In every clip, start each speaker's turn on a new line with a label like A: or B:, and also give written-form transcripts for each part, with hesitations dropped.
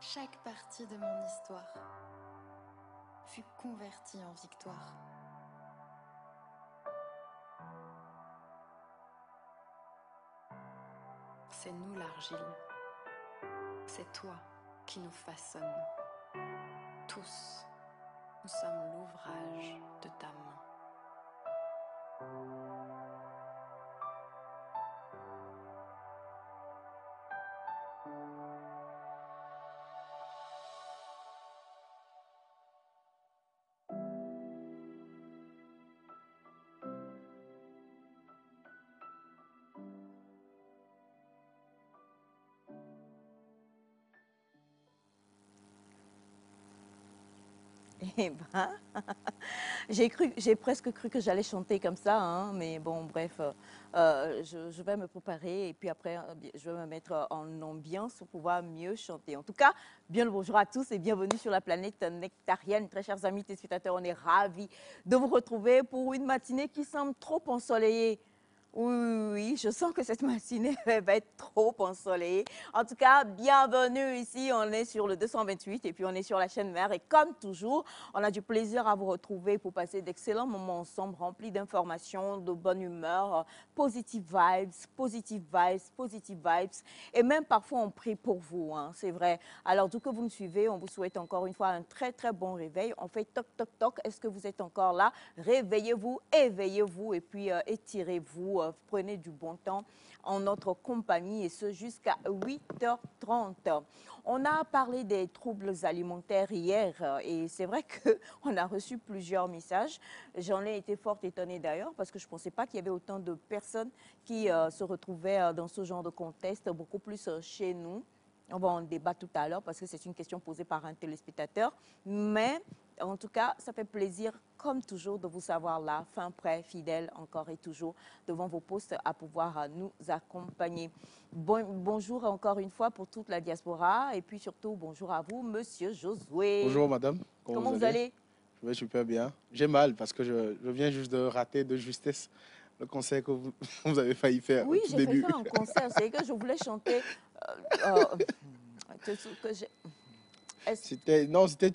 A: Chaque partie de mon histoire fut convertie en victoire. C'est nous l'argile, c'est toi qui nous façonnes. Tous, nous sommes l'ouvrage de ta main.
B: Eh ben, j'ai presque cru que j'allais chanter comme ça, hein, mais bon, bref, je vais me préparer et puis après, je vais me mettre en ambiance pour pouvoir mieux chanter. En tout cas, bien le bonjour à tous et bienvenue sur la planète nectarienne. Très chers amis téléspectateurs, on est ravis de vous retrouver pour une matinée qui semble trop ensoleillée. Oui, oui, oui, je sens que cette matinée va être trop ensoleillée. En tout cas, bienvenue ici. On est sur le 228 et puis on est sur la chaîne mère. Et comme toujours, on a du plaisir à vous retrouver pour passer d'excellents moments ensemble, remplis d'informations, de bonne humeur, positive vibes, positive vibes, positive vibes. Et même parfois, on prie pour vous, hein, c'est vrai. Alors, d'où que vous nous suivez, on vous souhaite encore une fois un très, très bon réveil. On fait toc, toc, toc. Est-ce que vous êtes encore là? Réveillez-vous, éveillez-vous et puis étirez-vous. Prenez du bon temps en notre compagnie et ce jusqu'à 8h30. On a parlé des troubles alimentaires hier et c'est vrai qu'on a reçu plusieurs messages. J'en ai été fort étonnée d'ailleurs parce que je ne pensais pas qu'il y avait autant de personnes qui se retrouvaient dans ce genre de contexte, beaucoup plus chez nous. On va en débattre tout à l'heure parce que c'est une question posée par un téléspectateur. Mais en tout cas, ça fait plaisir, comme toujours, de vous savoir là, fin prêt, fidèle, encore et toujours, devant vos postes à pouvoir nous accompagner. Bonjour encore une fois pour toute la diaspora et puis surtout, bonjour à vous, Monsieur Josué.
C: Bonjour madame, comment
B: Comment
C: vous
B: vous
C: allez?
B: allez?
C: Je vais super bien. J'ai mal parce que je viens juste de rater de justesse le concert que vous, vous avez failli faire au
B: Oui,
C: tout
B: j'ai fait
C: début.
B: faire un concert. C'est que je voulais chanter. euh, euh, que j'ai- est-ce-
C: C'était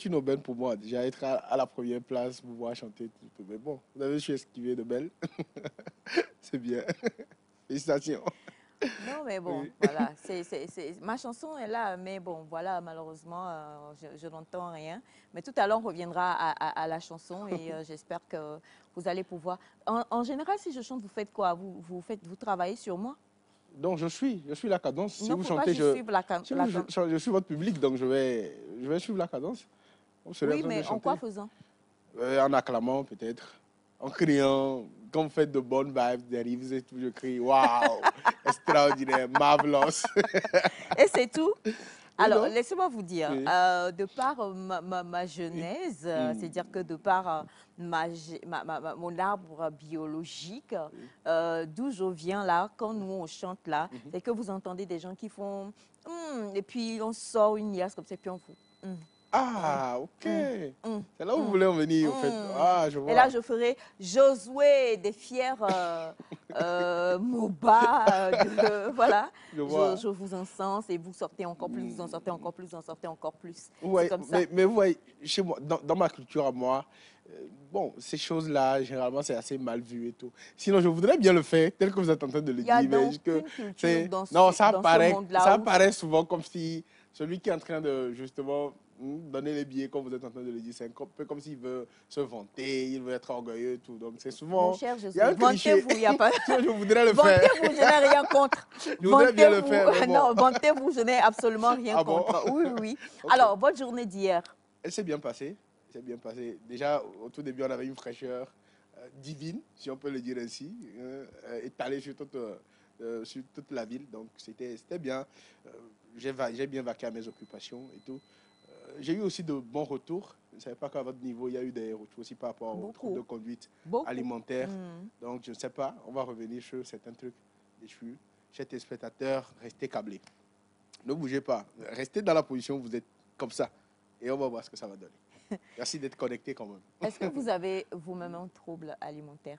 C: une aubaine pour moi. Déjà être à la première place, vous voir chanter. Tout. Mais bon, vous avez su esquiver de belle. C'est bien. Félicitations.
B: Non, mais bon,
C: Oui.
B: voilà. Ma chanson est là, mais bon, voilà, malheureusement, je n'entends rien. Mais tout à l'heure, on reviendra à la chanson et j'espère que vous allez pouvoir. En général, si je chante, vous faites quoi? Vous travaillez sur moi?
C: Donc je suis la cadence.
B: Il
C: Si
B: ne
C: vous
B: faut pas que
C: chantez,
B: je suive
C: si vous, je suis votre public, donc je vais suivre la cadence. Vous serez en
B: Oui,
C: train de
B: mais en quoi
C: chanter.
B: faisant?
C: En acclamant peut-être, en criant, quand vous faites de bonnes vibes derrière, vous êtes toujours crie waouh, extraordinaire, marvelous.
B: Et c'est tout?
C: Oui,
B: Alors,
C: non?
B: laissez-moi vous dire,
C: Oui,
B: de par ma
C: oui.
B: genèse,
C: Hmm,
B: c'est-à-dire que de par mon arbre biologique,
C: oui.
B: d'où je viens là, quand nous on chante là,
C: Mhm.
B: c'est que vous entendez des gens qui font et puis on sort une liasse comme ça, puis on fait hum,
C: Ah, ok.
B: hum, hum,
C: C'est là où vous
B: hum,
C: voulez en venir, en fait. Ah, je
B: Et là,
C: vois.
B: je ferai Josué des fiers Moba. Voilà,
C: Je vois.
B: je vous encense et vous sortez encore plus, vous en sortez
C: Hmm.
B: encore plus, vous en sortez encore plus. C'est
C: Ouais,
B: comme ça.
C: mais vous voyez, chez moi, dans ma culture à moi, bon, ces choses-là, généralement, c'est assez mal vu et tout. Sinon, je voudrais bien le faire, tel que vous êtes en train de le
B: Il n'y a
C: dire, mais
B: donc
C: que
B: aucune culture
C: c'est... Non,
B: dans ce monde-là
C: ça
B: où
C: paraît souvent comme si celui qui est en train de, justement, donner les billets, comme vous êtes en train de le dire, c'est un peu comme s'il veut se vanter, il veut être orgueilleux et tout. Donc, c'est
B: mon
C: souvent...
B: cher
C: Il y a
B: Josué,
C: un cliché.
B: vantez-vous, il n'y a pas.
C: Sinon, je voudrais le faire.
B: Vantez-vous, je n'ai rien contre.
C: Je voudrais bien le
B: Vantez-vous,
C: faire, mais bon.
B: non, vantez-vous, je n'ai absolument rien
C: Ah bon?
B: contre. Oui, oui, oui.
C: Ok.
B: Alors, votre journée d'hier.
C: Elle s'est bien passée. Elle s'est bien passée. Déjà, au tout début, on avait une fraîcheur divine, si on peut le dire ainsi, étalée sur toute la ville. Donc, c'était bien. Euh, j'ai bien vaqué à mes occupations et tout. J'ai eu aussi de bons retours. Je ne savais pas qu'à votre niveau, il y a eu des retours aussi par rapport aux troubles de
B: Beaucoup,
C: conduite
B: beaucoup.
C: alimentaire.
B: Hmm.
C: Donc, je ne sais pas. On va revenir sur certains trucs déchus. Chers téléspectateurs, restez câblés. Ne bougez pas. Restez dans la position où vous êtes comme ça. Et on va voir ce que ça va donner. Merci d'être connecté quand même.
B: Est-ce que vous avez vous-même un trouble alimentaire?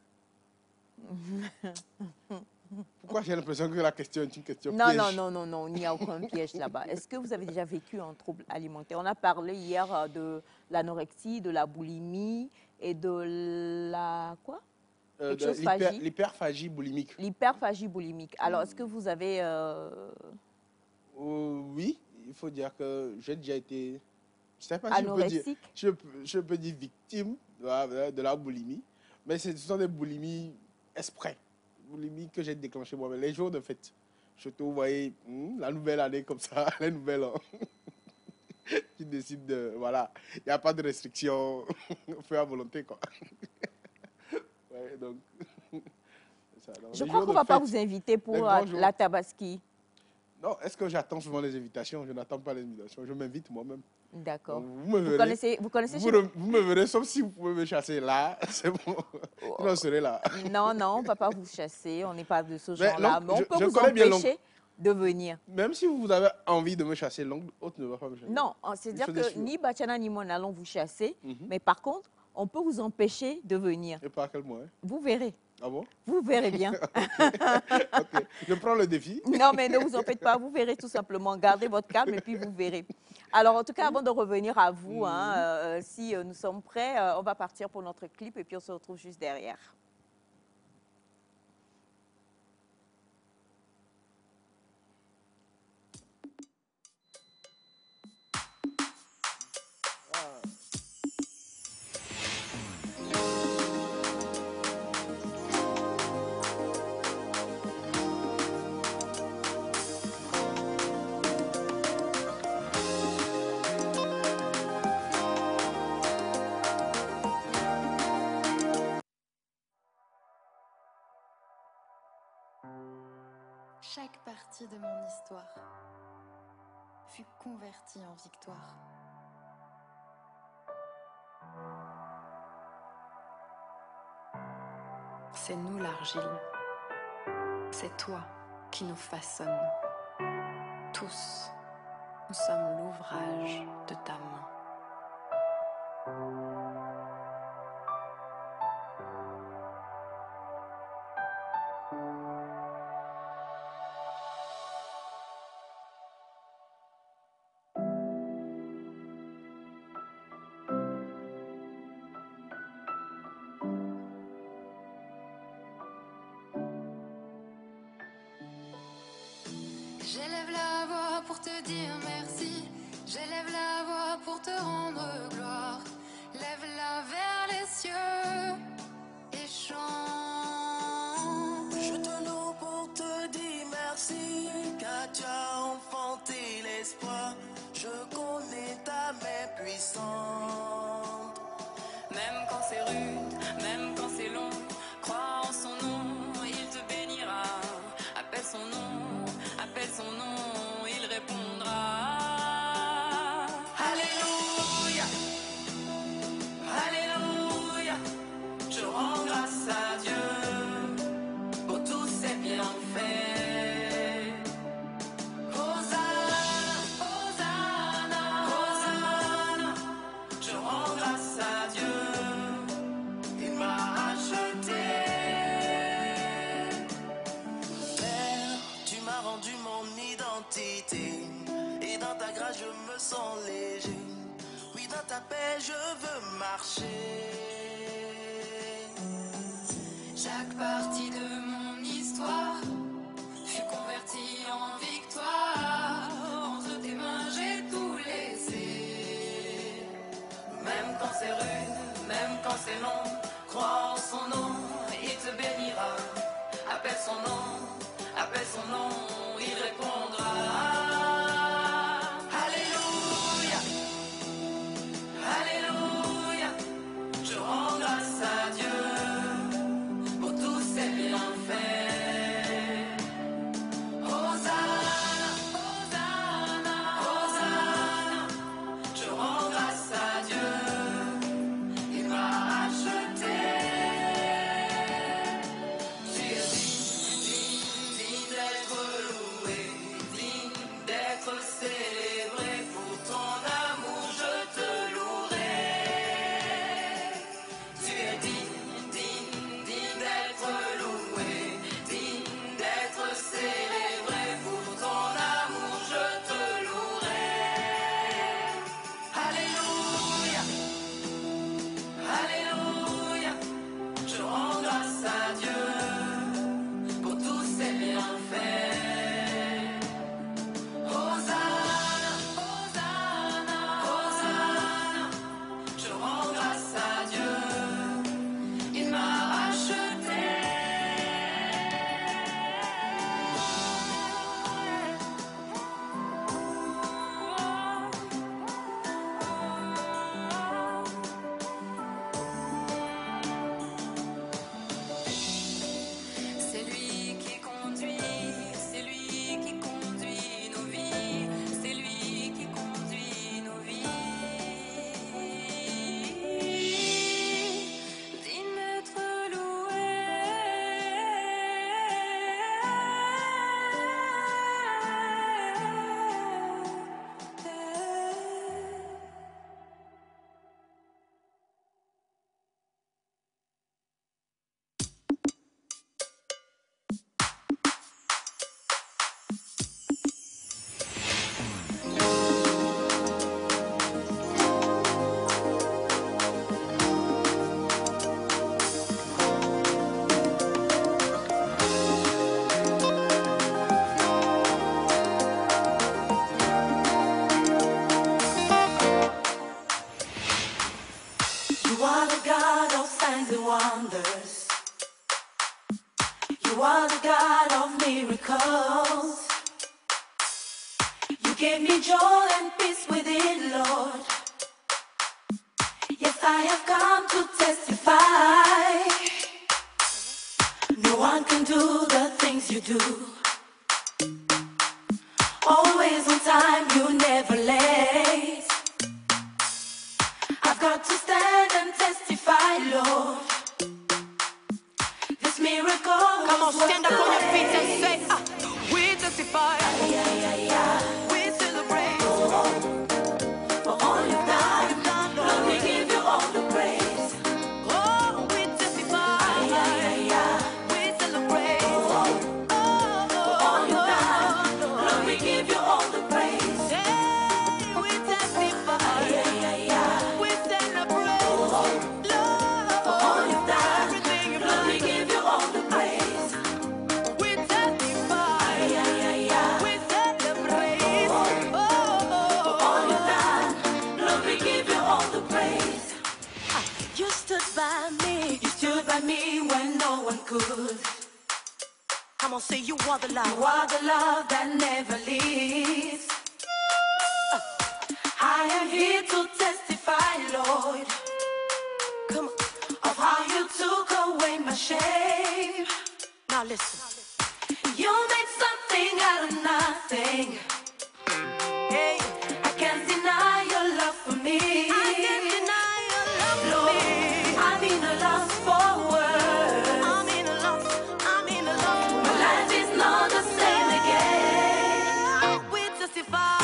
C: Pourquoi j'ai l'impression que la question est une question
B: Non,
C: piège?
B: non, non, non, non, il n'y a aucun piège là-bas. Est-ce que vous avez déjà vécu un trouble alimentaire? On a parlé hier de l'anorexie, de la boulimie et de la quoi? Quelque chose phagie?
C: L'hyperphagie boulimique.
B: L'hyperphagie boulimique. Alors, est-ce que vous avez...
C: Oui, il faut dire que j'ai déjà été, je sais pas si
B: anorexique?
C: je peux dire victime de la boulimie, mais ce sont des boulimies exprès, boulimies que j'ai déclenchées moi-même. Les jours de fête, je te voyais la nouvelle année comme ça, les nouvelles an. Tu décides de, voilà, il n'y a pas de restriction, fais à volonté quoi. Ouais, donc, c'est ça. Donc,
B: Je
C: les
B: crois
C: jours
B: qu'on
C: de
B: ne va pas
C: fête,
B: vous inviter pour
C: les grands jours.
B: la Tabaski.
C: Non, est-ce que j'attends souvent les invitations? Je n'attends pas les invitations, je m'invite moi-même.
B: D'accord.
C: Donc, vous me verrez.
B: Vous connaissez
C: Vous me verrez, sauf si vous pouvez me chasser là, c'est bon. Sinon, je serai là.
B: Non, non, on ne va pas vous chasser, on n'est pas de ce
C: Mais
B: genre-là.
C: l'oncle,
B: Mais on peut
C: je
B: vous
C: connais bien l'oncle.
B: empêcher de venir.
C: Même si vous avez envie de me chasser, l'oncle autre ne va pas me chasser.
B: Non, c'est-à-dire
C: Chose est
B: que
C: sûre.
B: ni Bachana ni moi n'allons vous chasser,
C: Mhm.
B: mais par contre, on peut vous empêcher de venir.
C: Et par quel moyen?
B: Vous verrez.
C: Ah bon?
B: Vous verrez bien.
C: Ok, je prends le défi.
B: Non, mais ne vous en faites pas, vous verrez tout simplement. Gardez votre calme et puis vous verrez. Alors, en tout cas, avant de revenir à vous, si nous sommes prêts, on va partir pour notre clip et puis on se retrouve juste derrière.
A: Chaque partie de mon histoire fut convertie en victoire. C'est nous l'argile, c'est toi qui nous façonne. Tous, nous sommes l'ouvrage de ta main. J'élève la voix pour te dire merci. J'élève la voix pour te rendre gloire. Lève-la vers les cieux et chante.
D: Je te loue pour te dire merci, car tu as enfanté l'espoir. Je connais ta main puissante.
A: Même quand c'est rude, même quand c'est long, crois en son nom, il te bénira. Appelle son nom, il répondra. Alléluia, Alléluia, je rends grâce à Dieu pour tous ses bienfaits. Hosanna, Hosanna, Hosanna, je rends grâce à Dieu, il m'a acheté.
D: Père, tu m'as rendu mon identité, et dans ta grâce je me sens léger. Oui, dans ta paix je veux marcher.
A: Chaque partie de mon histoire fut convertie en victoire. Entre tes mains j'ai tout laissé. Même quand c'est rude, même quand c'est long, crois en son nom, il te bénira. Appelle son nom, il répondra. Alléluia, Alléluia, je rends grâce à Dieu pour tous ses bienfaits. Hosanna, Hosanna, Hosanna, je rends grâce à Dieu, il m'a acheté. Tu es digne d'être loué, digne d'être célébré. Pour ton amour je te louerai. Tu es digne d'être loué, digne d'être wonders. You are the God of miracles. You gave me joy and peace within, Lord. Yes, I have come to testify. No one can do the things you do. Always on time, you never late. I've got to stand and testify, Lord. This miracle.
E: Come on, stand up on your feet and say, we testify. We celebrate.
A: For all you've done, Lord, we give you all the praise.
E: Oh, we testify. We celebrate.
A: For all you've done, Lord, we give you all the praise.
E: Hey, we testify. We celebrate. Lord,
A: For all you've done,
E: everything you've
A: Lord, we
E: done.
A: give you all the praise.
E: We testify. We celebrate.
A: For all you've done, Lord, we give you all the praise.
E: You stood by me.
A: You stood by me when no one could.
E: Come on, say you are the
A: You
E: love.
A: are the love that never leaves. I am here to testify, Lord,
E: Come on.
A: of how you took away my shame.
E: Now listen.
A: You made something out of nothing.
E: Hey,
A: I can't deny your love for me.
E: I can't deny your love for
A: Lord,
E: me.
A: I'm in a lost for words.
E: I'm in a love. I'm in a love.
A: My life is not the same again.
E: We testify.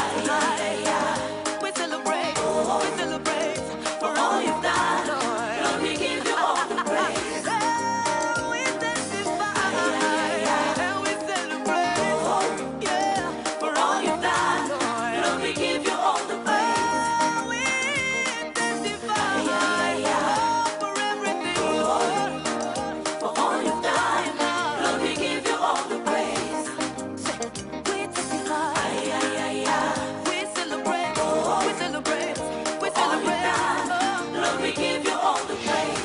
E: We celebrate. We celebrate.
A: For all you've done, Lord, we give you all the praise.
E: We testify. And we celebrate. Yeah.
A: For all you've done, Lord, we give you all the praise.
E: We testify. For everything, Lord.
A: For all you've done, Lord, we give you all the praise.
E: We testify. We celebrate. We celebrate. We celebrate.
A: Lord, we give you all the praise.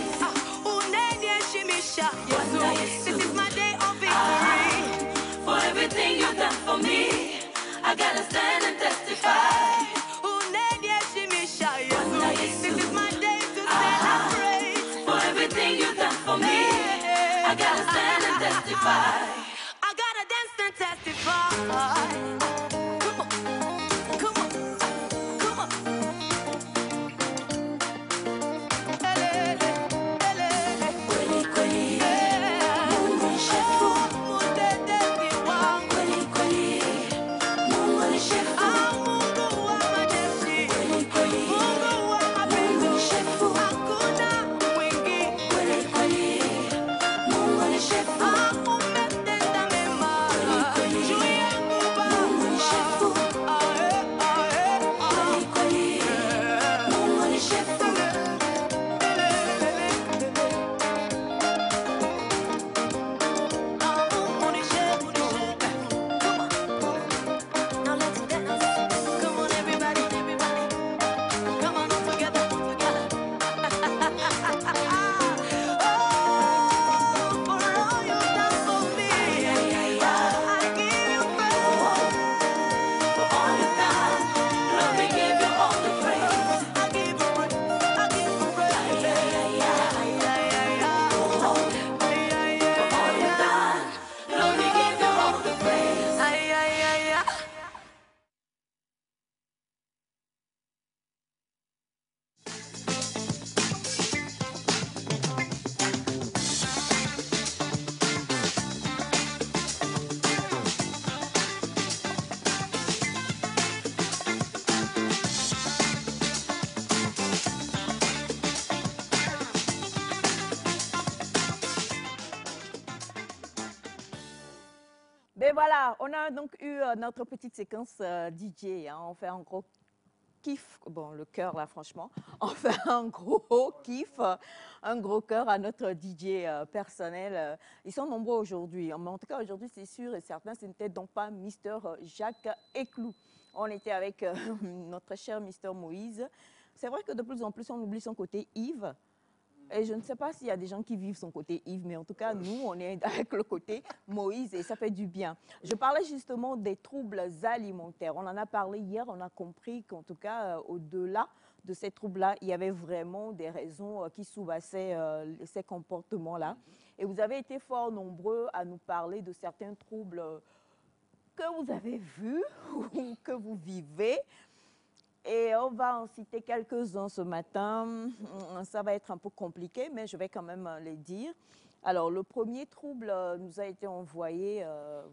E: This is my day of victory.
A: For everything you've done for me, I gotta stand and testify.
E: This is my day to celebrate.
A: For everything you've done for me, I gotta stand and testify.
E: I gotta dance and testify. Come on, come on, come on. Elele, elele.
A: Kweli kweli,
E: Yeah.
A: Mungu ni shefu.
E: Mutendeki wangu.
A: Kweli kweli, Mungu ni shefu.
E: Ah, Mungu wa majeshi.
A: Kweli kweli,
E: Mungu wa
A: Mungu ni
E: mapendo.
A: shefu.
E: Hakuna mwingine.
A: Kweli kweli, Mungu ni shefu.
E: Ah, umetenda mema. Juu yangu
A: Mungu ni shefu.
E: Baba.
A: Kweli kweli, Mungu ni shefu.
E: Now let's dance. Come on, everybody, everybody. Come on, all together, all together. Oh, for all you've done for me, I give you praise.
A: For all you've done, Lord, we give you all the praise.
E: I give you praise. I give you praise.
A: For all you've done, Lord, we give you all the praise.
B: Ben voilà, on a donc eu notre petite séquence DJ. Hein. On fait un gros kiff. Bon, le cœur là, franchement. On fait un gros kiff, un gros cœur à notre DJ personnel. Ils sont nombreux aujourd'hui. Mais en tout cas, aujourd'hui, c'est sûr et certain, ce n'était donc pas Mister Jacques Eclou. On était avec notre cher Mister Moïse. C'est vrai que de plus en plus, on oublie son côté Yves. Et je ne sais pas s'il y a des gens qui vivent son côté Yves, mais en tout cas, nous, on est avec le côté Moïse et ça fait du bien. Je parlais justement des troubles alimentaires. On en a parlé hier, on a compris qu'en tout cas, au-delà de ces troubles-là, il y avait vraiment des raisons qui sous-bassaient ces comportements-là. Et vous avez été fort nombreux à nous parler de certains troubles que vous avez vus ou que vous vivez. Et on va en citer quelques-uns ce matin. Ça va être un peu compliqué, mais je vais quand même les dire. Alors, le premier trouble nous a été envoyé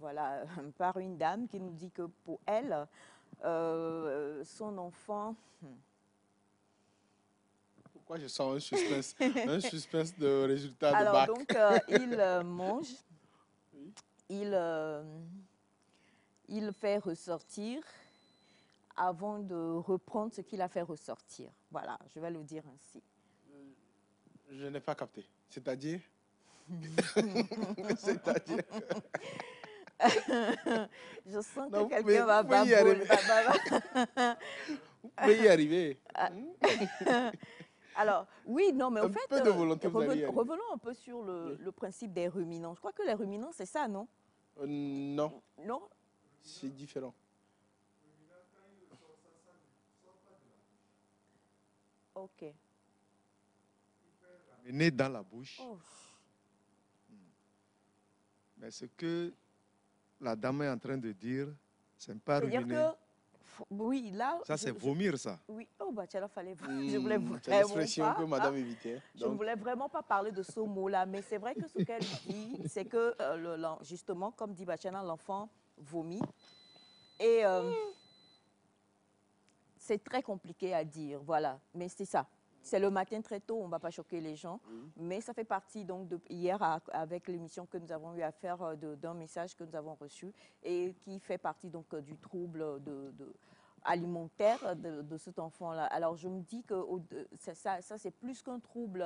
B: voilà, par une dame qui nous dit que pour elle, son enfant...
C: Pourquoi je sens un suspense de résultat de
B: Alors,
C: bac?
B: donc, il mange, il fait ressortir avant de reprendre ce qu'il a fait ressortir. Voilà, je vais le dire ainsi.
C: Je n'ai pas capté. C'est-à-dire C'est-à-dire
B: Je sens
C: Non,
B: que quelqu'un va
C: vous pouvez y arriver. Vous pouvez y arriver.
B: Alors, oui, non, mais
C: Un
B: au fait,
C: peu de volonté, vous allez y arriver.
B: revenons un peu sur le principe des ruminants. Je crois que les ruminants, c'est ça, non?
C: Non,
B: Non?
C: c'est différent.
B: Ok.
F: Né dans la bouche.
B: Oh.
F: Mais ce que la dame est en train de dire, c'est pas
B: C'est-à-dire
F: ruminer.
B: que, oui, là...
F: Ça, c'est vomir, ça.
B: Oui, oh, bah, tiens, là, fallait... Je voulais
C: C'est
B: vraiment
C: l'expression
B: pas,
C: que madame évitait.
B: Je ne voulais vraiment pas parler de ce mot-là, mais c'est vrai que ce qu'elle dit, c'est que, justement, comme dit Bachana, l'enfant vomit. Et c'est très compliqué à dire, voilà. Mais c'est ça. C'est le matin très tôt, on ne va pas choquer les gens. Mais ça fait partie, donc, de hier, avec l'émission que nous avons eu à faire d'un message que nous avons reçu et qui fait partie, donc, du trouble alimentaire de cet enfant-là. Alors, je me dis que ça c'est plus qu'un trouble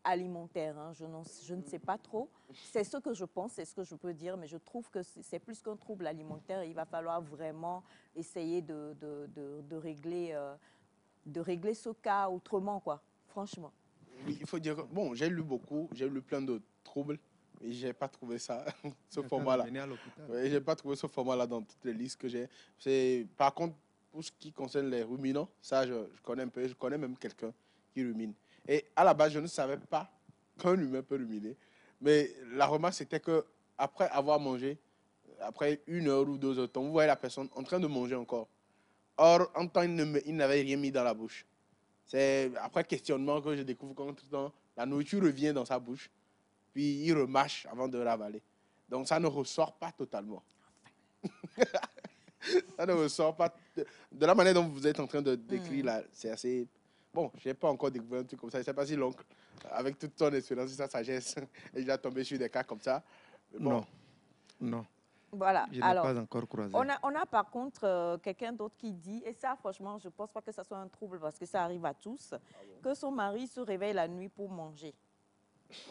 B: alimentaire. Hein. Je ne sais pas trop. C'est ce que je pense, c'est ce que je peux dire, mais je trouve que c'est plus qu'un trouble alimentaire. Il va falloir vraiment essayer de régler ce cas autrement, quoi, franchement.
C: Oui, il faut dire que, bon, j'ai lu plein de troubles, mais je n'ai pas trouvé ça, ce format-là.
F: Venez à l'hôpital.
C: Ouais, je n'ai pas trouvé ce format-là dans toutes les listes que j'ai. Par contre, pour ce qui concerne les ruminants, ça, je connais un peu, je connais même quelqu'un qui rumine. Et à la base, je ne savais pas qu'un humain peut ruminer. Mais la remarque, c'était que après avoir mangé, après 1 heure ou 2 heures de temps, vous voyez la personne en train de manger encore. Or, en temps, il n'avait rien mis dans la bouche. C'est après questionnement que je découvre qu'entre-temps, la nourriture revient dans sa bouche, puis il remâche avant de l'avaler. Donc, ça ne ressort pas totalement. Ça ne ressort pas. De la manière dont vous êtes en train de décrire, là, c'est assez... Bon, je n'ai pas encore découvert un truc comme ça. Je ne sais pas si l'oncle, avec toute son expérience et sa sagesse, est déjà tombé sur des cas comme ça. Mais bon.
F: Non. Non.
B: Voilà.
F: Je n'ai
B: Alors,
F: pas encore croisé.
B: on a par contre quelqu'un d'autre qui dit, et ça franchement, je ne pense pas que ça soit un trouble parce que ça arrive à tous, que son mari se réveille la nuit pour manger.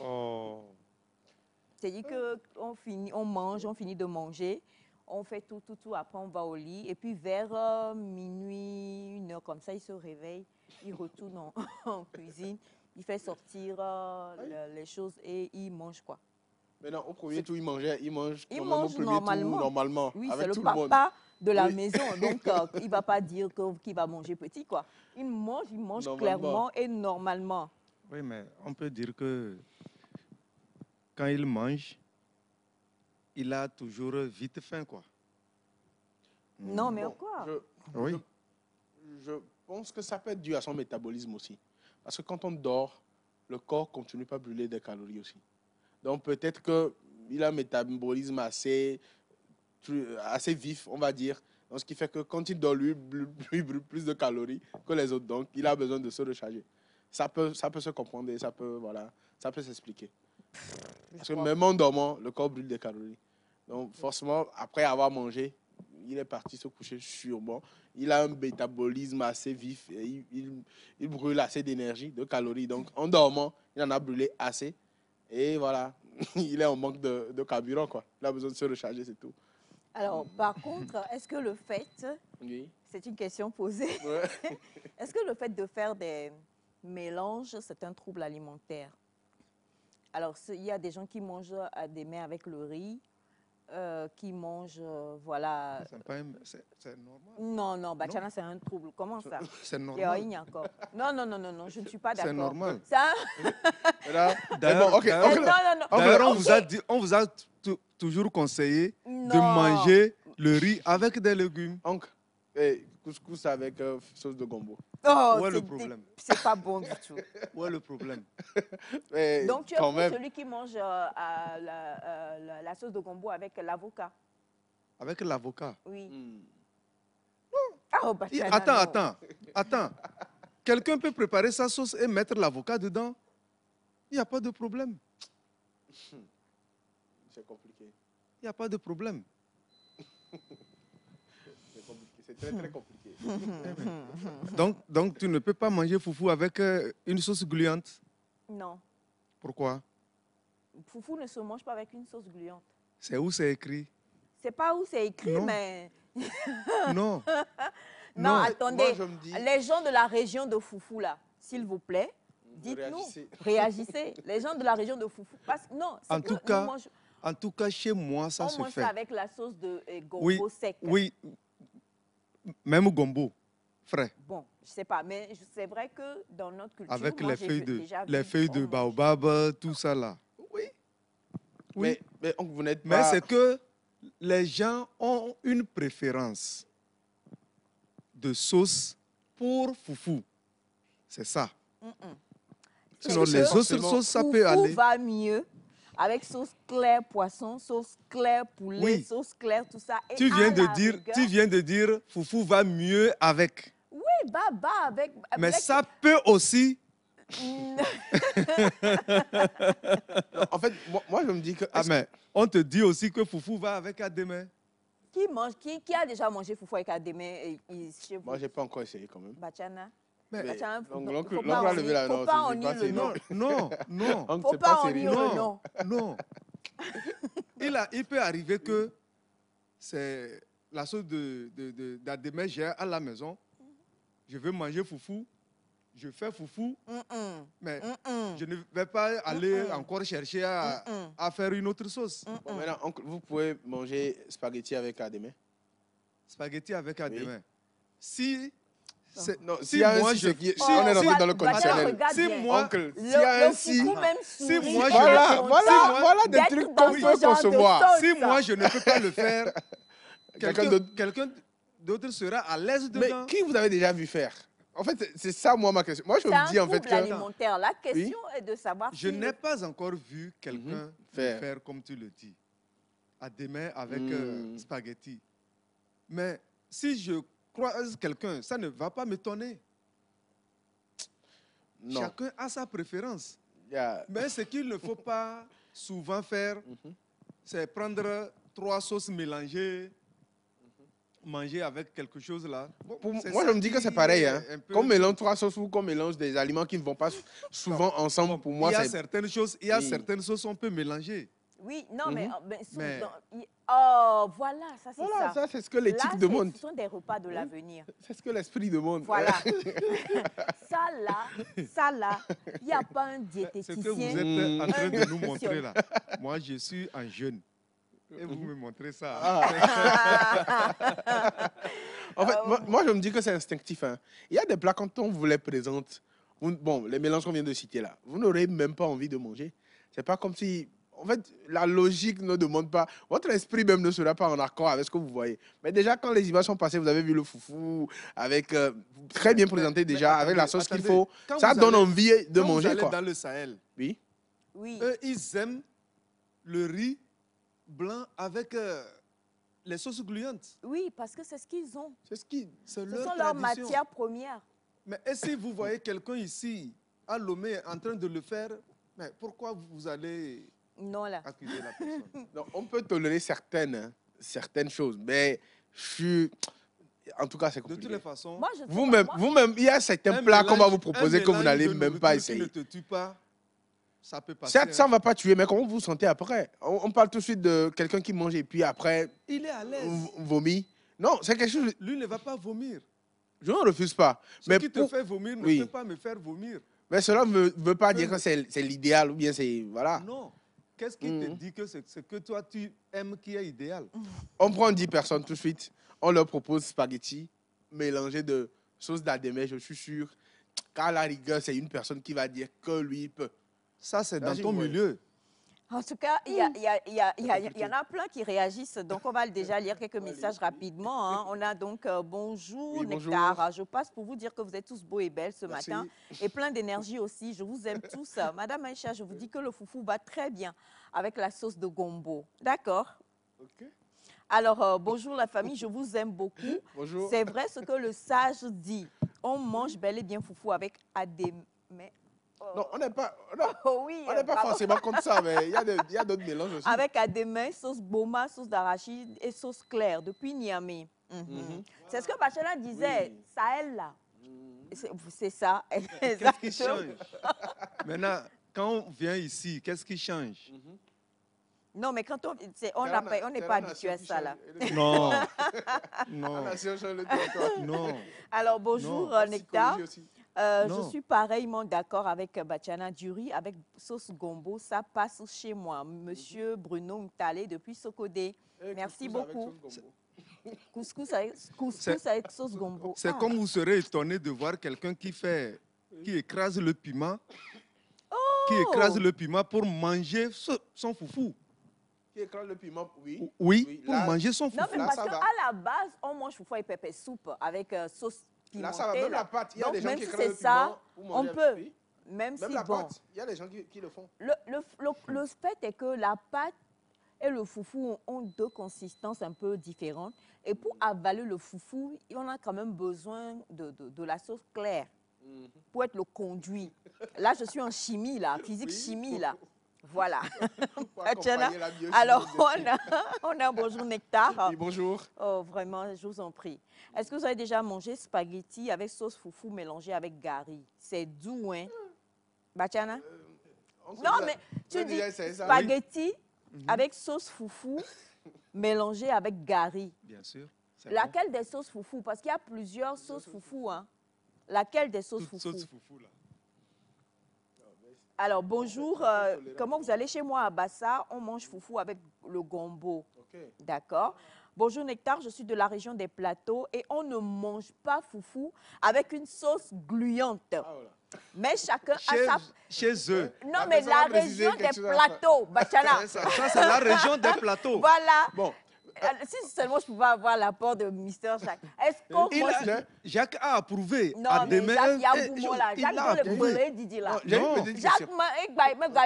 F: Oh.
B: C'est-à-dire qu'on mange, on finit de manger, on fait tout, après on va au lit, et puis vers minuit, 1 heure comme ça, il se réveille, il retourne en cuisine, il fait sortir les choses et il mange quoi.
C: Maintenant, au premier tour, il mange
B: Il
C: au
B: mange
C: premier
B: normalement.
C: tour, normalement,
B: Oui,
C: avec
B: c'est
C: tout
B: le
C: le monde.
B: papa de la
C: Oui.
B: maison, donc il ne va pas dire qu'il va manger petit, quoi. Il mange
C: Normalement.
B: clairement et normalement.
F: Oui, mais on peut dire que quand il mange, il a toujours vite faim, quoi.
B: Non, mais
C: Bon,
B: quoi?
F: Oui.
C: Je pense que ça peut être dû à son métabolisme aussi. Parce que quand on dort, le corps continue pas à brûler des calories aussi. Donc peut-être qu'il a un métabolisme assez vif, on va dire. Donc, ce qui fait que quand il dort, lui brûle plus de calories que les autres. Donc il a besoin de se recharger. Ça peut se comprendre et ça peut s'expliquer. Parce que même en dormant, le corps brûle des calories. Donc forcément, après avoir mangé, il est parti se coucher sûrement. Il a un métabolisme assez vif et il brûle assez d'énergie, de calories. Donc en dormant, il en a brûlé assez. Et voilà, il est en manque de carburant, quoi. Il a besoin de se recharger, c'est tout.
B: Alors, par contre, est-ce que le fait,
C: Oui.
B: c'est une question posée,
C: Ouais.
B: est-ce que le fait de faire mélange, c'est un trouble alimentaire. Alors, il y a des gens qui mangent des mets avec le riz, qui mangent, voilà.
F: C'est normal.
B: Non, non, Bachana, c'est un trouble. Comment ça?
F: C'est
B: Il
F: normal.
B: y a encore. Non, non, non, non, non, je ne suis pas d'accord.
F: C'est normal.
B: Ça,
C: Là,
F: D'ailleurs,
C: bon, ok,
F: d'ailleurs,
C: ok.
B: non, non, non.
F: D'ailleurs,
B: Ok.
F: on vous a toujours conseillé de
B: Non.
F: manger le riz avec des légumes.
C: Oncle, eh, couscous avec sauce de gombo.
B: Oh,
F: Où est le
B: c'est
F: problème?
B: c'est pas bon du tout.
F: Où est le problème?
C: Mais
B: Donc, tu es
C: quand
B: pour
C: même,
B: celui qui mange la sauce de gombo avec l'avocat.
F: Avec l'avocat.
B: Oui.
C: hmm,
B: Oh, Bachana,
F: Attends,
B: non.
F: attends. Quelqu'un peut préparer sa sauce et mettre l'avocat dedans. Il n'y a pas de problème.
C: c'est compliqué.
F: Il n'y a pas de problème.
C: C'est compliqué. C'est très, très compliqué.
F: Donc, tu ne peux pas manger foufou avec une sauce gluante.
B: Non.
F: Pourquoi?
B: Foufou ne se mange pas avec une sauce gluante.
F: C'est où c'est écrit?
B: C'est pas où c'est écrit,
F: Non.
B: mais...
F: Non.
B: Non,
F: Non.
B: attendez.
C: Moi, je me dis-
B: Les gens de la région de Foufou, là, s'il vous plaît, dites-nous.
C: Réagissez.
B: Réagissez. Les gens de la région de Foufou. Parce que non, c'est
F: En
B: que
F: tout
B: nous
F: cas,
B: mangeons-
F: En tout cas, chez moi, ça
B: on
F: se
B: mange
F: fait.
B: ça avec la sauce de gombo
F: Oui,
B: sec.
F: oui. Même gombo, frais.
B: Bon, je sais pas, mais c'est vrai que dans notre culture,
F: Avec
B: moi,
F: les
B: j'ai
F: feuilles
B: déjà
F: les
B: vu
F: feuilles
B: on
F: de
B: mange.
F: baobab, tout ça là. Oui. Oui.
C: Mais oncle, vous n'êtes
F: Mais
C: pas...
F: c'est que les gens ont une préférence de sauce pour foufou. C'est ça. Sinon,
B: C'est
F: les
B: que
F: autres
C: forcément,
F: sauces, ça
B: Foufou
F: peut aller.
B: va mieux avec sauce claire poisson, sauce claire poulet,
F: Oui.
B: sauce claire tout ça. Et
F: Tu
B: à
F: viens de
B: la
F: dire,
B: rigueur,
F: tu viens de dire, foufou va mieux avec.
B: oui, bah avec.
F: Mais
B: avec-
F: ça peut aussi.
C: Non, en fait, moi, je me dis que...
F: Ah, mais on te dit aussi que foufou va avec Ademé.
B: Qui a déjà mangé foufou avec Ademé chez vous?
C: Moi, je n'ai pas encore essayé quand même.
B: Bachana.
F: Mais-
B: Bachana,
C: Donc,
B: faut
C: l'oncle
B: pas
C: a levé la
B: faut
C: main,
B: pas
C: c'est
B: en
C: pas
B: nier le
C: sérieux.
B: nom.
F: Non, non,
C: Oncle,
B: Faut
C: c'est
B: pas
C: pas
B: en nier
C: sérieux.
B: le
F: non,
B: nom.
F: non. Il peut arriver que c'est la sauce d'Ademé, j'ai à la maison. Je veux manger foufou. Je fais foufou, mais je ne vais pas aller encore chercher à faire une autre sauce.
C: Bon, maintenant, oncle, vous pouvez manger spaghetti avec Ademé.
F: Spaghetti avec Ademé. Si,
C: Non,
F: si
C: s'il y a un
F: moi
C: si,
F: je...
C: c'est qui-
B: Oh,
C: on est rentré
B: voilà,
C: dans le
B: Bachana,
C: conditionnel.
B: regarde
F: Si
B: bien.
F: moi,
C: Oncle, s'il y a
B: Le
C: un si...
B: foufou même
F: Si
B: sourit
F: moi, je-
B: d'être
C: Voilà,
B: content
C: voilà des
B: d'être
C: trucs
B: dans
C: qu'on
B: ce
C: peut
B: genre de
C: concevoir.
B: sauce.
F: si moi je ne peux pas le faire,
C: Quelqu'un d'autre.
F: quelqu'un d'autre sera à l'aise
C: Mais
F: dedans.
C: qui vous avez déjà vu faire? En fait, c'est ça, moi, ma question. Moi, je
B: C'est un
C: me dis, en fait,
B: trouble
C: que...
B: alimentaire. La question est de savoir
F: Je
B: si
F: n'ai pas encore vu quelqu'un
C: Faire.
F: faire comme tu le dis. Ademé avec spaghetti. Mais si je croise quelqu'un, ça ne va pas m'étonner.
C: Non.
F: Chacun a sa préférence.
C: Il y a-
F: Mais ce qu'il ne faut pas souvent faire, c'est prendre 3 sauces mélangées, manger avec quelque chose là. Bon, c'est
C: Moi,
F: ça
C: je me dis que
F: qui
C: c'est pareil.
F: est
C: Hein.
F: un peu-
C: Qu'on mélange 3 sauces ou qu'on mélange des aliments qui ne vont pas souvent ensemble, pour moi,
F: il y a
C: c'est...
F: certaines choses, il y a
C: Oui.
F: certaines sauces on peut mélanger.
B: Oui, non, mais,
F: Mais-
B: oh, voilà, ça c'est
C: Voilà, ça, c'est ce que l'éthique
B: Là,
C: demande.
B: ce sont des repas de l'avenir.
C: C'est ce que l'esprit demande.
B: Voilà. ça là, il n'y a pas un
F: Ce
B: diététicien.
F: que vous êtes en train de nous
B: un
F: montrer là, moi je suis un jeune. Et vous me montrez ça.
C: En fait, moi, je me dis que c'est instinctif. Hein. Il y a des plats, quand on vous les présente, bon, les mélanges qu'on vient de citer là, vous n'aurez même pas envie de manger. C'est pas comme si... En fait, la logique ne demande pas... Votre esprit même ne sera pas en accord avec ce que vous voyez. Mais déjà, quand les images sont passées, vous avez vu le foufou, avec très bien présenté déjà, avec la sauce qu'il
F: attendez,
C: faut.
F: quand
C: Ça
F: vous
C: donne
F: allez-
C: envie de
F: Quand vous
C: manger,
F: allez
C: quoi.
F: dans le Sahel,
C: Oui.
B: Oui.
F: eux, ils aiment le riz blanc avec les sauces gluantes.
B: Oui, parce que c'est ce qu'ils ont.
C: C'est ce qui...
F: C'est
B: Ce
F: leur
B: sont leurs
F: tradition.
B: matières premières.
F: Mais et si vous voyez quelqu'un ici, à Lomé, en train de le faire, mais pourquoi vous allez
B: Non, là.
F: accuser la personne?
C: Non, on peut tolérer certaines choses, mais je suis... En tout cas, c'est
F: De
C: compliqué.
F: toutes les façons,
B: Moi, je sais pas,
C: Vous-même,
B: moi-
C: vous-même, il y a certains
F: un
C: plats qu'on va
F: mélange-
C: vous proposer
F: un
C: que vous
F: mélange
C: n'allez
F: de
C: même
F: nourriture
C: pas
F: qui
C: essayer.
F: ne te tue pas, ça peut passer.
C: Certes, ça
F: hein.
C: ne va pas tuer, mais comment vous vous sentez après? On parle tout de suite de quelqu'un qui mange et puis après
F: Il est à l'aise.
C: vomit. Non, c'est quelque chose...
F: Lui ne va pas vomir.
C: Je ne refuse pas.
F: Ce
C: Mais
F: qui te
C: pour-
F: fait vomir ne
C: Oui.
F: peut pas me faire vomir.
C: Mais cela ne veut pas dire que c'est l'idéal ou bien c'est... Voilà.
F: Non. Qu'est-ce qui te dit que c'est ce que toi, tu aimes qui est idéal?
C: On prend 10 personnes tout de suite, on leur propose spaghetti mélangé de sauce d'adémé, je suis sûr qu'à la rigueur, c'est une personne qui va dire que lui peut.
F: Ça, c'est dans
C: Là, j'ai
F: ton
C: vu.
F: milieu.
B: En tout cas, il y en a plein qui réagissent. Donc, on va déjà lire quelques messages rapidement. Hein. On a donc bonjour,
C: Oui, bonjour.
B: Nectar. Je passe pour vous dire que vous êtes tous beaux et belles ce
C: Merci.
B: matin. Et plein d'énergie aussi. Je vous aime tous. Madame Aïcha, je vous dis que le foufou va très bien avec la sauce de gombo. D'accord?
C: Ok.
B: Alors, bonjour la famille, je vous aime beaucoup.
C: Bonjour.
B: C'est vrai ce que le sage dit. On mange bel et bien foufou avec adémé.
C: Non, on n'est pas, non,
B: Oh oui,
C: on n'est pas
B: pardon.
C: forcément comme ça, mais il y a d'autres mélanges aussi.
B: Avec adémé, sauce boma, sauce d'arachide et sauce claire depuis Niamey. C'est ce que Bachela disait,
C: Oui.
B: Sahel là. C'est ça.
F: Qu'est-ce qui change? Maintenant, quand on vient ici, qu'est-ce qui change?
B: Non, mais quand on n'est
C: C'est
B: pas
C: la
B: habitué à
C: nation
B: ça
C: qui
B: là.
C: change.
F: Non.
C: La
F: Non.
C: nation change le territoire.
F: Non.
B: Alors bonjour
F: Non.
B: Nectar.
C: Psychologie aussi.
B: Je
F: Non.
B: suis pareillement d'accord avec Bachana Duri, avec sauce gombo, ça passe chez moi. Monsieur Bruno Mtale depuis Sokodé.
C: Et
B: Merci
C: couscous avec
B: beaucoup.
C: sauce gombo.
B: Couscous avec sauce gombo.
F: C'est
B: Ah.
F: comme vous serez étonné de voir quelqu'un qui écrase le piment, qui écrase le piment pour manger son foufou.
C: Qui écrase le piment, oui.
F: Oui, pour
C: là,
F: manger son
B: Non,
F: foufou.
B: mais
C: Là,
B: parce
C: ça
B: qu'à
C: va.
B: la base, on mange foufou et pépé soupe avec sauce pimentée.
C: Là, ça va. Même
B: là.
C: la pâte, il y a
B: Donc,
C: des gens
B: même
C: qui
B: si
C: écrasent
B: c'est
C: le
B: ça,
C: piment pour
B: on
C: manger
B: peut.
C: avec- oui.
B: Même
C: Même
B: si,
C: la
B: bon,
C: pâte, il y a des gens qui le font.
B: le fait est que la pâte et le foufou ont deux consistances un peu différentes. Et pour avaler le foufou, on a quand même besoin de la sauce claire pour être le conduit. Là, je suis en chimie, là, physique-chimie, là. Voilà.
C: Pour
B: Tiana,
C: accompagner la biochimie.
B: alors, on a bonjour Nectar.
C: Oui, bonjour.
B: Oh, vraiment, je vous en prie. Est-ce que vous avez déjà mangé spaghetti avec sauce foufou mélangée avec gari? C'est doux, hein? Bachana?
C: On se
B: Non,
C: dit-
B: mais tu
C: on
B: dis
C: dit, c'est ça,
B: spaghetti avec sauce foufou mélangée avec gari.
F: Bien sûr. c'est bon.
B: Laquelle des sauces foufou? Parce qu'il y a plusieurs sauces foufou, hein? Laquelle des sauces
F: Toute
B: foufou?
F: sauce foufou, là.
B: Alors, bonjour. Comment vous allez chez moi à Bassa? On mange foufou avec le gombo.
C: Ok.
B: D'accord. Bonjour Nectar, je suis de la région des Plateaux et on ne mange pas foufou avec une sauce gluante.
C: Ah, voilà.
B: Mais chacun a
F: Chez,
B: sa...
F: chez eux.
B: Non,
C: La
B: mais
C: personne
B: la
C: a précisé
B: région
C: quelque
B: des
C: chose à ça.
B: Plateaux, Bachana.
F: Ça, c'est la région des plateaux.
B: Voilà.
C: Bon,
B: Si seulement je pouvais avoir l'apport de Mister Jacques. Est-ce qu'on
F: Il
B: mange...
F: a- Jacques a approuvé.
B: Non,
F: à
B: mais
F: demain,
B: Jacques, il y a
F: et-
B: Boumou là.
F: il
B: Jacques,
F: a
B: doit le
F: approuvé.
B: belé, Didier là.
C: j'ai une
F: Non.
C: petite
B: Jacques,
C: question.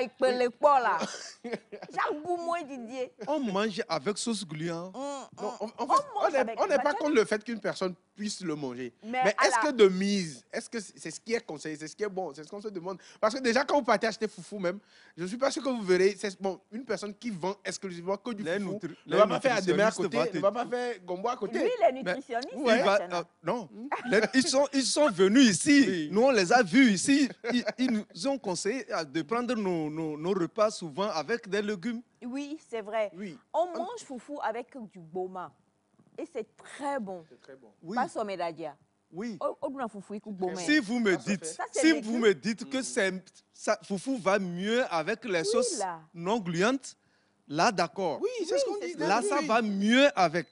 B: il peut le pas là. Jacques Boumou et Didier.
F: On mange avec sauce gluant.
C: Non, en fait,
B: mange avec
C: on n'est pas
B: Bachana.
C: contre le fait qu'une personne puisse le manger.
B: Mais
C: Mais
B: à
C: est-ce
B: la-
C: que de mise, est-ce que c'est ce qui est conseillé, c'est ce qui est bon, c'est ce qu'on se demande. Parce que déjà, quand vous partez acheter foufou même, je ne suis pas sûr que vous verrez, c'est bon, une personne qui vend exclusivement que du
F: Les
C: foufou
F: nutri-
C: ne
F: les
C: va pas faire Ademé à
F: nutritionnistes
C: côté,
F: te-
C: ne va pas faire Gombo à côté.
B: Lui, il est nutritionniste.
F: Il
B: hein,
F: va-
B: Bachana.
F: non, ils sont venus ici.
C: Oui.
F: Nous, on les a vus ici. Ils nous ont conseillé de prendre nos repas souvent avec des légumes.
B: Oui, c'est vrai.
C: Oui,
B: On mange foufou avec du boma. Et c'est très bon.
C: c'est très bon.
F: Oui,
B: Pas sur Médadia.
F: oui.
B: On a foufou avec boma.
F: Si vous me
C: Ça se
F: dites,
C: fait.
B: Ça, c'est
F: si
B: légumes.
F: vous me dites que foufou va mieux avec les sauces
B: là.
F: non gluantes, là, d'accord.
C: Oui, c'est ce qu'on
B: c'est
C: dit.
B: ce qu'on
F: Là,
B: dit.
F: ça va mieux avec.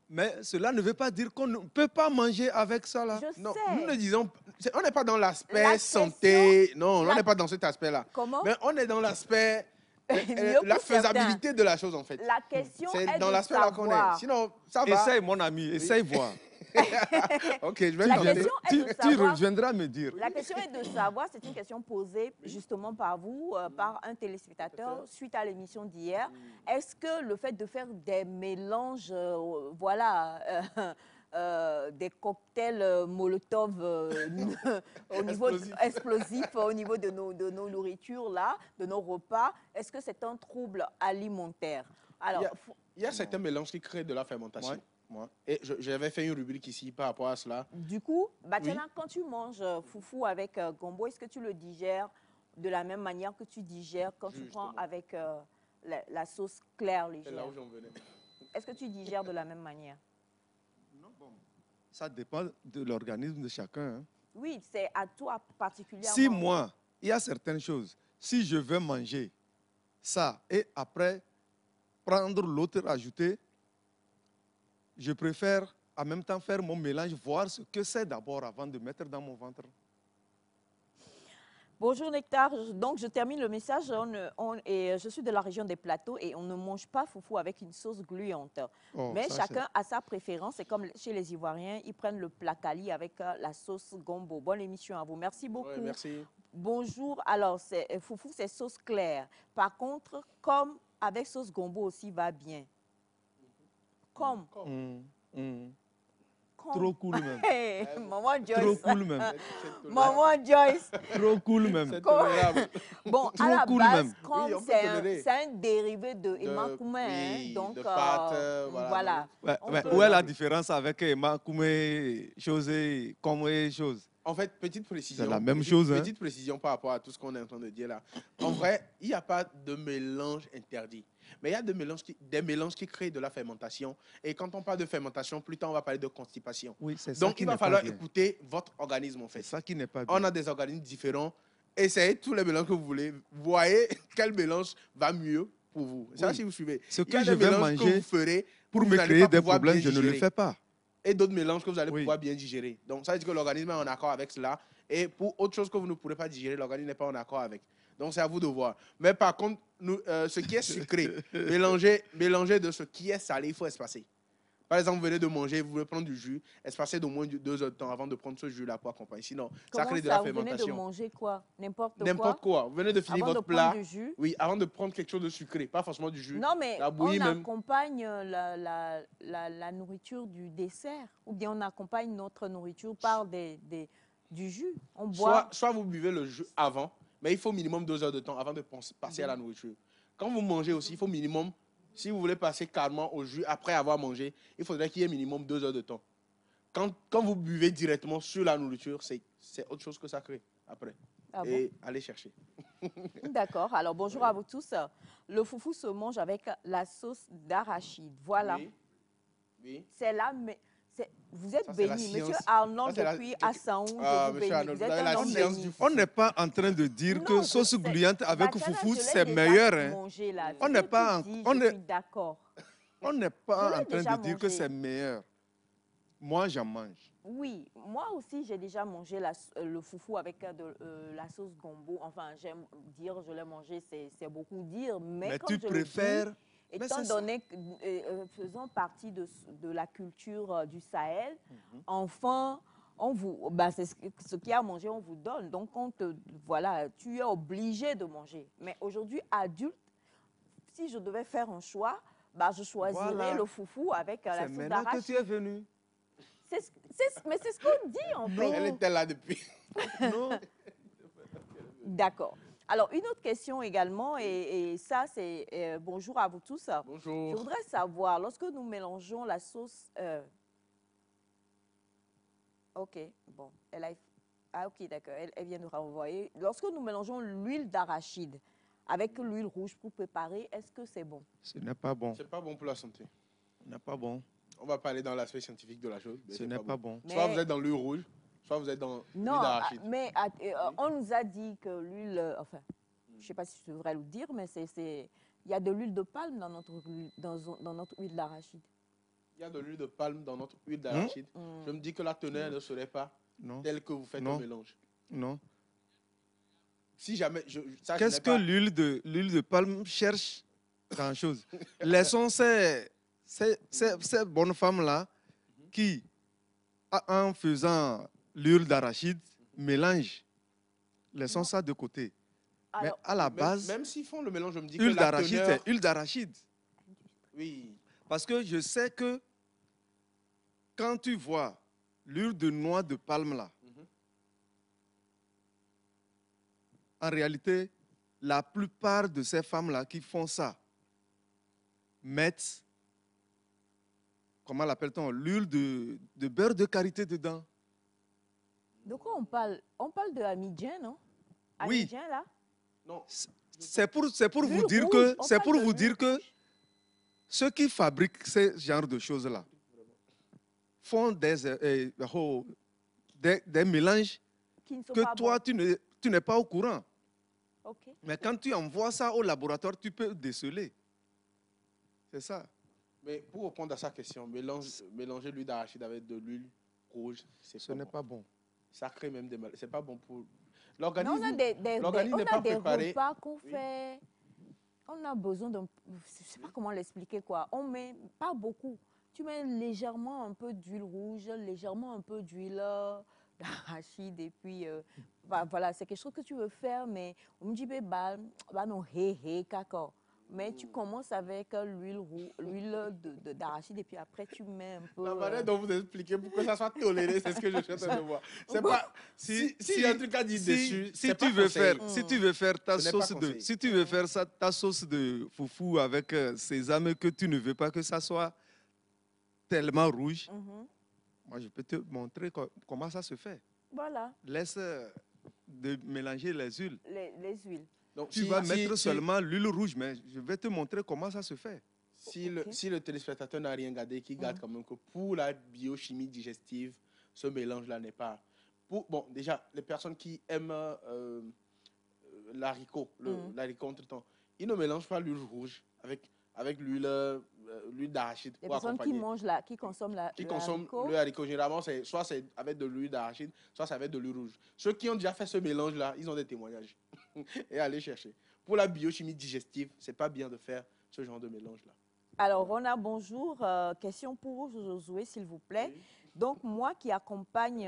F: Mais cela ne veut pas dire qu'on ne peut pas manger avec ça, là.
B: Je
C: Non,
B: sais.
C: nous ne disons, on n'est pas dans
B: La
C: l'aspect
B: question-
C: santé, non,
B: la-
C: on n'est pas dans cet aspect-là.
B: Comment?
C: Mais on est dans l'aspect,
B: Mieux
C: la
B: pour
C: faisabilité de la chose en fait.
B: La question
C: C'est
B: est
C: dans
B: de
C: l'aspect là qu'on est.
B: savoir.
C: Sinon, ça va.
F: Essaye, mon ami, essaye voir.
C: Ok, je vais
B: La
C: tenter.
B: question est de
F: Tu
B: savoir...
F: reviendras me dire.
B: La question est de savoir, c'est une question posée justement par vous, par un téléspectateur, suite à l'émission d'hier. Est-ce que le fait de faire des mélanges, des cocktails Molotov au niveau explosif au niveau de nos nourritures là, de nos repas, est-ce que c'est un trouble alimentaire? Alors,
C: Il y a certains mélanges qui créent de la fermentation.
F: Ouais.
C: Moi. Et j'avais fait une rubrique ici par rapport à cela.
B: du coup, Batiana, quand tu manges foufou avec gombo, est-ce que tu le digères de la même manière que tu digères quand tu prends
C: Justement.
B: avec la sauce claire
C: C'est
B: légère?
C: là où j'en venais.
B: Est-ce que tu digères de la même manière?
F: Ça dépend de l'organisme de chacun. Hein.
B: Oui, c'est à toi particulièrement.
F: Si moi, il y a certaines choses, si je veux manger ça et après prendre l'autre, ajouter, je préfère en même temps faire mon mélange, voir ce que c'est d'abord avant de mettre dans mon ventre.
B: Bonjour Nectar, donc je termine le message. Je suis de la région des plateaux et on ne mange pas foufou avec une sauce gluante.
F: Oh,
B: Mais
F: ça,
B: chacun a sa préférence. C'est comme chez les Ivoiriens, ils prennent le placali avec la sauce gombo. Bonne émission à vous. Merci beaucoup.
C: Ouais, merci.
B: Bonjour. Alors, foufou, c'est sauce claire. Par contre, comme avec sauce gombo aussi va bien. Comme.
F: Comme.
B: Comme.
F: Trop cool même.
B: Hey, Maman
F: Trop
B: Joyce.
F: cool même.
B: Maman Joyce.
F: Trop cool même.
C: C'est
B: Comme-
C: tolérable.
B: Bon,
F: Trop
B: à la
F: cool
B: base,
F: même.
B: comme
C: Oui, on peut
B: c'est
C: tolérer.
B: un dérivé de Emakume,
C: oui,
B: donc
C: de pâte, voilà,
F: Ouais,
B: On
F: ouais.
B: peut-
F: Où est la différence avec Makoumé, chose comme chose?
C: En fait, petite précision.
F: C'est la même
C: petite-
F: chose, hein.
C: Petite précision par rapport à tout ce qu'on est en train de dire là. En vrai, il n'y a pas de mélange interdit. Mais il y a des mélanges qui créent de la fermentation. Et quand on parle de fermentation, plus tard, on va parler de constipation.
F: Oui, c'est ça
C: Donc,
F: qui
C: il va
F: n'est pas
C: falloir
F: bien.
C: écouter votre organisme, en fait.
F: C'est ça qui n'est pas bien.
C: On a des organismes différents. Essayez tous les mélanges que vous voulez. Voyez quel mélange va mieux pour vous. C'est ça
F: Oui.
C: si vous suivez.
F: Ce
C: Il y a
F: que je
C: des
F: vais
C: mélanges que
F: manger
C: vous ferez
F: pour
C: vous
F: me
C: n'allez
F: créer
C: pas
F: des
C: pouvoir bien
F: problèmes, je ne le
C: digérer.
F: fais pas.
C: Et d'autres mélanges que vous allez
F: Oui.
C: pouvoir bien digérer. Donc, ça veut dire que l'organisme est en accord avec cela. Et pour autre chose que vous ne pourrez pas digérer, l'organisme n'est pas en accord avec. Donc, c'est à vous de voir. Mais par contre, ce qui est sucré, mélanger de ce qui est salé, il faut espacer. Par exemple, vous venez de manger, vous voulez prendre du jus, espacez d'au moins 2 heures de temps avant de prendre ce jus-là pour accompagner. Sinon, ça
B: Comment
C: crée de
B: ça,
C: la
B: vous venez de
C: fermentation.
B: manger quoi? N'importe
C: N'importe quoi. Vous venez de finir
B: Avant de
C: votre
B: prendre
C: plat.
B: du jus?
C: Oui, avant de prendre quelque chose de sucré, pas forcément du jus.
B: Non, mais
C: La bouillie
B: on
C: même.
B: accompagne la nourriture du dessert ou bien on accompagne notre nourriture par du jus. On boit.
C: Soit vous buvez le jus avant, mais il faut minimum 2 heures de temps avant de passer à la nourriture. Quand vous mangez aussi, il faut minimum, si vous voulez passer calmement au jus après avoir mangé, il faudrait qu'il y ait minimum 2 heures de temps. Quand vous buvez directement sur la nourriture, c'est autre chose que ça crée après.
B: Ah bon?
C: Et allez chercher.
B: D'accord. Alors, bonjour à vous tous. Le foufou se mange avec la sauce d'arachide. Voilà.
C: Oui. Oui.
B: C'est là, mais vous êtes
C: Ça, c'est la
B: béni.
C: science.
B: Monsieur Arnold,
C: Ça, c'est la-
B: depuis Assaou,
C: Ah,
B: je vous
C: monsieur
B: bénis.
C: Arnold,
B: Vous
C: vous
B: êtes
C: avez
B: un
C: la
B: homme
C: science
B: béni.
C: du
F: On n'est pas en train de dire
B: Non,
F: que sauce
B: c'est-
F: gluante avec
B: Bacana,
F: foufou,
B: je l'ai
F: c'est
B: déjà
F: meilleur. Hein.
B: mangé, là.
F: On
B: Ce
F: n'est
B: que
F: pas
B: tu
F: en-
B: dis,
F: on
B: je
F: est-
B: suis d'accord.
F: On n'est
B: Je
F: pas
B: l'ai
F: en train
B: déjà
F: de dire que
B: mangé.
F: c'est meilleur. Moi, j'en mange.
B: Oui, moi aussi, j'ai déjà mangé le foufou avec la sauce gombo. Enfin, j'aime dire, je l'ai mangé, c'est beaucoup dire. Mais comme
F: tu
B: je le
F: préfères...
B: dis,
F: Mais
B: étant
F: c'est ça.
B: donné que faisant partie de la culture du Sahel, enfin, c'est ce qu'il y a à manger, on vous donne. Donc, voilà, tu es obligé de manger. Mais aujourd'hui, adulte, si je devais faire un choix, je choisirais
F: Voilà.
B: le foufou avec la
F: C'est
B: sauce
F: maintenant que
B: d'arachide.
F: tu es venu.
B: Mais c'est ce qu'on dit en fait.
C: Elle était là depuis.
F: Non.
B: D'accord. Alors, une autre question également, et ça, c'est bonjour à vous tous. Je
C: Bonjour.
B: voudrais savoir, lorsque nous mélangeons la sauce. Ok, bon, ah, ok, d'accord, elle vient de renvoyer. Lorsque nous mélangeons l'huile d'arachide avec l'huile rouge pour préparer, est-ce que c'est bon?
F: Ce n'est pas bon.
C: C'est pas bon pour la santé.
F: Ce n'est pas bon.
C: On va parler dans l'aspect scientifique de la chose. mais
F: Ce
C: c'est
F: n'est pas bon.
C: Soit
B: Mais-
C: vous êtes dans l'huile rouge, soit vous êtes dans l'huile
B: Non,
C: d'arachide.
B: mais on nous a dit que l'huile, enfin, je ne sais pas si je devrais le dire, mais il y a de l'huile de palme dans notre huile d'arachide.
C: Il y a de l'huile de palme dans notre huile d'arachide. Je me dis que la teneur ne serait pas
F: Non.
C: telle que vous faites
F: Non.
C: au mélange.
F: Non.
C: Si jamais... ça, je
F: Qu'est-ce
C: n'ai
F: que
C: pas-
F: l'huile de palme cherche grand-chose? Laissons ces bonnes femmes-là qui, en faisant l'huile d'arachide, mélangent. Laissons ça de côté. Mais
B: Alors,
F: à la base,
C: Même s'ils font le mélange, je me dis que
F: huile
C: la
F: d'arachide,
C: teneur...
F: c'est huile d'arachide.
C: Oui.
F: Parce que je sais que quand tu vois l'huile de noix de palme là, en réalité, la plupart de ces femmes-là qui font ça mettent, comment l'appelle-t-on, l'huile de beurre de karité dedans.
B: de quoi on parle? On parle de amidien, non?
F: Oui.
B: Amidien, là?
C: Non.
F: C'est pour vous
B: L'huile
F: dire
B: rouge,
F: que,
B: on
F: c'est
B: parle
F: pour
B: de
F: vous
B: l'huile
F: dire que
B: rouge.
F: ceux qui fabriquent ce genre de choses-là font des mélanges
B: Qui ne sont
F: que
B: pas
F: toi,
B: bons.
F: tu n'es pas au courant.
B: Ok.
F: Mais quand tu envoies ça au laboratoire, tu peux déceler. C'est ça.
C: Mais pour répondre à sa question, mélanger l'huile d'arachide avec de l'huile rouge,
F: Ce n'est pas bon.
C: Ça crée même des maladies. C'est pas bon pour
B: Mais
C: l'organisme.
B: on a des
C: L'organisme n'est pas préparé.
B: repas qu'on
C: Oui.
B: fait. On a besoin d'un. Je ne sais pas comment l'expliquer quoi. On met pas beaucoup. Tu mets légèrement un peu d'huile rouge, légèrement un peu d'huile d'arachide et puis voilà, c'est quelque chose que tu veux faire, mais on me dit bah non hé d'accord. Mais tu commences avec l'huile d'arachide et puis après tu mets un peu.
C: La manière dont vous expliquez pour que ça soit toléré, c'est ce que je suis en train de voir. C'est pas si y a un truc à dire dessus, c'est pas conseillé.
F: Si tu veux faire ta
C: Ce n'est pas
F: sauce de,
C: conseillé.
F: si tu veux faire ça, ta sauce de foufou avec sésame que tu ne veux pas que ça soit tellement rouge,
B: Mhm.
F: moi je peux te montrer comment ça se fait.
B: Voilà,
F: Laisse de mélanger les huiles.
B: les huiles.
C: Donc,
F: Tu vas mettre seulement l'huile rouge, mais je vais te montrer comment ça se fait.
C: Si
B: Ok.
C: le téléspectateur n'a rien gardé, qu'il garde quand même que pour la biochimie digestive, ce mélange-là n'est pas. Bon, déjà, les personnes qui aiment l'haricot, l'haricot entre-temps, ils ne mélangent pas l'huile rouge avec l'huile d'arachide
B: Les
C: pour
B: personnes qui
C: accompagner.
B: mangent qui consomment
C: Qui
B: le
C: consomment
B: haricot,
C: le haricot, généralement, soit c'est avec de l'huile d'arachide, soit c'est avec de l'huile rouge. Ceux qui ont déjà fait ce mélange-là, ils ont des témoignages. Et allez chercher. Pour la biochimie digestive, c'est pas bien de faire ce genre de mélange-là.
B: Alors, Rona, bonjour. Question pour Josué, s'il vous plaît.
C: Oui.
B: Donc, moi qui accompagne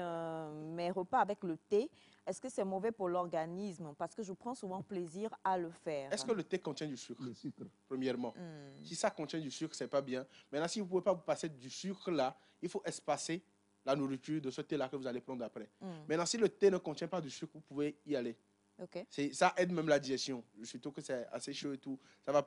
B: mes repas avec le thé, est-ce que c'est mauvais pour l'organisme? Parce que je prends souvent plaisir à le faire.
C: Est-ce que le thé contient du sucre, premièrement?
B: Hmm.
C: Si ça contient du sucre, c'est pas bien. Maintenant, si vous ne pouvez pas vous passer du sucre là, il faut espacer la nourriture de ce thé-là que vous allez prendre après. Maintenant, si le thé ne contient pas du sucre, vous pouvez y aller.
B: OK.
C: Ça aide même la digestion. Surtout que c'est assez chaud et tout. Ça va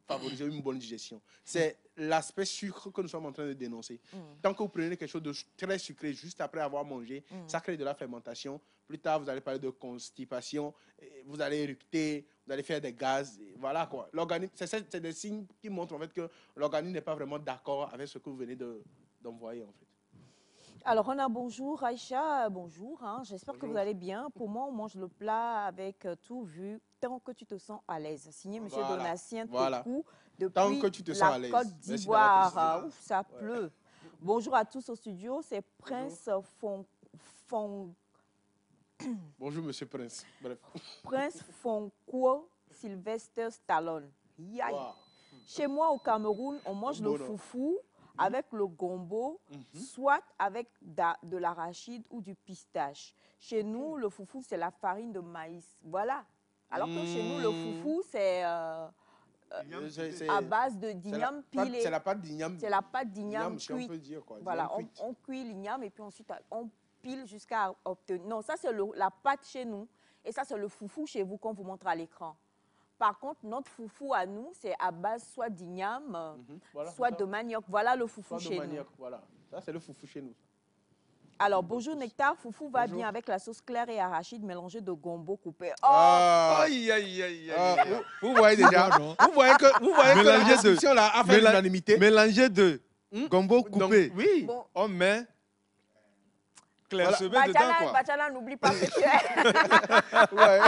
C: favoriser une bonne digestion. C'est l'aspect sucre que nous sommes en train de dénoncer. Tant que vous prenez quelque chose de très sucré juste après avoir mangé, ça crée de la fermentation. Plus tard, vous allez parler de constipation, et vous allez éructer, vous allez faire des gaz. Et voilà quoi. L'organisme, c'est des signes qui montrent en fait que l'organisme n'est pas vraiment d'accord avec ce que vous venez d'envoyer en fait.
B: Alors, Rona, bonjour. Aïcha, bonjour. J'espère que
C: Bonjour.
B: vous allez bien. Pour moi, on mange le plat avec tout vu, tant que tu te sens à l'aise. Signé M.
C: Voilà.
B: Donatien
C: Voilà.
B: Tocou,
C: Tant
B: depuis
C: que tu te sens
B: la
C: à l'aise.
B: Côte
C: Merci d'avoir
B: d'Ivoire.
C: précisé.
B: Ouf, ça pleut. Bonjour à tous au studio. C'est Prince
C: Bonjour, monsieur Prince. Bref.
B: Prince Fonko Sylvester Stallone. Yaï.
C: Wow.
B: Chez moi au Cameroun, on mange le
C: Bon, non.
B: foufou avec le gombo, soit avec de l'arachide ou du pistache. Chez nous, le foufou, c'est la farine de maïs. Voilà. Alors que chez nous, le foufou, c'est
C: C'est
B: à base de d'igname pilé.
C: c'est la pâte d'igname.
B: C'est la pâte d'igname
C: Si on
B: cuite.
C: peut dire quoi.
B: Voilà,
C: d'igname cuite.
B: on cuit l'igname et puis ensuite on pile jusqu'à obtenir. Non, ça c'est la pâte chez nous et ça c'est le foufou chez vous qu'on vous montre à l'écran. Par contre, notre foufou à nous, c'est à base soit d'igname,
C: Voilà,
B: soit
C: c'est
B: de
C: ça.
B: manioc. Voilà le foufou
C: Soit de
B: chez
C: manioc, voilà. Ça, c'est le foufou chez nous.
B: nous. Alors, bonjour Nectar, foufou va
C: Bonjour.
B: bien avec la sauce claire et arachide mélangée de gombo coupé. Oh,
F: Aïe, aïe, aïe,
C: Ah,
F: aïe.
C: vous voyez déjà,
F: Non.
C: vous voyez que la
F: Mélanger de-
C: description là a fait l'unanimité.
F: Mélanger de gombo coupé.
C: Donc, oui.
B: bon.
F: On met clairsemé dedans,
B: Bachala,
F: quoi.
B: Bachala, n'oublie pas que tu es.
C: Ouais.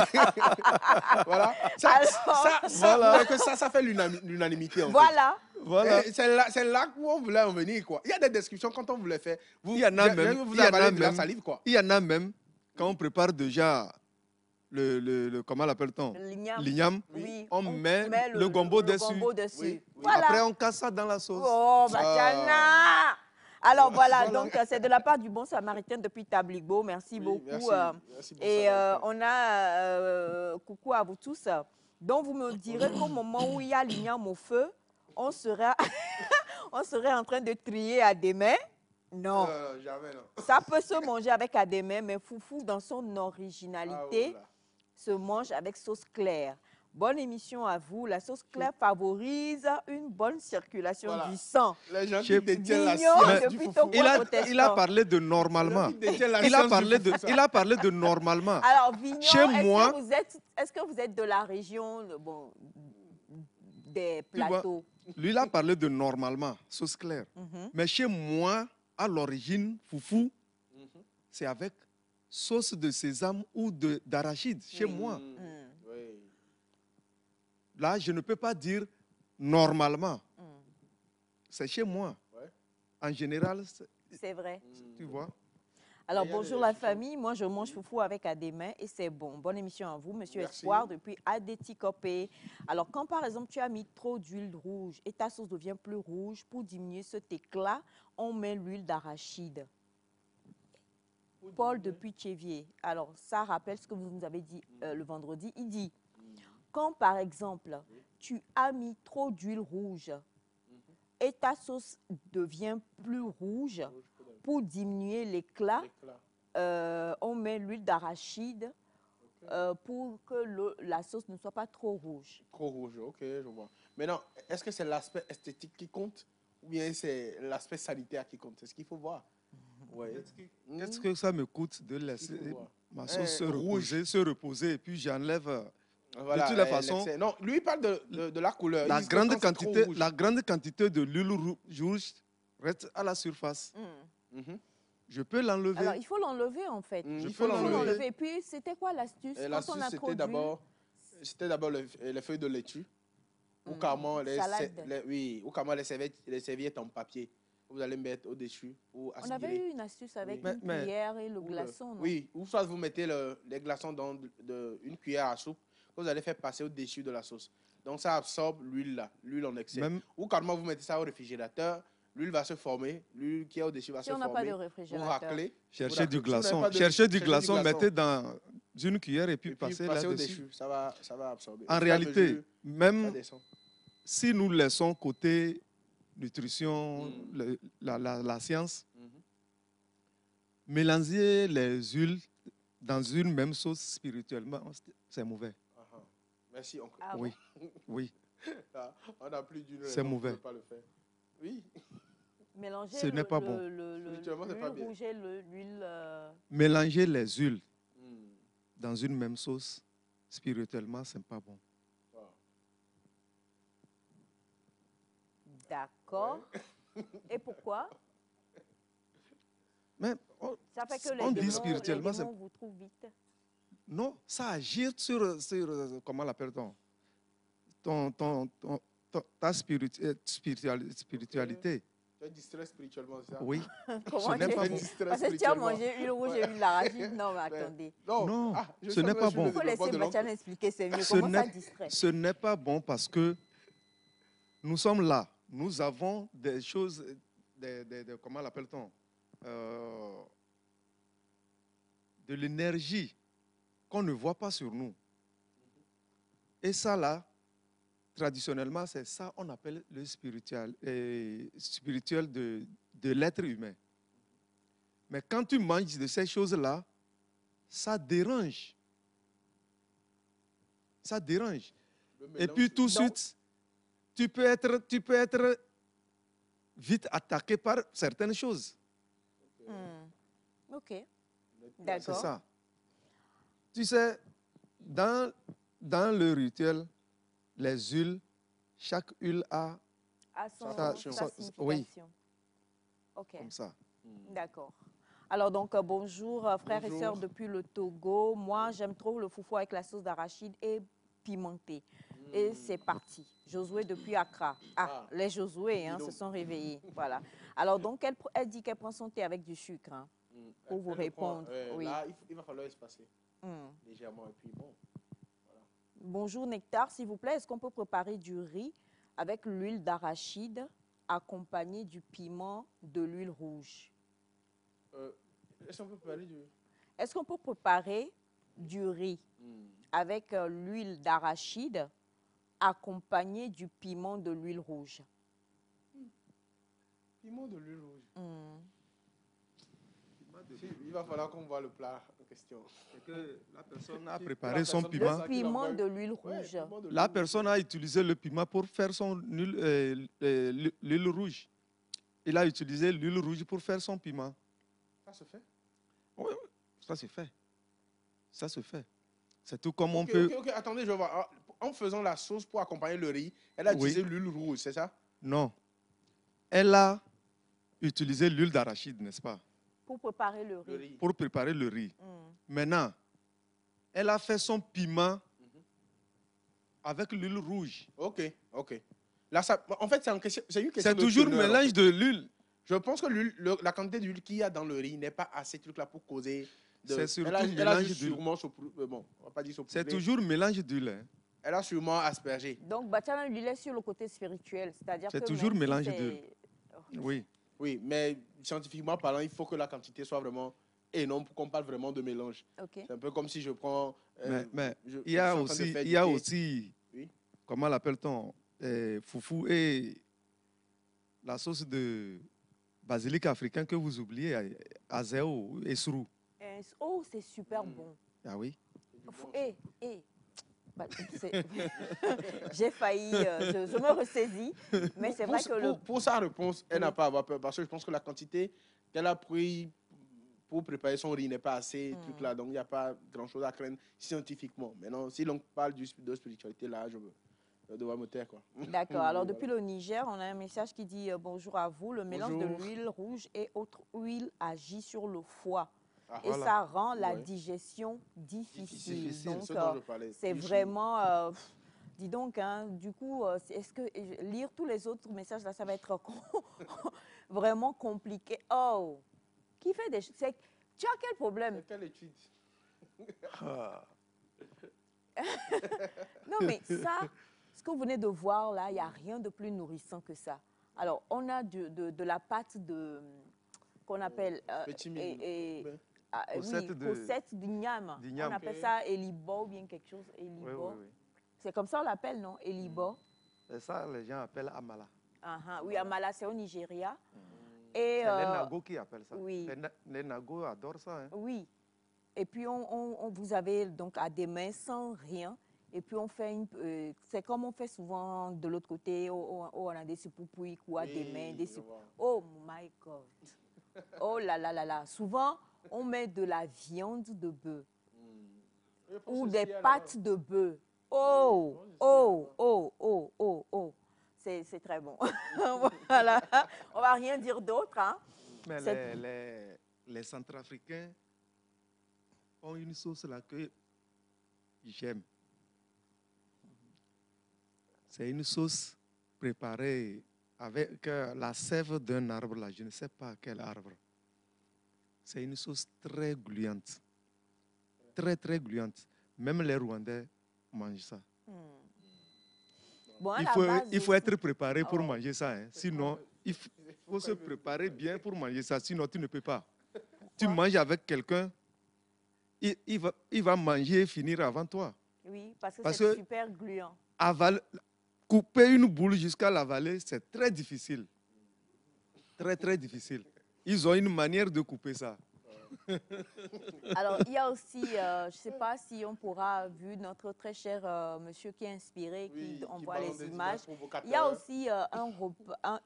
C: Voilà.
B: Alors,
C: Vous voyez que ça fait l'unanimité. en fait.
B: voilà.
F: Voilà.
C: Et c'est là où on voulait en venir, quoi. Il y a des descriptions, quand on vous les fait,
F: Il y en a même.
C: vous
F: Il y en a
C: avalez de la
F: même.
C: salive, quoi.
F: Il y en a même, quand on prépare déjà comment l'appelle-t-on?
B: L'igname.
F: L'igname.
B: Oui.
F: On met le gombo dessus.
B: gombo dessus.
C: Oui, oui.
B: Voilà.
F: Après, on casse ça dans la sauce.
B: Oh, Bachana! Alors voilà,
C: Voilà.
B: donc c'est de la part du Bon Samaritain depuis Tabligo. Merci
C: Oui,
B: beaucoup.
C: merci. Merci pour
B: Et
C: ça.
B: on a coucou à vous tous. Donc vous me direz qu'au moment où il y a l'igname au feu, on serait, on serait en train de trier à des mains. Non,
C: Jamais, non.
B: ça peut se manger avec à des mains, mais foufou dans son
C: Ah,
B: originalité
C: voilà.
B: se mange avec sauce claire. Bonne émission à vous. La sauce claire favorise une bonne circulation
C: Voilà.
B: du sang.
C: Les gens qui
F: Chez-
C: détiennent la
B: Vignon
C: science du
B: depuis
C: foufou.
B: Togo.
F: Il a
B: protestant.
F: parlé de normalement.
C: Les gens qui détiennent la
F: Il a
C: science du
F: parlé de,
C: foufou, ça.
F: il a parlé de normalement.
B: Alors, Vignon,
F: Chez moi-
B: est-ce que vous êtes de la région des
F: Tu vois,
B: plateaux?
F: Lui, il a parlé de normalement, sauce claire.
B: Mhm.
F: Mais chez moi, à l'origine, foufou, c'est avec sauce de sésame ou d'arachide chez moi.
C: Oui.
F: Là, je ne peux pas dire normalement.
B: Mm.
F: C'est chez moi.
C: Ouais.
F: En général,
B: C'est vrai.
F: tu vois.
B: Alors,
C: il y a
B: bonjour
C: des
B: la
C: choses-
B: famille. Moi, je mange foufou avec Ademain et c'est bon. Bonne émission à vous, Monsieur
C: Merci.
B: Espoir, depuis Adéticopé. Alors, quand par exemple, tu as mis trop d'huile rouge et ta sauce devient plus rouge, pour diminuer cet éclat, on met l'huile d'arachide. Paul depuis Tchévier. Alors, ça rappelle ce que vous nous avez dit le vendredi. Il dit, quand par exemple, tu as mis trop d'huile rouge et ta sauce devient plus rouge, pour diminuer l'éclat,
C: L'éclat.
B: on met l'huile d'arachide pour que la sauce ne soit pas trop rouge.
C: Trop rouge, ok, je vois. Maintenant, est-ce que c'est l'aspect esthétique qui compte ou bien c'est l'aspect sanitaire qui compte? C'est ce qu'il faut voir. Ouais.
F: Qu'est-ce que ça me coûte de laisser
C: Il faut voir.
F: ma sauce se
C: rouge.
F: reposer et puis j'enlève
C: Voilà,
F: toutes les façons,
C: l'excès. Non, lui, il parle de la couleur.
F: la
C: Il dit que quand
F: grande,
C: c'est trop
F: quantité,
C: rouge-
F: la grande quantité de l'huile rouge reste à la surface.
C: Mhm.
F: Je peux l'enlever.
B: Alors, il faut l'enlever en fait.
C: Mm,
F: Je
C: il
F: peux
C: faut l'enlever.
B: Et puis, c'était quoi l'astuce?
C: Et
B: Quand
C: l'astuce,
B: on a trop
C: c'était d'abord les feuilles de laitue, ou carrément
B: salade.
C: ou carrément les serviettes en papier. Vous allez mettre au-dessus pour
B: On
C: aspirer.
B: avait eu une astuce avec
C: Oui.
B: une
F: Mais-
B: cuillère et le
C: Ou
B: glaçon, non?
C: Oui, ou soit vous mettez les glaçons dans une cuillère à soupe que vous allez faire passer au-dessus de la sauce. Donc ça absorbe l'huile là, l'huile en excès.
F: Même-
C: Ou carrément vous mettez ça au réfrigérateur, l'huile va se former, l'huile qui est au-dessus va
B: Si
C: se
B: on n'a
C: former.
B: pas de
C: Vous
B: réfrigérateur.
C: raclez.
F: Cherchez du
C: Si vous n'avez
F: glaçon.
C: pas de-
F: Cherchez du
C: cherchez
F: glaçon, mettez dans une cuillère et puis
C: Et puis
F: passez
C: passez
F: là-dessus.
C: au-dessus, ça va absorber.
F: En
C: Au fur et à
F: réalité,
C: mesure, ça
F: même
C: descend.
F: si nous laissons côté nutrition, la science,
C: Mhm.
F: mélanger les huiles dans une même sauce spirituellement, c'est mauvais.
C: Ah, merci, oncle.
B: Ah
F: Oui, oui.
C: Ah, on n'a plus d'une
F: C'est
C: raison, on
F: mauvais.
C: ne peut pas le faire. Oui.
B: Mélanger
F: Ce n'est pas bon.
C: Spirituellement, c'est pas
B: l'huile
C: bien.
B: rouge et l'huile...
F: Mélanger les huiles
C: Mm.
F: dans une même sauce, spirituellement, c'est pas bon.
C: Wow.
B: D'accord. Et pourquoi?
F: Mais
B: Ça fait que les
F: on dit
B: démons,
F: spirituellement,
B: les démons vous trouvent vite.
F: non, ça agit sur comment l'appelle-t-on, ta spiritualité.
C: Tu es distrait spirituellement, c'est ça?
F: Oui.
B: Comment
F: n'est
B: tu
F: pas
B: es
F: bon.
C: Distrait
B: Parce que tu as
C: spirituellement.
B: mangé huile rouge et huile d'arachide. Non, mais attendez.
F: Non,
C: je
F: ce n'est
C: suis
F: pas
C: sur le
F: bon.
B: Il faut
C: développement
B: laisser
C: de l'oncle.
B: Bachane expliquer, c'est mieux.
F: Ce
B: Comment ça
F: n'est-
B: distrait?
F: Ce n'est pas bon parce que nous sommes là. Nous avons des choses, comment l'appelle-t-on, de l'énergie qu'on ne voit pas sur nous. Et ça, là, traditionnellement, c'est ça qu'on appelle le spirituel de l'être humain. Mais quand tu manges de ces choses-là, ça dérange. Ça dérange.
C: Le
F: Et
C: mélange,
F: puis tout de
B: Donc-
F: suite, tu peux être vite attaqué par certaines choses.
B: Ok,
F: C'est
B: d'accord.
F: ça. Tu sais, dans le rituel, les huiles, chaque huile a
B: À son,
F: Ça-
B: sa
F: ça-
B: signification.
F: oui.
B: Ok,
F: comme ça.
B: d'accord. Alors donc, bonjour frères et
C: Bonjour.
B: sœurs depuis le Togo. Moi, j'aime trop le foufou avec la sauce d'arachide et pimenté. Et c'est parti. Josué depuis Accra. Ah,
C: Ah.
B: les Josué
C: Dis
B: se
C: donc.
B: sont réveillés. Voilà. Alors donc, elle dit qu'elle prend son thé avec du sucre. Hein. Pour vous
C: Elle le prend,
B: répondre, oui.
C: Là, il va falloir espacer
B: Hmm.
C: légèrement. Et puis bon.
B: Bonjour Nectar, s'il vous plaît, est-ce qu'on peut préparer du riz avec l'huile d'arachide accompagné du piment, de l'huile rouge?
C: Est-ce qu'on peut parler du...
B: Est-ce qu'on peut préparer du riz avec l'huile d'arachide accompagné du piment, de l'huile rouge?
C: Piment de l'huile rouge.
B: Hmm.
C: Il va falloir qu'on voit le plat en question.
F: Que la personne a
C: Si
F: préparé
C: la
F: son
C: personne
F: piment.
C: Ça
B: Le
C: qu'il
B: piment
C: envoie-
B: de l'huile
C: Ouais,
B: rouge.
C: piment de
F: La
C: l'huile
F: personne a utilisé le piment pour faire son l'huile rouge. Il a utilisé l'huile rouge pour faire son piment.
C: rouge. Ça se fait?
F: Oui, oui, ça se fait. Ça se fait. C'est tout comme on
C: Ok,
F: peut...
C: ok, ok, attendez, je vois. Ah, en faisant la sauce pour accompagner le riz, elle a
F: Oui.
C: utilisé l'huile rouge, c'est ça?
F: Non. Elle a utilisé l'huile d'arachide, n'est-ce pas?
B: Pour préparer le
C: Le
B: riz.
C: riz.
F: pour préparer le riz.
B: Mm.
F: Maintenant, elle a fait son piment avec l'huile rouge.
C: Ok, ok. Là, ça, en fait, c'est une question
F: C'est
C: de
F: toujours
C: teneur, en
F: mélange
C: fait.
F: de l'huile.
C: Je pense que la quantité d'huile qu'il y a dans le riz n'est pas assez truc là pour causer.
F: C'est surtout
C: elle a
F: mélange
C: juste
F: d'huile.
C: sûrement bon, on va pas dire
F: C'est
C: saupoudré.
F: toujours mélange d'huile. Hein.
C: Elle a sûrement aspergé.
B: Donc, Batiana, il est sur le côté spirituel. C'est-à-dire que
F: C'est toujours
B: même si
F: mélange
B: c'est-
F: d'huile. Oui.
C: Oui, mais scientifiquement parlant, il faut que la quantité soit vraiment énorme pour qu'on parle vraiment de mélange.
B: Ok.
C: C'est un peu comme si je prends.
F: Mais
C: je
F: il y a
C: suis en train de
F: aussi,
C: faire
F: il
C: du
F: y a
C: thé.
F: aussi
C: Oui.
F: comment l'appelle-t-on, foufou et la sauce de basilic africain que vous oubliez, azéo et sourou.
B: Oh, c'est super bon.
F: Ah oui.
B: Bah, c'est- J'ai failli, je me ressaisis, mais c'est vrai que le...
C: Pour sa réponse, elle
B: Oui.
C: n'a pas à avoir peur parce que je pense que la quantité qu'elle a pris pour préparer son riz n'est pas assez truc là, donc il n'y a pas grand-chose à craindre scientifiquement. Maintenant, si l'on parle de spiritualité là, je vais devoir me taire quoi.
B: D'accord. Alors,
C: Voilà.
B: depuis le Niger, on a un message qui dit bonjour à vous. Le mélange de
C: Bonjour.
B: l'huile rouge et autres huiles agit sur le foie.
C: Ah,
B: Et
F: voilà.
B: ça rend la
C: Ouais.
B: digestion difficile.
C: Difficile,
B: Donc,
C: ce dont je parlais.
B: c'est
C: Difficile.
B: vraiment... dis donc, hein, du coup, est-ce que lire tous les autres messages, là, ça va être vraiment compliqué. Oh, qui fait des... Tu as quel problème?
C: Quelle étude?
B: Non, mais ça, ce que vous venez de voir là, il n'y a rien de plus nourrissant que ça. Alors, on a de la pâte de qu'on appelle
C: Petit mille. Ben.
F: Cosette de-
B: cosette d'igname.
F: du gname.
B: On appelle
C: Ok.
B: ça elibo ou bien quelque chose. Elibo. C'est comme ça on l'appelle, non? Elibo.
F: Et ça, les gens appellent amala.
B: Oui, Amala, c'est au Nigeria. Et,
F: C'est les Nago qui appellent ça.
B: oui.
F: Les Nago adorent ça. Hein.
B: oui. Et puis, vous avez donc à des mains sans rien. Et puis, on fait c'est comme on fait souvent de l'autre côté, on a des soupoupouis, quoi, des mains, des
C: je vois.
B: Oh my God. Oh là là là là. Souvent, on met de la viande de bœuf
C: Je pense
B: ou
C: que
B: des
C: s'il y a
B: pâtes de bœuf. Oh, oh, oh, oh, oh, oh. C'est très bon. Voilà. On va rien dire d'autre, hein.
F: Mais
B: C'est-
F: les Centrafricains ont une sauce là que j'aime. C'est une sauce préparée avec la sève d'un arbre là. Je ne sais pas quel arbre. C'est une sauce très gluante. Très, très gluante. Même les Rwandais mangent ça.
B: Bon, à
F: Il
B: la
F: faut,
B: base
F: il faut
B: aussi-
F: être préparé pour
B: Oh.
F: manger ça. Hein. Sinon, il faut se préparer bien pour manger ça. Sinon, tu ne peux pas. Tu manges avec quelqu'un, il va manger et finir avant toi.
B: Oui, parce que
F: Parce
B: c'est
F: que-
B: super gluant.
F: Couper une boule jusqu'à l'avaler, c'est très difficile. Très, très difficile. Ils ont une manière de couper ça.
B: Alors, il y a aussi, je ne sais pas si on pourra, vu notre très cher monsieur qui est inspiré,
C: Oui,
B: qui envoie
C: balance
B: les
C: des
B: images.
C: provocateurs.
B: Il y a aussi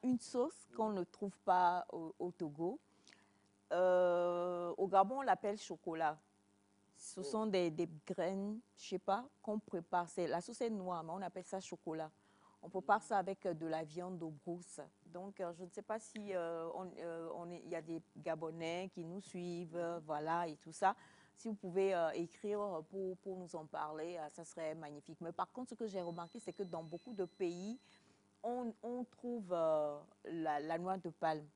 B: une sauce qu'on ne trouve pas au Togo. Au Gabon, on l'appelle chocolat. Ce sont des graines, je ne sais pas, qu'on prépare. La sauce est noire, mais on appelle ça chocolat. On prépare ça avec de la viande de brousse. Donc, je ne sais pas si il y a des Gabonais qui nous suivent, voilà, et tout ça. Si vous pouvez écrire pour nous en parler, ça serait magnifique. Mais par contre, ce que j'ai remarqué, c'est que dans beaucoup de pays, on trouve la noix de palme.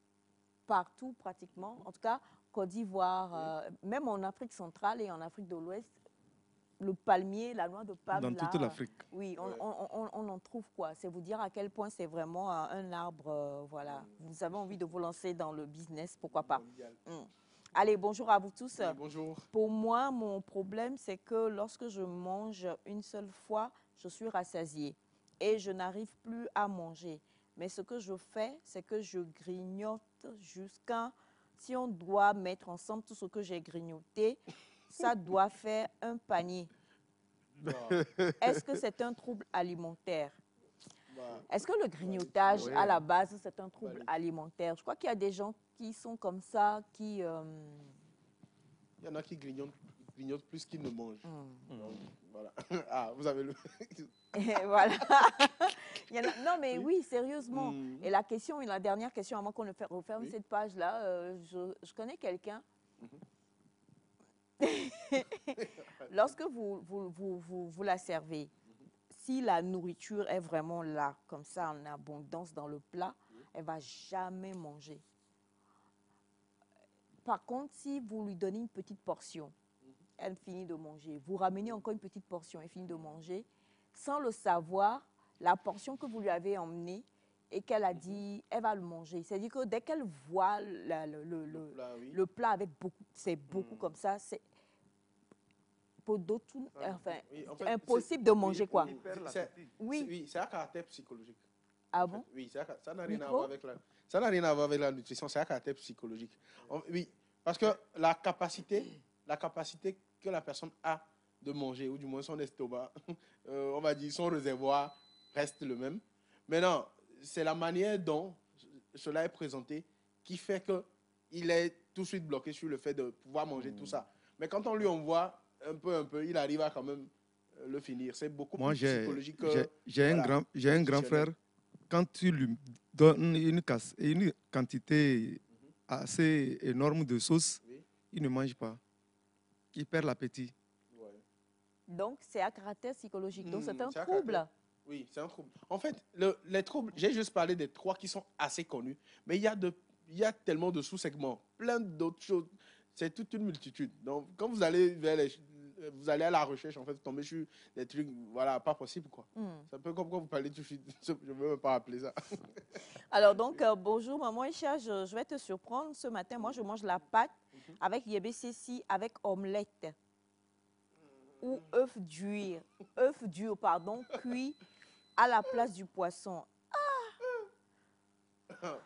B: Partout, pratiquement. En tout cas, Côte d'Ivoire, même en Afrique centrale et en Afrique de l'Ouest, le palmier, la noix de palme.
F: Dans
B: là,
F: toute l'Afrique.
B: Oui,
C: Ouais.
B: on en trouve quoi. C'est vous dire à quel point c'est vraiment un arbre. Voilà. Vous avez envie de vous lancer dans le business, pourquoi pas.
C: Mondial.
B: Allez, bonjour à vous tous.
C: Oui, bonjour.
B: Pour moi, mon problème, c'est que lorsque je mange une seule fois, je suis rassasiée et je n'arrive plus à manger. Mais ce que je fais, c'est que je grignote jusqu'à... Si on doit mettre ensemble tout ce que j'ai grignoté, ça doit faire un panier.
C: Bah,
B: Est-ce que c'est un trouble alimentaire?
C: bah,
B: Est-ce que le grignotage,
F: Oui.
B: à la base, c'est un trouble
C: Valide.
B: alimentaire? Je crois qu'il y a des gens qui sont comme ça, qui...
C: il y en a qui grignotent plus qu'ils ne mangent.
B: Hmm.
C: Donc, voilà. Ah, vous avez le.
B: Et voilà. Non, mais oui, sérieusement.
C: Mm.
B: Et la dernière question, avant qu'on ne referme
C: Oui.
B: cette page-là, je connais quelqu'un. Lorsque vous la servez, si la nourriture est vraiment là, comme ça, en abondance dans le plat, elle ne va jamais manger. Par contre, si vous lui donnez une petite portion, elle finit de manger. Vous ramenez encore une petite portion, elle finit de manger. Sans le savoir, la portion que vous lui avez emmenée et qu'elle a dit, elle va le manger. C'est-à-dire que dès qu'elle voit
C: Plat, oui.
B: le plat avec beaucoup, c'est beaucoup comme ça, c'est pour d'autres, enfin,
C: Oui, en
B: c'est
C: fait,
B: impossible de manger quoi.
F: Il perd
C: C'est-
F: l'appétit.
B: Oui.
C: Oui, c'est un caractère psychologique.
B: Ah
C: En fait.
B: bon?
C: Oui, ça n'a rien à
B: Micro?
C: voir avec ça n'a rien à voir avec la nutrition, c'est un caractère psychologique. Oui, parce que la capacité que la personne a de manger, ou du moins son estomac, on va dire son réservoir reste le même. Maintenant, c'est la manière dont cela est présenté qui fait qu'il est tout de suite bloqué sur le fait de pouvoir manger tout ça. Mais quand on lui envoie un peu, il arrive à quand même le finir. C'est beaucoup
F: Moi,
C: plus psychologique que...
F: j'ai un
C: voilà,
F: grand frère. Quand tu lui donnes une quantité assez énorme de sauce,
C: Oui.
F: il ne mange pas. Il perd l'appétit.
C: Ouais.
B: Donc, c'est à caractère psychologique. Donc, c'est un
C: C'est un
B: trouble.
C: caractère. Oui, c'est un trouble. En fait, les troubles, j'ai juste parlé des 3 qui sont assez connus, mais il y a tellement de sous-segments, plein d'autres choses. C'est toute une multitude. Donc, quand vous allez vous allez à la recherche, en fait, vous tombez sur des trucs, voilà, pas possible, quoi. C'est un peu comme quand vous parlez du fit. Je ne veux même pas appeler ça.
B: Alors, donc, bonjour, maman Isha, je vais te surprendre. Ce matin, moi, je mange la pâte avec yébé-sessi, avec omelette ou œuf dur, pardon, cuit à la place du poisson.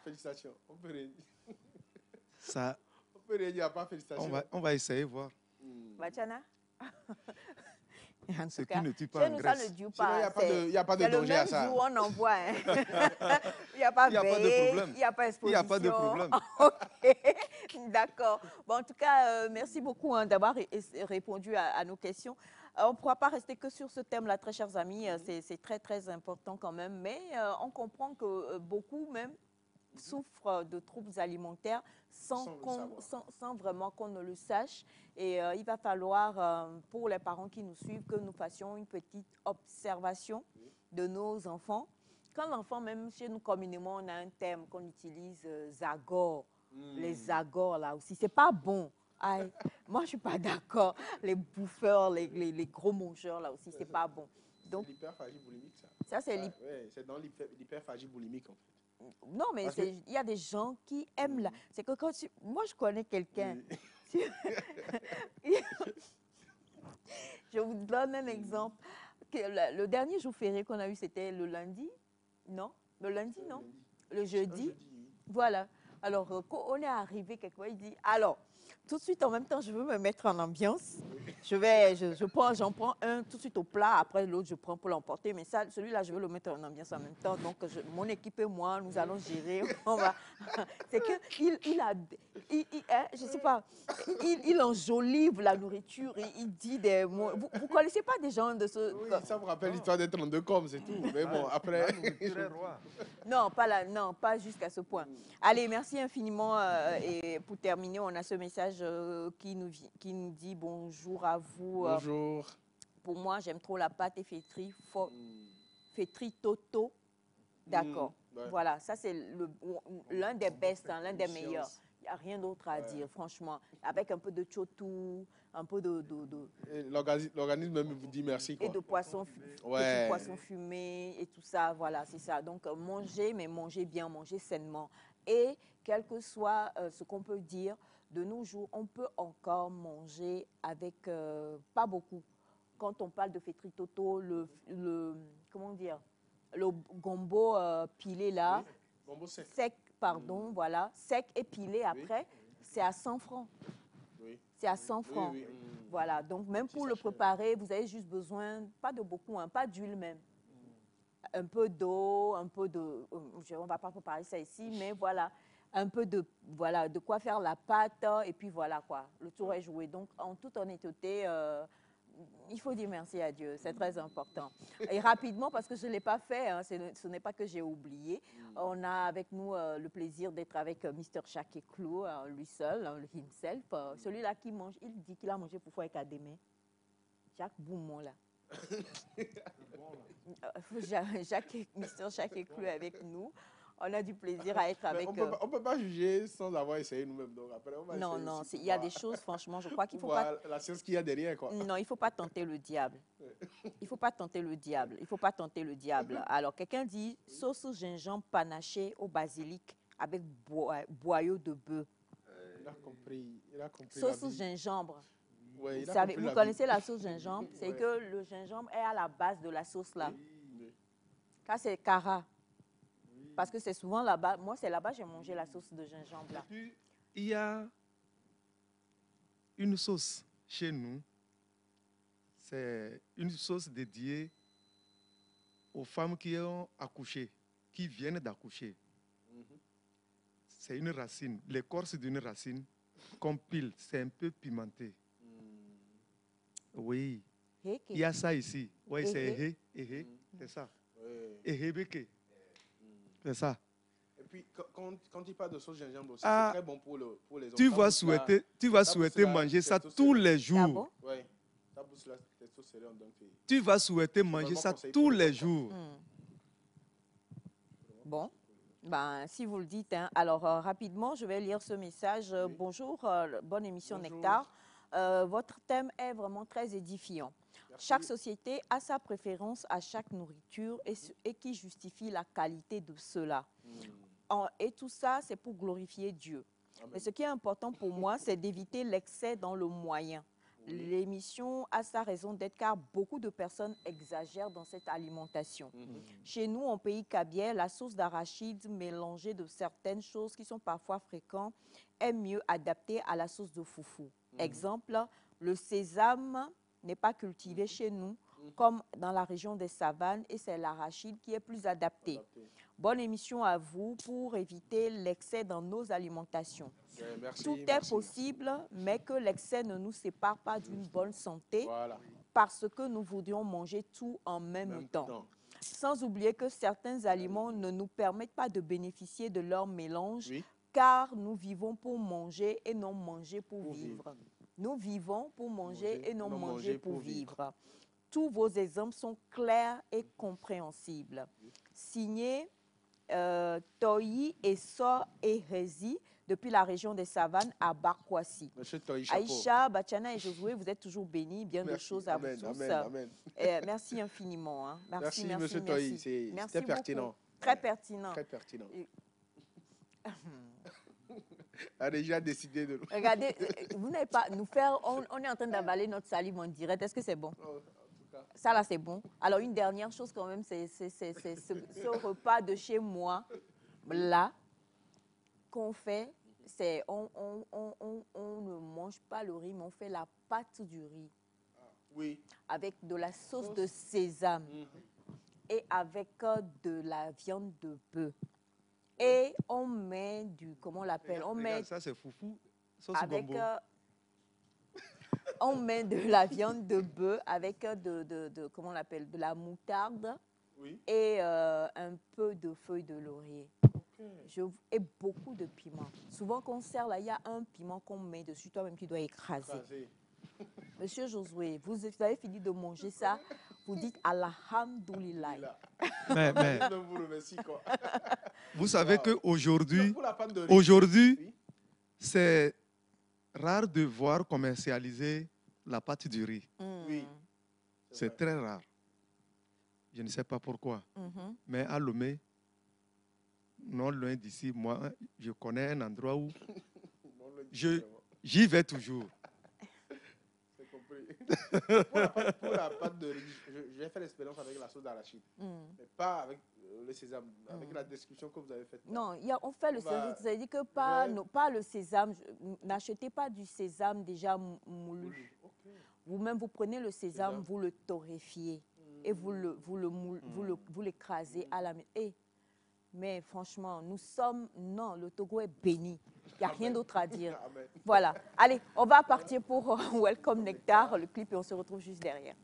C: Félicitations. On peut rien dire.
F: Ça,
C: On peut rien dire, à part félicitations.
F: on va essayer voir.
B: Bachana? En
F: Ce
B: tout
F: qui
B: cas,
F: ne tue pas
B: chez nous, ça
F: engraisse.
B: ne dure
C: Sinon,
B: pas.
C: il n'y a pas de
B: C'est le
C: danger à
B: même
C: ça.
B: jour où on envoie. Hein. Il n'y a pas
F: Il y a pas de
B: veillée,
F: problème.
B: il n'y a pas
F: Il n'y
B: exposition.
F: a pas de problème.
B: OK, d'accord. Bon, en tout cas, merci beaucoup hein, d'avoir répondu à nos questions. On ne pourra pas rester que sur ce thème-là, très chers amis. C'est très, très important quand même. Mais on comprend que beaucoup même souffrent de troubles alimentaires sans vraiment qu'on ne le sache. Et il va falloir, pour les parents qui nous suivent, que nous fassions une petite observation de nos enfants. Quand l'enfant, même chez nous communément, on a un terme qu'on utilise, zagor. Les zagors là aussi, c'est pas bon. Aïe, moi je suis pas d'accord. Les bouffeurs, les gros mangeurs là aussi, c'est pas bon.
C: Donc, c'est l'hyperphagie boulimique, ça.
B: Ça, c'est
C: ouais, c'est dans l'hyperphagie boulimique, en fait.
B: Non, mais il y a des gens qui aiment là. C'est que quand moi, je connais quelqu'un. Oui. Je vous donne un exemple. Le dernier jour férié qu'on a eu, c'était le lundi. Non? Le lundi, non? Le jeudi. Voilà. Alors, quand on est arrivé, quelquefois, il dit, alors, tout de suite, en même temps, je veux me mettre en ambiance. J'en prends un tout de suite au plat, après l'autre, je prends pour l'emporter. Mais ça, celui-là, je veux le mettre en ambiance en même temps. Donc, mon équipe et moi, nous allons gérer. C'est qu'il a, je sais pas, il enjolive la nourriture, il dit des mots. Vous connaissez pas des gens de ce...
C: Oui, ça me rappelle l'histoire des 32 corps, c'est tout. Mais bon, après...
B: Non, pas jusqu'à ce point. Allez, merci infiniment. Et pour terminer, on a ce message qui nous dit bonjour à vous.
C: Bonjour.
B: Pour moi, j'aime trop la pâte et fétri toto. D'accord.
C: Ouais.
B: Voilà, ça c'est l'un des best, hein, l'un des meilleurs. Il n'y a rien d'autre à dire, franchement. Avec un peu de chotou, un peu de
C: L'organisme même vous dit merci, quoi.
B: et de poisson,
C: Ouais.
B: petit poisson fumé et tout ça, voilà, c'est ça. Donc, manger, mais manger bien, manger sainement. Et quel que soit ce qu'on peut dire, de nos jours, on peut encore manger avec pas beaucoup. Quand on parle de fétri toto, comment dire, le gombo pilé là,
C: Oui. Gombo sec.
B: Voilà, sec et pilé après, c'est à 100 francs.
C: Oui.
B: C'est à 100 francs.
C: Oui.
B: Voilà, donc même pour le
C: sachet.
B: préparer, vous avez juste besoin, pas de beaucoup, hein, pas d'huile même. Un peu d'eau, un peu de... on ne va pas préparer ça ici, mais voilà, un peu de quoi faire la pâte, et puis voilà quoi, le tour est joué. Donc en toute honnêteté, Il faut dire merci à Dieu, c'est très important. Et rapidement, parce que je ne l'ai pas fait, hein, ce n'est pas que j'ai oublié. On a avec nous le plaisir d'être avec Mr. Chaké Clou, lui seul, hein, himself. Celui-là qui mange, il dit qu'il a mangé pour faire Kademé. Jacques Boumon, là. Mr. Chaké Clou est avec nous. On a du plaisir à être
C: Mais
B: avec...
C: on peut pas juger sans avoir essayé nous-mêmes. Donc après, on va
B: Non,
C: essayer
B: non,
C: aussi
B: il
C: pour
B: y a
C: voir-
B: des choses, franchement, je crois qu'il ne
C: pour
B: faut pas...
C: voir la science qu'il y a derrière, quoi.
B: Non, il ne faut pas tenter le diable. Il ne faut pas tenter le diable. Il ne faut pas tenter le diable. Alors, quelqu'un dit sauce gingembre panachée au basilic avec boyau de bœuf.
C: Il a compris. Il a compris
B: Sauce
C: la vie.
B: gingembre.
C: Ouais, il
B: Vous
C: a
B: savez,
C: compris
B: vous
C: la
B: connaissez
C: vie.
B: la sauce gingembre? C'est
C: Ouais.
B: que le gingembre est à la base de la sauce là.
C: Oui.
B: Ça, c'est cara. Parce que c'est souvent là-bas. Moi, c'est là-bas que j'ai mangé la sauce de gingembre là.
F: Puis, il y a une sauce chez nous. C'est une sauce dédiée aux femmes qui ont accouché, qui viennent d'accoucher. C'est une racine, l'écorce d'une racine qu'on pile. C'est un peu pimenté. Oui,
B: Hé,
F: il y a ça ici. Oui, c'est
B: Ehé.
F: ehé, c'est ça.
C: Ouais.
F: Ehé beke. C'est ça.
C: Et puis, quand il parle de sauce gingembre aussi,
F: Ah,
C: c'est très bon pour les
F: Tu
C: hommes.
F: vas
C: Ça booste la-
F: souhaiter,
C: ça
F: souhaiter
C: booste la
F: manger ça
C: testostérone.
F: tous les
B: Ah
F: jours.
B: bon?
C: Ouais, ça booste la testostérone. Donc,
F: Tu vas souhaiter manger
C: vraiment
F: ça
C: conseillé
F: tous
C: pour
F: les
C: les enfants.
F: jours.
B: Bon. Ben, si vous le dites. Hein. Alors, rapidement, je vais lire ce message.
C: Oui.
B: Bonjour, bonne émission
C: Bonjour.
B: Nectar. Votre thème est vraiment très édifiant.
C: Merci.
B: Chaque société a sa préférence à chaque nourriture et qui justifie la qualité de cela. Et tout ça, c'est pour glorifier Dieu.
C: Amen.
B: Mais ce qui est important pour moi, c'est d'éviter l'excès dans le moyen. L'émission a sa raison d'être car beaucoup de personnes exagèrent dans cette alimentation. Chez nous, en pays cabiais, la sauce d'arachide mélangée de certaines choses qui sont parfois fréquentes est mieux adaptée à la sauce de foufou. Exemple, le sésame n'est pas cultivé chez nous comme dans la région des savanes et c'est l'arachide qui est plus adapté. Bonne émission à vous pour éviter l'excès dans nos alimentations.
C: Ouais, merci,
B: Tout est
C: merci.
B: possible, mais que l'excès ne nous sépare pas d'une bonne santé
C: Voilà.
B: parce que nous voudrions manger tout en même temps. Sans oublier que certains aliments ne nous permettent pas de bénéficier de leur mélange
C: Oui.
B: car nous vivons pour manger et non manger pour
C: Pour
B: vivre. Nous vivons pour manger et non manger pour vivre. Tous vos exemples sont clairs et compréhensibles. Signé Toyi et So Ehezi depuis la région des Savanes à Barkwasi.
C: Monsieur Toy, chapeau.
B: Aïcha, Bachana et Josué, vous êtes toujours bénis. Bien de
C: Merci.
B: choses à
C: Amen,
B: vous tous.
C: amen, amen.
B: Merci infiniment. Hein.
C: Merci, monsieur Toy. C'était
B: Merci
C: pertinent.
B: beaucoup. Très pertinent.
C: Très pertinent.
B: Et-
C: A déjà décidé de...
B: Regardez, vous n'avez pas nous faire. On est en train d'avaler notre salive en direct. Est-ce que c'est bon?
C: Oh, en tout cas.
B: Ça là, c'est bon. Alors, une dernière chose quand même, c'est ce repas de chez moi, là, qu'on fait, c'est on ne mange pas le riz, mais on fait la pâte du riz
C: Oui.
B: avec de la sauce de sésame et avec de la viande de bœuf. Et on met du, comment on l'appelle? On met
F: Regarde, ça c'est foufou, sauce
B: avec
F: gombo.
B: on met de la viande de bœuf avec comment on l'appelle, de la moutarde
C: Oui.
B: et un peu de feuilles de laurier. Et beaucoup de piment. Souvent quand on sert là, il y a un piment qu'on met dessus, toi-même tu dois écraser.
C: Écrasé.
B: Monsieur Josué, vous avez fini de manger ça, vous dites Alhamdoulilah.
C: Là.
F: Mais
C: Je vous remercie, quoi.
F: vous savez qu'aujourd'hui,
C: Pour la pâte de riz.
F: aujourd'hui,
C: Oui.
F: c'est rare de voir commercialiser la pâte du riz.
C: Oui.
F: C'est
C: vrai.
F: très rare. Je ne sais pas pourquoi.
B: Mhm.
F: Mais à Lomé, non loin d'ici, moi, je connais un endroit où
C: Non, le-
F: Je- j'y vais toujours.
C: C'est compris. Pour la pâte de riz, j'ai fait l'expérience avec la sauce d'arachide. Mais pas avec le sésame, avec la description que vous avez faite.
B: Non, on fait le
C: Bah,
B: sésame, c'est-à-dire que pas,
C: ouais.
B: pas le sésame, n'achetez pas du sésame déjà moulu.
C: Ok.
B: Vous-même, vous prenez le sésame,
C: Sésame.
B: vous le torréfiez et vous l'écrasez à la main. Mais franchement, le Togo est béni. Il n'y a rien d'autre à dire.
C: Amen.
B: Voilà. Allez, on va partir pour Welcome Nectar, le clip, et on se retrouve juste derrière.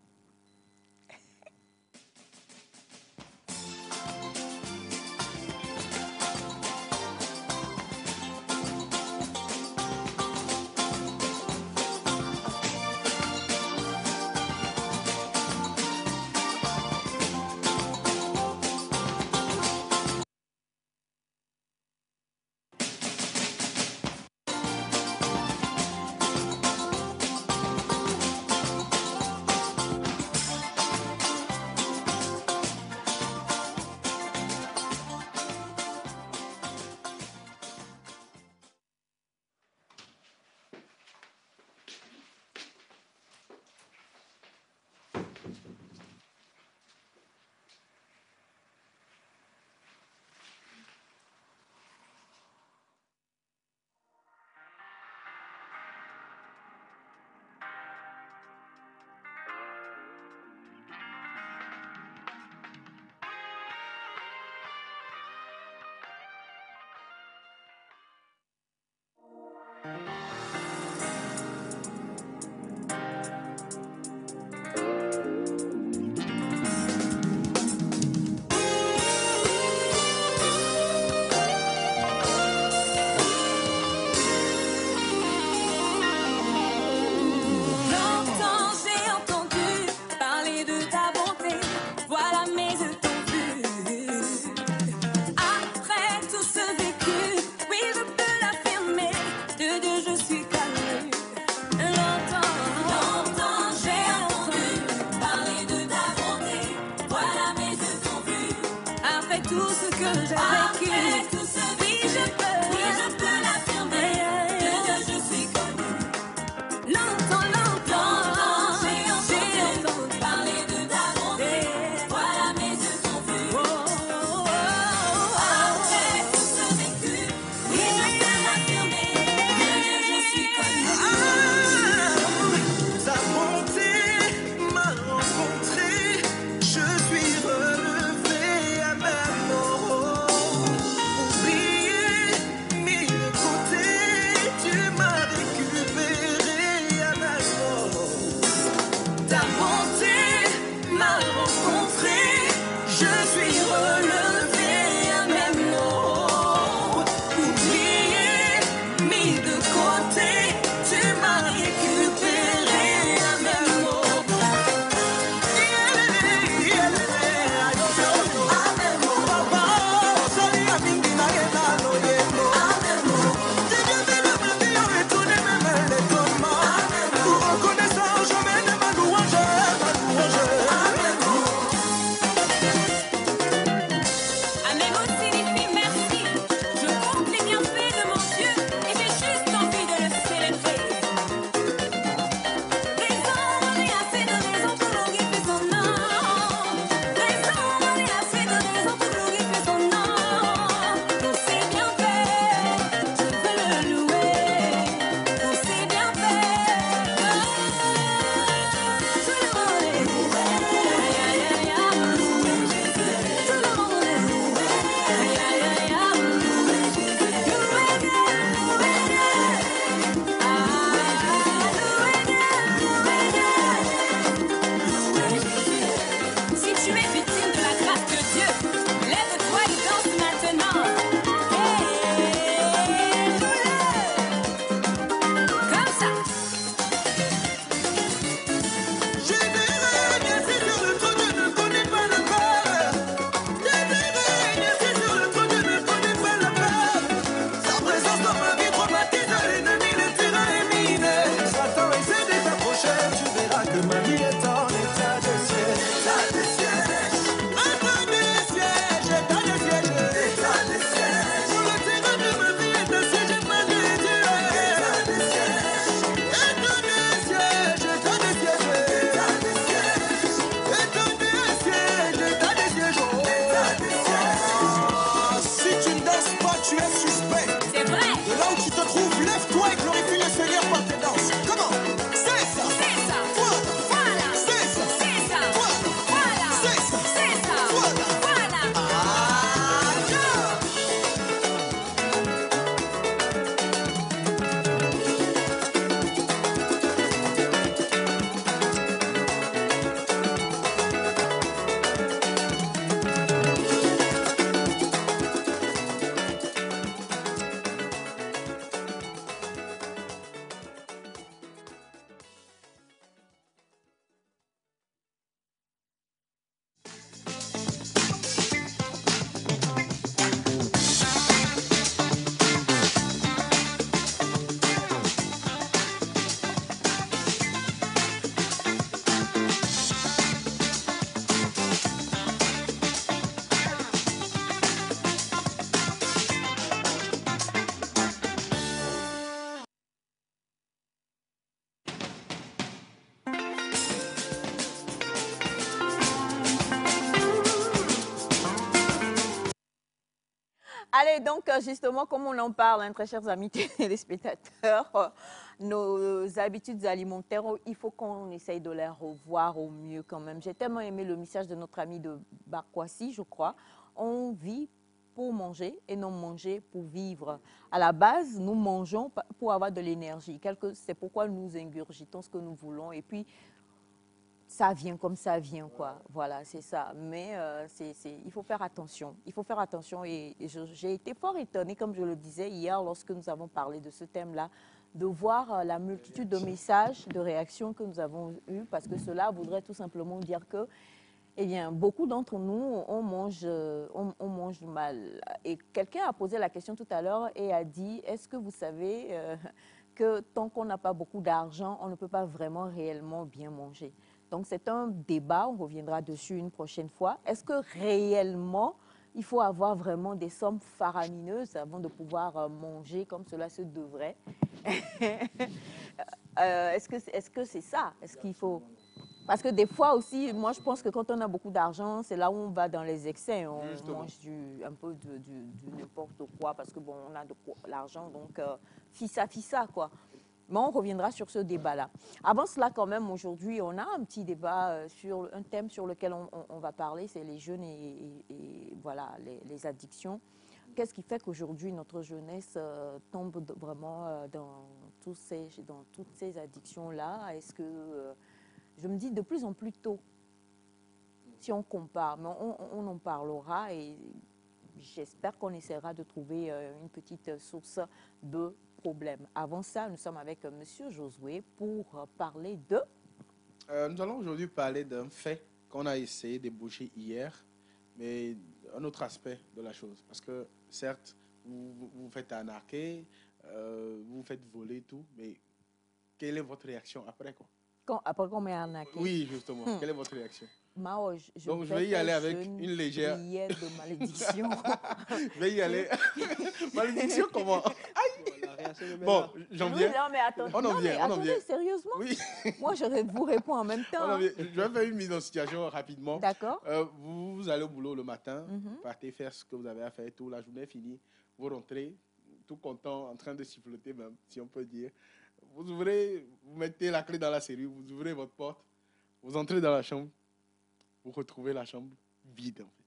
E: Longtemps j'ai entendu parler de ta bonté, voilà mes yeux t'ont vu. Après tout ce vécu, oui je peux l'affirmer, de Dieu je suis calmée. Longtemps j'ai entendu parler de ta bonté, voilà mes yeux t'ont vu. Après tout ce que j'ai vécu, oui je peux l'affirmer, de Dieu je suis connue. Longtemps, j'ai entendu parler de ta bonté, voilà mes yeux t'ont vu. Après tout ce vécu, oui je peux l'affirmer, de Dieu je suis connue.
D: Ta bonté m'a rencontré, je suis relevé à ma mort.
B: Allez, donc, justement, comme on en parle, hein, très chers amis téléspectateurs, nos habitudes alimentaires, il faut qu'on essaye de les revoir au mieux quand même. J'ai tellement aimé le message de notre ami de Barkwasi, je crois. On vit pour manger et non manger pour vivre. À la base, nous mangeons pour avoir de l'énergie. C'est pourquoi nous ingurgitons ce que nous voulons. Et puis, ça vient comme ça vient, quoi. Voilà, c'est ça. Mais il faut faire attention. Il faut faire attention. Et j'ai été fort étonnée, comme je le disais hier, lorsque nous avons parlé de ce thème-là, de voir la multitude de messages, de réactions que nous avons eues, parce que cela voudrait tout simplement dire que, eh bien, beaucoup d'entre nous, on mange mal. Et quelqu'un a posé la question tout à l'heure et a dit, est-ce que vous savez que tant qu'on n'a pas beaucoup d'argent, on ne peut pas vraiment réellement bien manger? Donc, c'est un débat, on reviendra dessus une prochaine fois. Est-ce que réellement, il faut avoir vraiment des sommes faramineuses avant de pouvoir manger comme cela se devrait? Est-ce que c'est ça? Est-ce qu'il faut... Parce que des fois aussi, moi je pense que quand on a beaucoup d'argent, c'est là où on va dans les excès. On mange un peu du n'importe quoi parce que bon, on a de l'argent, donc fissa, quoi. Mais on reviendra sur ce débat-là. Avant cela, quand même, aujourd'hui, on a un petit débat sur un thème sur lequel on va parler, c'est les jeunes et voilà, les addictions. Qu'est-ce qui fait qu'aujourd'hui, notre jeunesse tombe vraiment dans toutes ces addictions-là? Est-ce que, je me dis, de plus en plus tôt, si on compare, mais on en parlera et j'espère qu'on essaiera de trouver une petite source de problème. Avant ça, nous sommes avec Monsieur Josué pour parler de...
C: Nous allons aujourd'hui parler d'un fait qu'on a essayé d'ébaucher hier, mais un autre aspect de la chose. Parce que, certes, vous vous faites arnaquer, vous vous faites voler tout, mais quelle est votre réaction après, quoi?
B: Après qu'on m'ait arnaqué.
C: Oui, justement. Quelle est votre réaction?
B: Mao,
C: Donc, je vais y aller avec une légère...
B: prière de malédiction.
C: Je vais y aller... Malédiction, comment? Bon, j'en viens.
B: Non, mais attendez,
C: On en vient, on en
B: attendez,
C: vient.
B: sérieusement?
C: Oui.
B: Moi, je vous réponds en même temps.
C: Je vais faire une mise en situation rapidement.
B: D'accord.
C: Vous allez au boulot le matin, partez faire ce que vous avez à faire, tout, la journée est finie, vous rentrez, tout content, en train de siffloter même, si on peut dire. Vous ouvrez, vous mettez la clé dans la serrure, vous ouvrez votre porte, vous entrez dans la chambre, vous retrouvez la chambre vide en fait.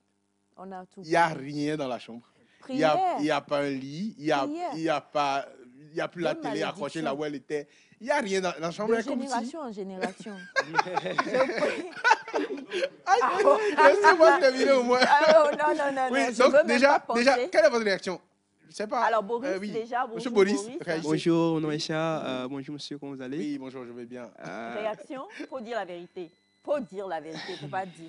B: On a tout.
C: Il n'y a rien dans la chambre. Il n'y a pas un lit, il n'y a plus la télé accrochée là où elle était. Il n'y a rien dans la chambre.
B: De génération en génération.
C: Laissez-moi terminer au moins.
B: Non,
C: Oui,
B: je
C: donc
B: veux
C: déjà,
B: même pas penser.
C: quelle est votre réaction? Je sais pas.
B: Alors, Boris,
C: oui.
B: déjà,
C: Monsieur
B: bonjour,
C: Boris, réagissez.
G: Bonjour, Noécha. Bonjour, monsieur, comment vous allez?
C: Oui, bonjour, je vais bien.
B: Réaction, il faut dire la vérité. Faut dire la vérité,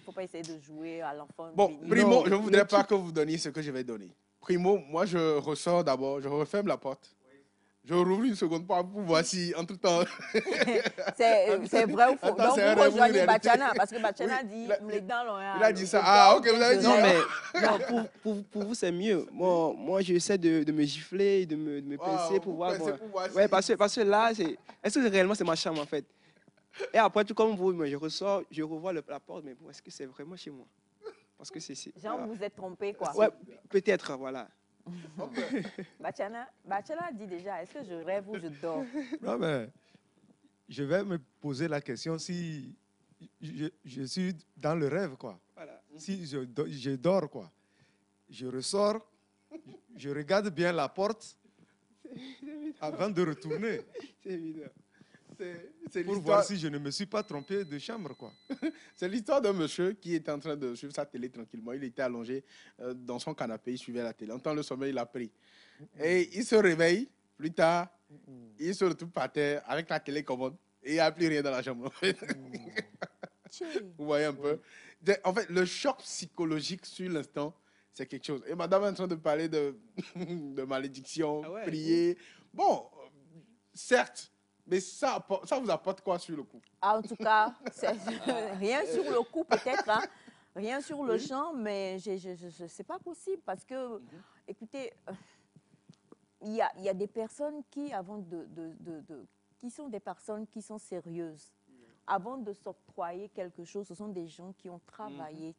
B: faut pas essayer de jouer à l'enfant.
C: Bon,
B: béni.
C: primo, je ne voudrais pas que vous donniez ce que je vais donner. Primo, moi, je ressors d'abord, je referme la porte. Je rouvre une seconde pour voir si, entre-temps...
B: C'est vrai ou faux?
C: Attends,
B: Donc,
C: c'est un
B: vous
C: rêve ou une
B: rejoignez
C: réalité?
B: Bachana, parce que Bachana
C: Oui,
B: dit,
C: il
B: les dents l'ont...
C: il a dit ça. Ah, ok, vous avez dit
G: Non,
C: ça.
G: mais non, pour vous, c'est mieux. Moi j'essaie de me gifler, de me pincer pour voir.
C: pincer pour voir si-
G: Ouais, parce que là, est-ce que réellement c'est ma chambre en fait? Et après, tout comme vous, je ressors, je revois la porte, mais bon, est-ce que c'est vraiment chez moi? Parce que c'est.
B: Genre, vous vous êtes trompé, quoi.
G: Ouais, peut-être, voilà.
B: Bachana dit déjà, est-ce que je rêve ou je dors?
F: Non, mais je vais me poser la question si je suis dans le rêve, quoi.
G: Voilà.
F: Si je dors, quoi. Je ressors, je regarde bien la porte avant de retourner
G: C'est évident.
C: C'est
F: pour
C: l'histoire.
F: voir si je ne me suis pas trompé de chambre, quoi.
C: C'est l'histoire d'un monsieur qui était en train de suivre sa télé tranquillement. Il était allongé dans son canapé, il suivait la télé. En temps le sommeil, il a pris. Et il se réveille plus tard, il se retrouve par terre avec la télécommande et il n'y a plus rien dans la chambre. Vous voyez un peu. En fait, le choc psychologique sur l'instant, c'est quelque chose. Et madame est en train de parler de, de malédiction,
G: Ah ouais.
C: prier. Bon, certes, mais ça vous apporte quoi sur le coup?
B: En tout cas, rien sur le coup peut-être, hein. Rien sur le champ, mais c'est pas possible parce que, écoutez, il y a des personnes qui, avant qui sont des personnes qui sont sérieuses. Avant de s'octroyer quelque chose, ce sont des gens qui ont travaillé,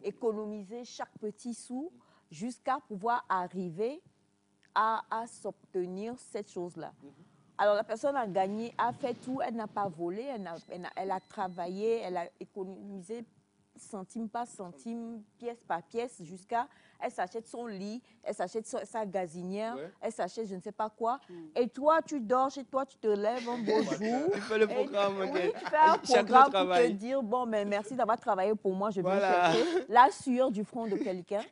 B: économisé chaque petit sou jusqu'à pouvoir arriver à s'obtenir cette chose-là. Alors, la personne a gagné, a fait tout, elle n'a pas volé, elle a travaillé, elle a économisé centime par centime, pièce par pièce, jusqu'à, elle s'achète son lit, elle s'achète sa gazinière,
C: Ouais.
B: elle s'achète je ne sais pas quoi. Et toi, tu dors chez toi, tu te lèves un beau jour.
G: Tu fais le
B: et
G: programme.
B: oui,
G: ok.
B: tu fais un
G: Chacun
B: programme pour te
G: travaille.
B: dire, bon, mais merci d'avoir travaillé pour moi, je viens
G: Voilà.
B: chercher la sueur du front de quelqu'un.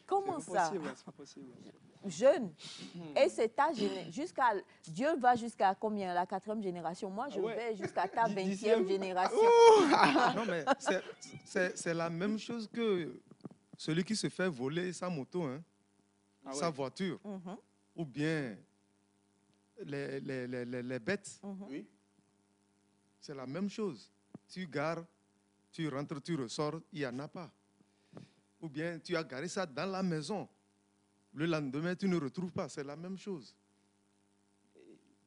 B: Comment
G: C'est
B: ça?
G: possible, c'est pas possible.
B: Jeune. Et c'est ta jusqu'à Dieu va jusqu'à combien? La 4e génération. Moi, je
G: ouais.
B: vais jusqu'à ta 20e
G: 10e.
B: génération.
F: Non, mais c'est la même chose que celui qui se fait voler sa moto, hein,
G: Ah
F: sa
G: ouais.
F: voiture,
B: Mhm,
F: ou bien les bêtes.
B: mhm.
C: Oui.
F: C'est la même chose. Tu gares, tu rentres, tu ressors, il n'y en a pas. Ou bien tu as garé ça dans la maison. Le lendemain, tu ne retrouves pas. C'est la même chose.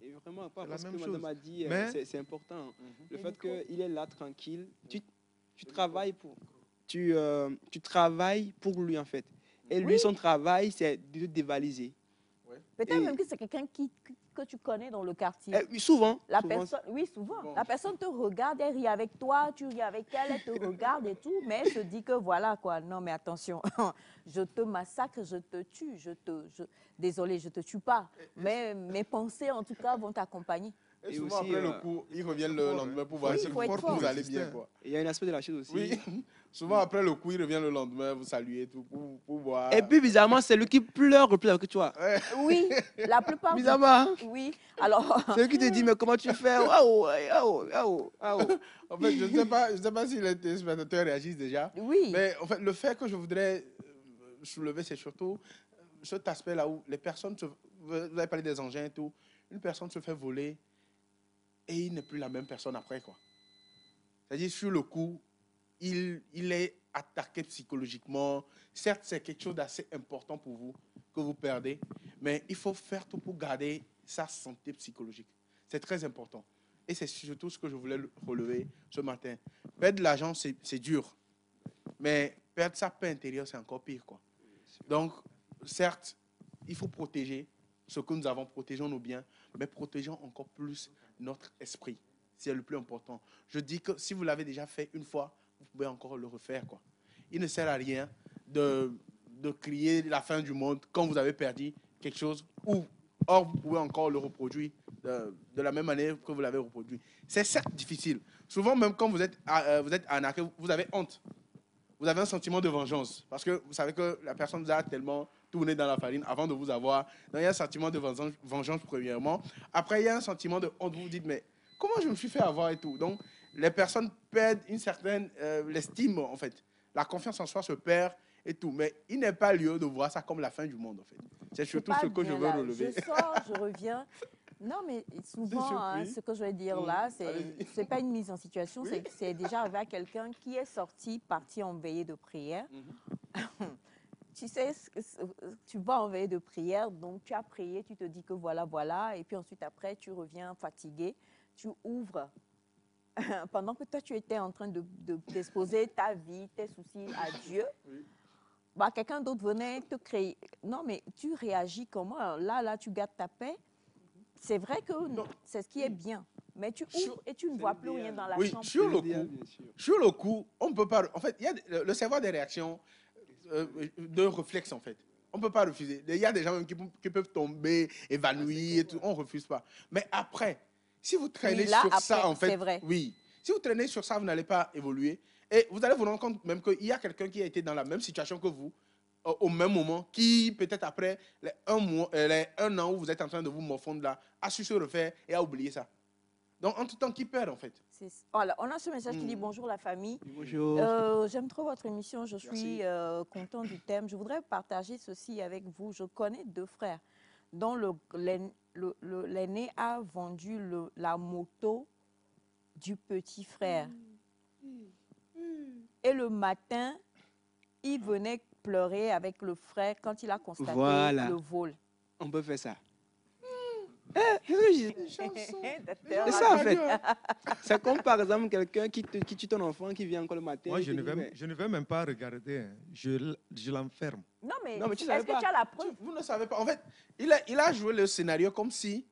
G: Et vraiment, pas
F: C'est la
G: parce que
F: même
G: madame
F: chose.
G: a dit,
F: Mais-
G: c'est important. Le
B: Et
G: fait
B: du coup-
G: qu'il est là tranquille, tu travailles pour. Tu travailles pour lui, en fait. Et lui,
B: Oui.
G: son travail, c'est de te dévaliser.
B: Peut-être
G: Et-
B: même que c'est quelqu'un que tu connais dans le quartier.
G: Oui, souvent.
B: La
G: souvent,
B: personne, oui, souvent.
C: Souvent.
B: La personne te regarde, elle rit avec toi, tu ris avec elle, elle te regarde et tout, mais elle se dit que voilà quoi. Non, mais attention, je te massacre, je te tue, désolé, je te tue pas. Mais mes pensées, en tout cas, vont t'accompagner.
C: Et
G: Et
C: souvent,
G: aussi,
C: après le coup, ils reviennent le
F: fort,
C: lendemain
F: hein.
C: pour voir
B: Oui,
C: si
B: il faut être fort.
C: vous allez bien. Quoi.
G: il y a un aspect de la chose aussi.
C: Oui, souvent après le coup, ils reviennent le lendemain, vous saluer et tout, pour voir.
G: Et puis, bizarrement, c'est lui qui pleure le plus avec toi.
B: Oui, la plupart du
G: Bizarrement, hein?
B: Oui, alors,
G: C'est lui qui te dit, mais comment tu fais? Waouh, waouh, waouh, waouh.
C: En fait, je ne sais pas si les téléspectateurs réagissent déjà,
B: oui,
C: mais en fait, le fait que je voudrais soulever, c'est surtout cet aspect-là où les personnes, vous avez parlé des engins et tout, une personne se fait voler et il n'est plus la même personne après, quoi. C'est-à-dire, sur le coup, il est attaqué psychologiquement. Certes, c'est quelque chose d'assez important pour vous que vous perdez, mais il faut faire tout pour garder sa santé psychologique. C'est très important. Et c'est surtout ce que je voulais relever ce matin. Perdre de l'argent, c'est dur. Mais perdre sa paix intérieure, c'est encore pire, quoi. Donc, certes, il faut protéger ce que nous avons, protégeons nos biens, mais protégeons encore plus notre esprit. C'est le plus important. Je dis que si vous l'avez déjà fait une fois, vous pouvez encore le refaire, quoi. Il ne sert à rien de crier la fin du monde quand vous avez perdu quelque chose, or vous pouvez encore le reproduire de la même manière que vous l'avez reproduit. C'est certes difficile. Souvent, même quand vous êtes arnaqué, vous avez honte. Vous avez un sentiment de vengeance. Parce que vous savez que la personne vous a tellement tourné dans la farine avant de vous avoir. Donc, il y a un sentiment de vengeance, premièrement. Après, il y a un sentiment de honte. Vous vous dites, mais comment je me suis fait avoir et tout. Donc, les personnes perdent une certaine l'estime, en fait. La confiance en soi se perd et tout. Mais il n'est pas lieu de voir ça comme la fin du monde, en fait. C'est surtout
B: pas
C: ce que je
B: bien
C: veux
B: là.
C: relever.
B: Je sors, je reviens. Non, mais souvent,
C: surpris.
B: ce que je vais dire là,
C: Allez-y.
B: c'est pas une mise en situation,
C: Oui.
B: c'est déjà arrivé à quelqu'un qui est sorti, parti en veillée de prière. Tu sais, tu vas en veillée de prière, donc tu as prié, tu te dis que voilà, voilà, et puis ensuite après, tu reviens fatigué, tu ouvres. Pendant que toi, tu étais en train d'exposer ta vie, tes soucis à Dieu,
C: Oui.
B: bah, quelqu'un d'autre venait te créer. Non, mais tu réagis comment? Là, tu gardes ta paix. C'est vrai que
C: Non.
B: c'est ce qui est bien. Mais tu
C: Sur-
B: ouvres et tu ne vois plus rien dans la
C: Oui,
B: chambre.
C: sur le
G: L'idéal,
C: coup.
G: bien sûr.
C: Sur le coup, on ne peut pas. En fait, il y a le cerveau des réactions de réflexe, en fait. On ne peut pas refuser. Il y a des gens même qui peuvent tomber, évanouis et tout. On ne refuse pas. Mais après, si vous traînez
B: Oui, là,
C: sur ça,
B: après,
C: en fait.
B: c'est vrai.
C: Oui. Si vous traînez sur ça, vous n'allez pas évoluer. Et vous allez vous rendre compte même qu'il y a quelqu'un qui a été dans la même situation que vous, au même moment, qui peut-être après les un an où vous êtes en train de vous morfondre là, a su se refaire et a oublié ça. Donc, en tout temps, qui perd, en fait.
B: Voilà, on a ce message qui dit bonjour la famille.
G: Bonjour.
B: J'aime trop votre émission, je suis content du thème. Je voudrais partager ceci avec vous. Je connais 2 frères dont l'aîné a vendu la moto du petit frère. Et le matin, il venait pleurer avec le frère quand il a constaté
G: Voilà.
B: le vol.
G: On peut faire ça. C'est ce que je dis. C'est ça, en fait. C'est comme, par exemple, quelqu'un qui tue ton enfant, qui vient encore le matin.
F: Moi,
G: et
F: je
G: te
F: ne
G: dit, mais-
F: vais même pas regarder. Hein. Je l'enferme.
B: Non, mais,
G: Non, mais tu
B: est-ce
G: savais
B: que
G: pas.
B: tu as la preuve?
C: Vous ne savez pas. En fait, il a joué le scénario comme si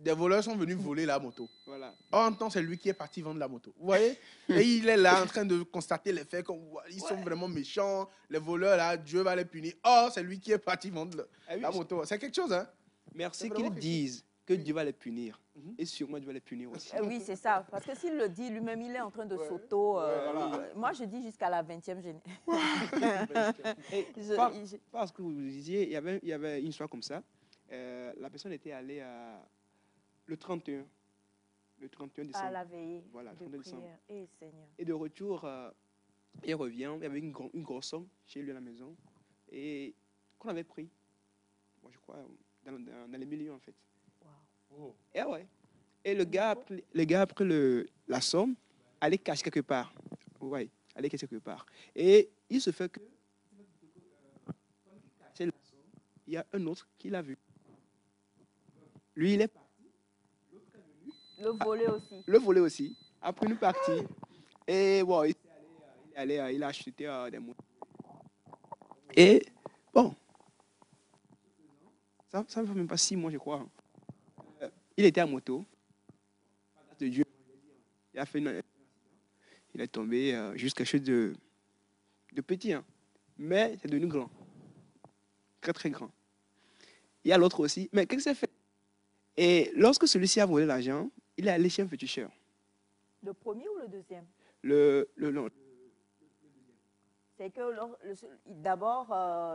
C: des voleurs sont venus voler la moto.
G: Voilà.
C: En même temps, c'est lui qui est parti vendre la moto. Vous voyez? Et il est là en train de constater les faits. Comme, ils sont vraiment méchants. Les voleurs, là, Dieu va les punir. Or, c'est lui qui est parti vendre
G: Ah oui,
C: la moto. C'est quelque chose, hein?
G: Merci
C: C'est
G: qu'ils
C: vraiment quelque
G: disent que Dieu va les punir.
C: Mhm.
G: Et sûrement Dieu va les punir aussi.
B: Oui, c'est ça. Parce que s'il le dit lui-même, il est en train de
C: Ouais.
B: s'auto.
C: voilà.
B: Moi, je dis jusqu'à la 20e génération.
G: Et
B: Je-
G: par-
B: je-
G: parce que vous disiez, il y avait une histoire comme ça. La personne était allée le 31. Le 31 décembre.
B: À la veillée
G: Voilà,
B: de
G: 31 décembre.
B: prière. Eh, Seigneur.
G: Et de retour, il revient. Il y avait une grosse somme chez lui à la maison. Et qu'on avait pris, moi, je crois, dans les millions en fait.
C: Oh.
G: Et ouais. Et le gars a pris la somme, allait cacher quelque part. Ouais, allait cacher quelque part. Et il se fait que il y a un autre qui l'a vu. Lui, il est parti.
B: Le volet aussi.
G: Le volet aussi. A pris une partie. Et bon, il a acheté des motos. Et bon, ça ne fait même pas 6 mois, je crois. Il était à moto. De Dieu. Il a fait il est tombé juste quelque chose de petit. Hein. Mais c'est devenu grand. Très, très grand. Il y a l'autre aussi. Mais qu'est-ce qu'il fait? Et lorsque celui-ci a volé l'argent, il est allé chez un féticheur.
B: Le premier ou le deuxième?
G: Non.
B: C'est que d'abord,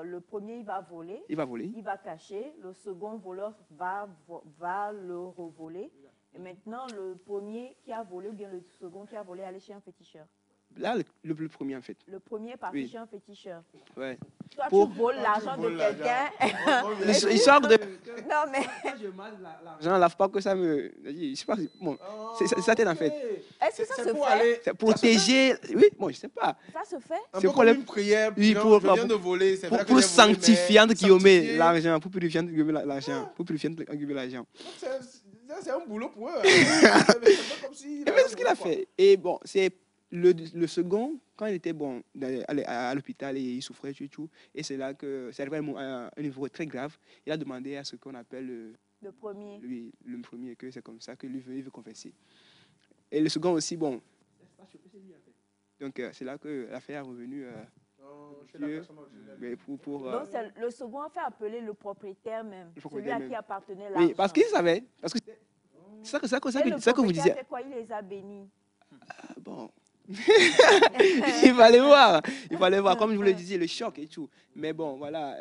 B: le premier, il va voler.
G: Il va voler.
B: Il va cacher. Le second voleur va le revoler. Et maintenant, le premier qui a volé ou bien le second qui a volé aller chez un féticheur.
G: Là, le premier, en fait.
B: Le premier est parti
G: Oui.
B: chez un féticheur.
G: Ouais.
B: Toi,
G: Pour-
B: tu voles l'argent de
C: voles l'argent.
B: quelqu'un.
G: Histoire de...
B: Non, mais
G: Je mange l'argent, là, faut pas que ça me... Je sais pas, bon, c'est ça tête, en fait.
B: est-ce que ça se
C: pour
B: fait?
C: aller.
G: C'est protéger... Oui, bon, je sais pas.
B: Ça se fait?
C: Un
G: C'est
C: peu
G: pour
C: comme
G: les-
C: une prière.
G: Oui,
C: genre,
G: pour-
C: je viens de voler. C'est vrai que
G: Pour
C: j'ai volé,
G: sanctifier,
C: mais
G: entre guillemets,
C: sanctifier,
G: l'argent. Pour purifier, entre guillemets, l'argent. Pour purifier, entre guillemets, l'argent.
C: c'est un boulot pour eux. hein. C'est un peu comme si-
G: Et bien, ce qu'il a fait. Et bon, c'est le second, quand il était bon à l'hôpital et il souffrait et tout, et c'est là que c'est arrivé à un niveau très grave. Il a demandé à ce qu'on appelle
B: Le premier.
G: lui, le premier, que c'est comme ça que lui il veut confesser. Et le second aussi, bon. Donc c'est là que l'affaire est revenue.
C: Non, chez la
G: Dieu,
C: personne originelle.
G: mais pour
B: Donc, le second a fait appeler le propriétaire même.
G: Le
B: Celui
G: propriétaire
B: à
G: même.
B: qui appartenait l'argent.
G: oui, parce qu'il savait. Parce que c'est ça
B: Et le
G: que vous
B: propriétaire
G: disiez.
B: a fait quoi? Il les a bénis.
G: Ah, bon. Il fallait voir. Il fallait voir. Comme je vous le disais, le choc et tout. Mais bon, voilà.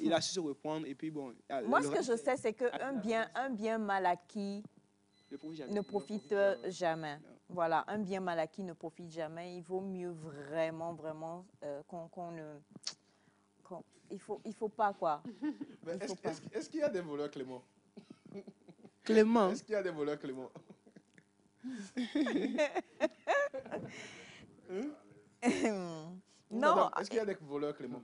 G: Il a su se reprendre. Et puis bon.
B: Moi, ce que je sais, c'est qu'un bien mal acquis ne profite jamais. Voilà, un bien mal acquis ne profite jamais. Il vaut mieux vraiment qu'on ne... Il faut pas, quoi.
C: Mais
B: Il faut pas.
C: est-ce qu'il y a des voleurs Clément?
G: Clément.
C: Est-ce qu'il y a des voleurs Clément?
B: Non,
C: Madame, est-ce qu'il y a des voleurs Clément?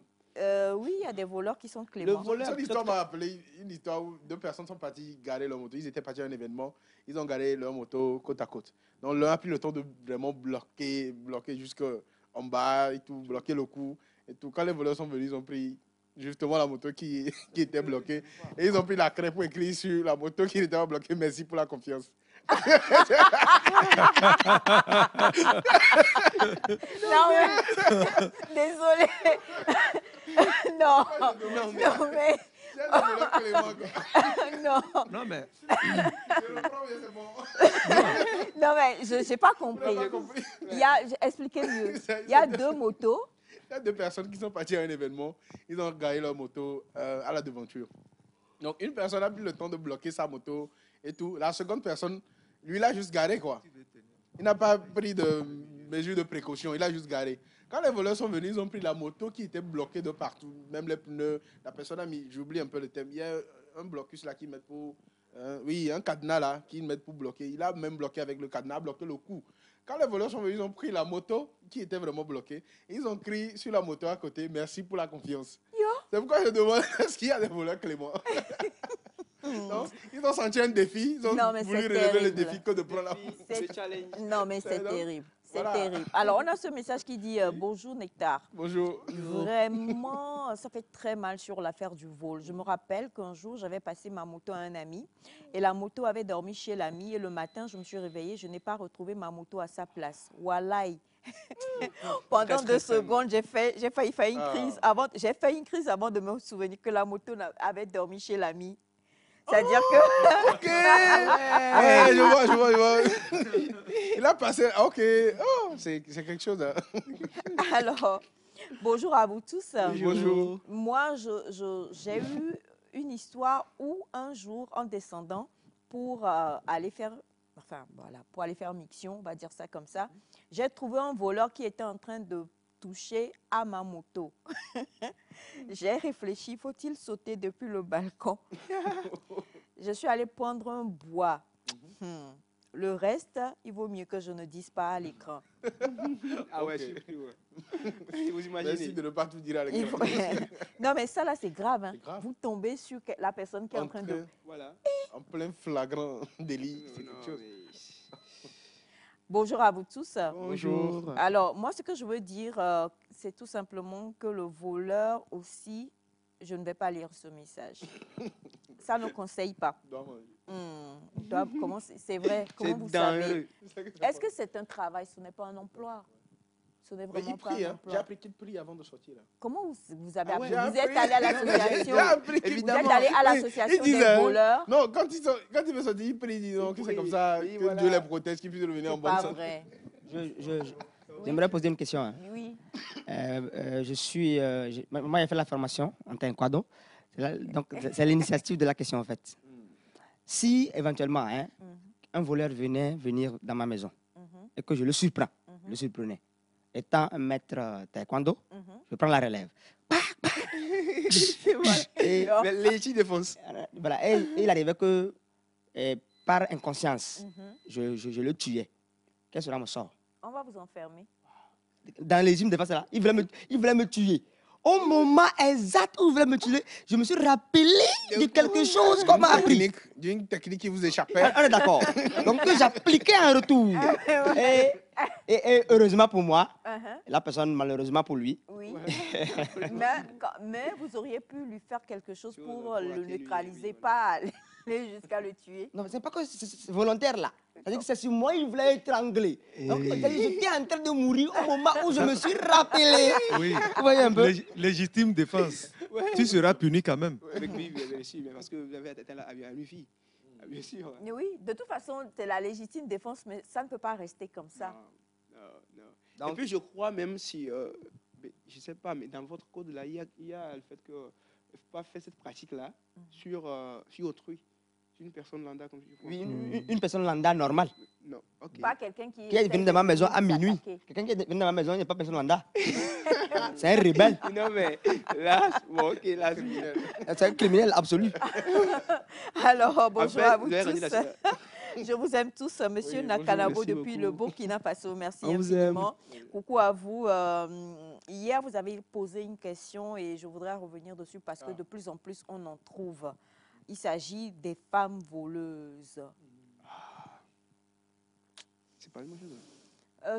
B: oui, il y a des voleurs qui sont
G: Le
B: cléments.
G: voleur.
C: Cette histoire m'a rappelé une histoire où deux personnes sont parties garer leur moto. Ils étaient partis à un événement. Ils ont garé leur moto côte à côte. Donc l'un a pris le temps de vraiment bloquer jusqu'en bas et tout, bloquer le coup. Et tout. Quand les voleurs sont venus, ils ont pris justement la moto qui était bloquée. Et ils ont pris la craie pour écrire sur la moto qui n'était pas bloquée. Merci pour la confiance.
B: Non, mais... Désolé. Non, non, mais...
C: Il y a des voleurs Clément, quoi.
B: Non,
F: Non, mais
C: Je le prends, mais c'est bon.
B: non, mais je n'ai pas
C: Vous
B: compris.
C: n'avez pas compris.
B: Expliquez mieux. Il y a deux motos.
C: Il y a deux personnes qui sont parties à un événement. Ils ont garé leur moto à la devanture. Donc, une personne a pris le temps de bloquer sa moto et tout. La seconde personne, lui, il a juste garé, quoi. Il n'a pas pris de mesures de précaution. Il a juste garé. Quand les voleurs sont venus, ils ont pris la moto qui était bloquée de partout. Même les pneus. La personne a mis, j'oublie un peu le thème. Il y a un blocus là qui met pour... oui, un cadenas là qui met pour bloquer. Il a même bloqué avec le cadenas, bloqué le cou. Quand les voleurs sont venus, ils ont pris la moto qui était vraiment bloquée. Et ils ont crié sur la moto à côté, merci pour la confiance. C'est pourquoi je demande, est-ce qu'il y a des voleurs Clément? Donc, ils ont senti un défi. Ils ont
B: Non, mais
C: voulu
B: c'est
C: relever le
B: terrible.
C: défi que de prendre la
B: C'est-
G: Le challenge.
B: Non, mais c'est
C: Donc,
B: terrible. C'est
C: voilà.
B: terrible. Alors, on a ce message qui dit bonjour Nectar.
C: Bonjour.
B: Vraiment, ça fait très mal sur l'affaire du vol. Je me rappelle qu'un jour, j'avais passé ma moto à un ami et la moto avait dormi chez l'ami et le matin, je me suis réveillée, je n'ai pas retrouvé ma moto à sa place. Wallahi. Pendant
C: Très,
B: 2
C: très
B: secondes, j'ai failli faire une
C: Ah.
B: crise avant, j'ai fait une crise avant de me souvenir que la moto avait dormi chez l'ami. C'est-à-dire que
C: Ok. Ouais, je vois. Il a passé. Ok. Oh, c'est quelque chose. Hein.
B: alors, bonjour à vous tous.
C: Bonjour.
B: Moi, j'ai eu une histoire où un jour, en descendant pour aller faire, enfin voilà, pour aller faire miction, on va dire ça comme ça, j'ai trouvé un voleur qui était en train de toucher à ma moto. J'ai réfléchi, faut-il sauter depuis le balcon? Je suis allée prendre un bois. Le reste, il vaut mieux que je ne dise pas à l'écran.
G: Ah ouais,
C: Ok.
G: surpris, ouais. Vous imaginez.
C: Merci de ne pas tout dire à
B: Il
C: l'écran.
B: faut- Non, mais ça, là, c'est grave, hein.
C: C'est grave.
B: Vous tombez sur la personne qui est en train de...
G: Voilà.
C: En plein flagrant délit, c'est
G: Non,
C: quelque chose.
G: mais-
B: Bonjour à vous tous.
C: Bonjour.
B: Alors, moi, ce que je veux dire, c'est tout simplement que le voleur aussi, je ne vais pas lire ce message. Ça ne conseille pas.
C: Dois manger.
B: Comment c'est vrai, comment
G: C'est
B: vous savez?
G: dangereux.
B: Est-ce que c'est un travail? Ce n'est pas un emploi. Ce n'est
C: Mais
B: vraiment
C: il
B: pas
C: prie,
B: un
C: hein.
B: emploi.
C: J'ai appris qu'il prie avant de sortir. Là.
B: Comment vous avez
G: Ah
B: appris?
G: ouais,
B: Vous êtes allé à l'association?
C: J'ai appris qu'il
B: Vous êtes
G: Évidemment.
B: allé à
C: Oui,
B: l'association
C: ils disent,
B: des
C: hein.
B: voleurs?
C: Non, quand il veut sortir, il prie, il dit non, que c'est comme ça,
G: Oui,
C: que
G: voilà.
C: Dieu les protège, qu'ils puissent revenir en
B: C'est
C: bonne
B: pas
C: santé.
B: vrai.
H: J'aimerais poser une question. Hein.
B: Oui.
H: Moi, j'ai fait la formation en taekwondo. Donc, c'est l'initiative de la question, en fait. Si, éventuellement, hein, un voleur venir dans ma maison et que je le surprends, le surprenais, étant un maître taekwondo, je prends la relève. Et,
G: La légitime défense.
H: voilà, et il arrivait que, par inconscience, je le tuais. Quel sera mon sort?
B: On va vous enfermer.
H: Dans les gyms de face là, il voulait me tuer. Au moment exact où il voulait me tuer, je me suis rappelé de quelque chose qu'on m'a appris.
C: D'une technique qui vous échappait.
H: On est d'accord. Donc que j'appliquais en retour. Et heureusement pour moi, la personne malheureusement pour lui.
B: Oui. mais vous auriez pu lui faire quelque chose pour le
G: atténuer,
B: neutraliser,
G: oui,
B: pas aller jusqu'à le tuer.
H: Non, c'est pas que c'est volontaire là. C'est-à-dire que c'est sur moi, il voulait étrangler. Donc j'étais en train de mourir au moment où je me suis rappelé.
F: Oui.
H: Vous voyez un peu?
F: Légitime défense. Tu seras puni quand même.
G: Avec lui, bien sûr, mais parce que vous avez atteint à une fille. Ah, bien sûr. Ouais.
B: Mais oui, de toute façon, c'est la légitime défense, mais ça ne peut pas rester comme ça.
G: Non.
H: Donc-
G: Et puis je crois même si, je ne sais pas, mais dans votre code là, il y a le fait que ne faut pas faire cette pratique-là sur autrui, sur une personne lambda comme je crois.
H: Oui, une personne lambda normale.
G: Non, ok.
B: Pas quelqu'un qui
H: Qui est venu dans ma maison à minuit.
B: s'attaquer.
H: Quelqu'un qui est venu dans ma maison, il n'est pas personne lambda. C'est un rebelle.
G: Non, mais là, bon, ok, là, c'est bien.
H: C'est un criminel absolu.
B: Alors, bonjour
G: Après,
B: à vous
G: vous avez rendu
B: tous.
G: la-
B: Je vous aime tous. Monsieur
C: Oui,
B: Nakanabo
G: bonjour, merci
B: depuis
G: beaucoup.
B: le Burkina Faso. Merci
G: On vous aime.
B: infiniment. Coucou à vous. Hier, vous avez posé une question et je voudrais revenir dessus parce que de plus en plus, on en trouve. Il s'agit des femmes voleuses.
G: C'est pas la même chose.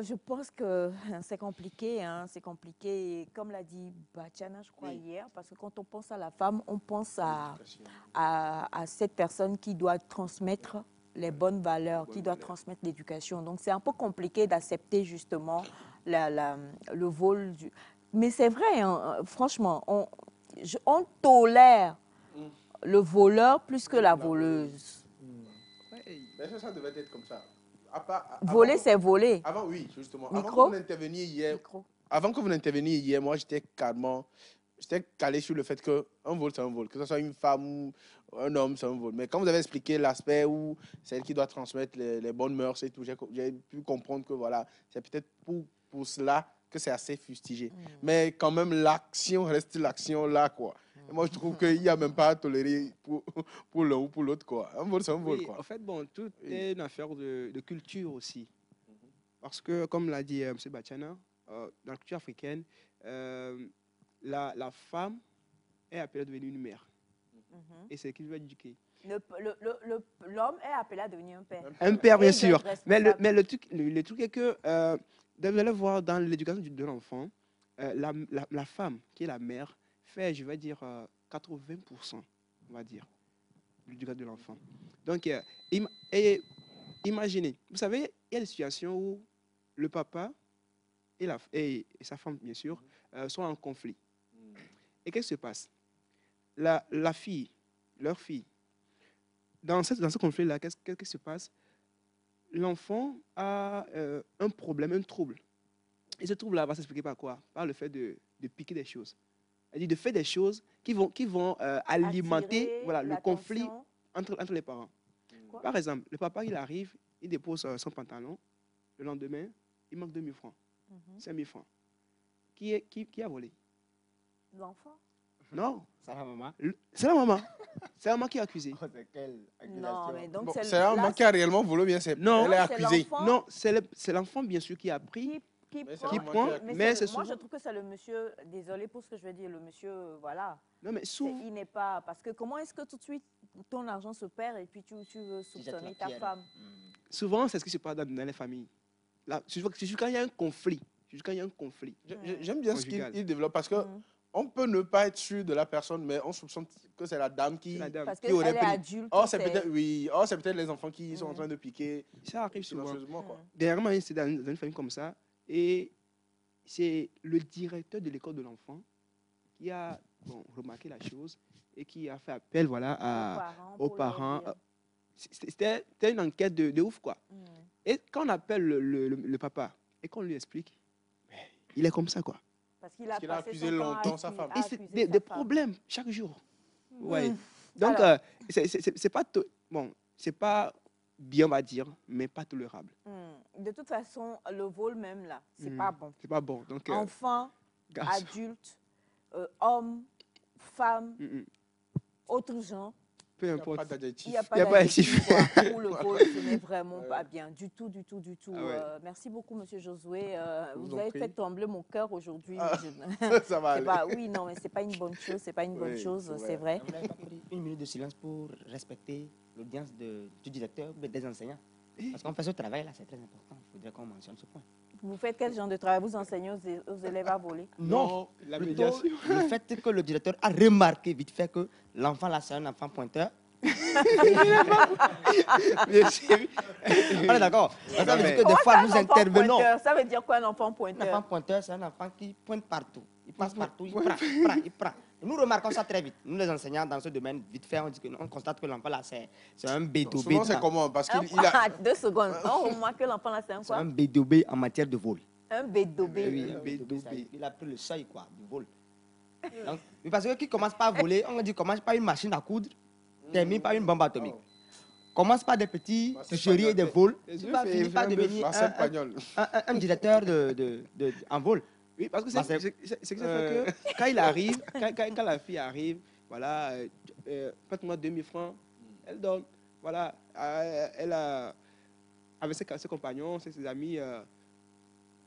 B: Je pense que c'est compliqué, hein, c'est compliqué. Et comme l'a dit Bachana, je crois, hier, parce que quand on pense à la femme, on pense à cette personne qui doit transmettre les bonnes valeurs, qui doit transmettre l'éducation. Donc, c'est un peu compliqué d'accepter justement le vol. Mais c'est vrai, hein, franchement, on tolère le voleur plus que la voleuse.
C: Mais ça devait être comme ça.
B: Voler, c'est voler.
C: Avant, oui, justement.
B: Micro.
C: Avant que vous n'interveniez hier,
B: Micro.
C: avant que vous n'interveniez hier, moi, j'étais calé sur le fait qu'un vol, c'est un vol. Que ce soit une femme ou un homme, c'est un vol. Mais quand vous avez expliqué l'aspect où c'est elle qui doit transmettre les bonnes mœurs et tout, j'ai pu comprendre que voilà, c'est peut-être pour cela que c'est assez fustigé. Mais quand même, l'action reste l'action là, quoi. Et moi, je trouve qu'il n'y a même pas à tolérer pour l'un ou pour l'autre, quoi. Un vol, c'est un vol,
G: Oui,
C: quoi.
G: en fait, bon, tout est une affaire de culture aussi. Parce que, comme l'a dit M. Bachana, dans la culture africaine, la femme est appelée à devenir une mère. Et c'est qui doit éduquer.
B: L'homme est appelé à devenir un père.
G: Un père, bien
B: Et il doit
G: sûr.
B: être
G: Mais
B: responsable.
G: le truc est que vous allez voir dans l'éducation de l'enfant, la femme qui est la mère fait, je vais dire, 80%, on va dire, de l'éducation de l'enfant. Donc, et imaginez, vous savez, il y a des situations où le papa et sa femme, bien sûr, sont en conflit. Et qu'est-ce qui se passe? La fille, leur fille, dans ce conflit-là, qu'est-ce qui se passe? L'enfant a un problème, un trouble. Et ce trouble-là va s'expliquer par quoi? Par le fait de piquer des choses. C'est-à-dire de faire des choses qui vont alimenter
B: Attirer
G: voilà, le conflit
B: l'attention.
G: entre les parents.
B: Quoi?
G: Par exemple, le papa, il arrive, il dépose son pantalon. Le lendemain, il manque 2000 francs, 5000 francs. Qui a volé?
B: L'enfant?
G: Non,
H: Ça va, maman?
G: c'est la maman. C'est la maman qui est accusée.
H: Oh, c'est quelle
B: Non, mais donc
C: Bon,
B: c'est
C: c'est un
B: là,
C: maman qui a réellement volé, bien c'est
G: Non,
C: elle est
B: c'est
C: accusée.
B: l'enfant
G: Non, c'est l'enfant, bien sûr, qui a pris.
B: qui
C: Mais c'est
B: prend.
C: la
G: Qui
C: maman
G: prend,
C: qui a accusé.
G: mais c'est
B: moi,
G: souvent-
B: je trouve que c'est le monsieur, désolé pour ce que je vais dire, le monsieur, voilà.
G: Non, mais souvent,
B: Il n'est pas. Parce que comment est-ce que tout de suite ton argent se perd et puis tu veux soupçonner ta femme?
G: souvent, c'est ce qui se passe dans les familles. Là, c'est quand il y a un conflit. C'est quand il y a un conflit.
C: J'aime bien ce
G: Conjugal.
C: qu'il développe parce que
B: Mm.
C: on peut ne pas être sûr de la personne, mais on soupçonne que c'est la dame qui.
G: C'est la dame.
B: Parce
C: qui aurait
B: qu'elle est
C: pris.
B: adulte.
C: Oh, c'est peut-être oui. Oh, c'est peut-être les enfants qui sont en
B: Mm.
C: train de piquer
G: Ça arrive souvent.
C: silencieusement, quoi.
G: Dernièrement, c'est dans une famille comme ça. Et c'est le directeur de l'école de l'enfant qui a remarqué la chose et qui a fait appel voilà, aux
B: pour leur
G: parents.
B: dire.
G: C'était une enquête de ouf, quoi.
B: Mm.
G: Et quand on appelle le papa et qu'on lui explique, il est comme ça, quoi.
B: Parce qu'il
C: Parce
B: a
C: qu'il a
B: passé
C: accusé
B: son temps à
C: longtemps sa femme.
G: Et c'est des problèmes chaque jour. Ouais. Donc,
B: Alors-
G: c'est pas... Bon, c'est pas bien, on va dire, mais pas tolérable.
B: De toute façon, le vol même là, c'est
G: Mm.
B: pas bon.
G: C'est pas bon. Donc,
B: Enfant,
G: garçon.
B: adulte, homme, femme,
G: Mm, mm.
B: autre genre,
G: Peu
C: Il n'y a
G: importe.
C: pas d'adjectif.
B: il n'y a pas
G: Il y a pas
B: d'adjectif, quoi. Pour le vol, ce n'est vraiment
C: Ouais.
B: pas bien. Du tout, du tout, du tout.
G: Ah ouais.
B: Merci beaucoup, Monsieur Josué.
C: Je vous
B: Vous
C: en
B: avez
C: prie.
B: fait trembler mon cœur aujourd'hui.
C: Ah.
B: Je-
C: Ça va
B: C'est
C: aller.
B: pas, oui, non, mais c'est pas une bonne chose. C'est pas une bonne
C: Oui,
B: chose,
C: c'est
B: c'est vrai.
H: Vous n'avez pas pris une minute de silence pour respecter l'audience du directeur ou des enseignants? Parce qu'on fait ce travail-là, c'est très important. Il faudrait qu'on mentionne ce point.
B: Vous faites quel genre de travail? Vous enseignez aux élèves à voler?
H: Non,
G: la
H: plutôt
G: médiation.
H: le fait que le directeur a remarqué vite fait que l'enfant là, c'est un enfant pointeur.
G: Bien sûr.
H: On est d'accord. Ça veut dire que des
B: Comment
H: fois,
B: ça,
H: nous
B: un enfant
H: intervenons.
B: pointeur? Ça veut dire quoi, un enfant
H: Un enfant
B: pointeur?
H: pointeur, c'est un enfant qui pointe partout. Il passe partout, il prend, il prend. Nous remarquons ça très vite. Nous, les enseignants, dans ce domaine, vite fait, on constate que l'enfant là, c'est un B2B.
C: Souvent, c'est comment? Parce qu'il il a.
B: Ah, 2 secondes. On remarque que l'enfant là, c'est un
H: C'est
B: quoi?
H: un B2B en matière de vol.
B: Un bédobé.
H: Oui, un
G: B2B.
H: B2B, ça, il a pris le seuil quoi, du vol. Donc, mais parce que qui commence par voler, on dit commence par une machine à coudre, termine par une bombe atomique. Commence par des petits
C: Bah, c'est
H: tricheries et des vols,
G: Les
H: tu
G: yeux
H: vas
G: fait
H: finir par
G: vraiment
H: devenir
C: Marcel Pagnol.
H: un directeur en vol.
G: Oui, parce que
H: Bah,
G: c'est que ça fait que quand il arrive, quand la fille arrive, voilà, faites-moi 2000 francs, elle donne. Voilà, elle a, avec ses compagnons, ses amis,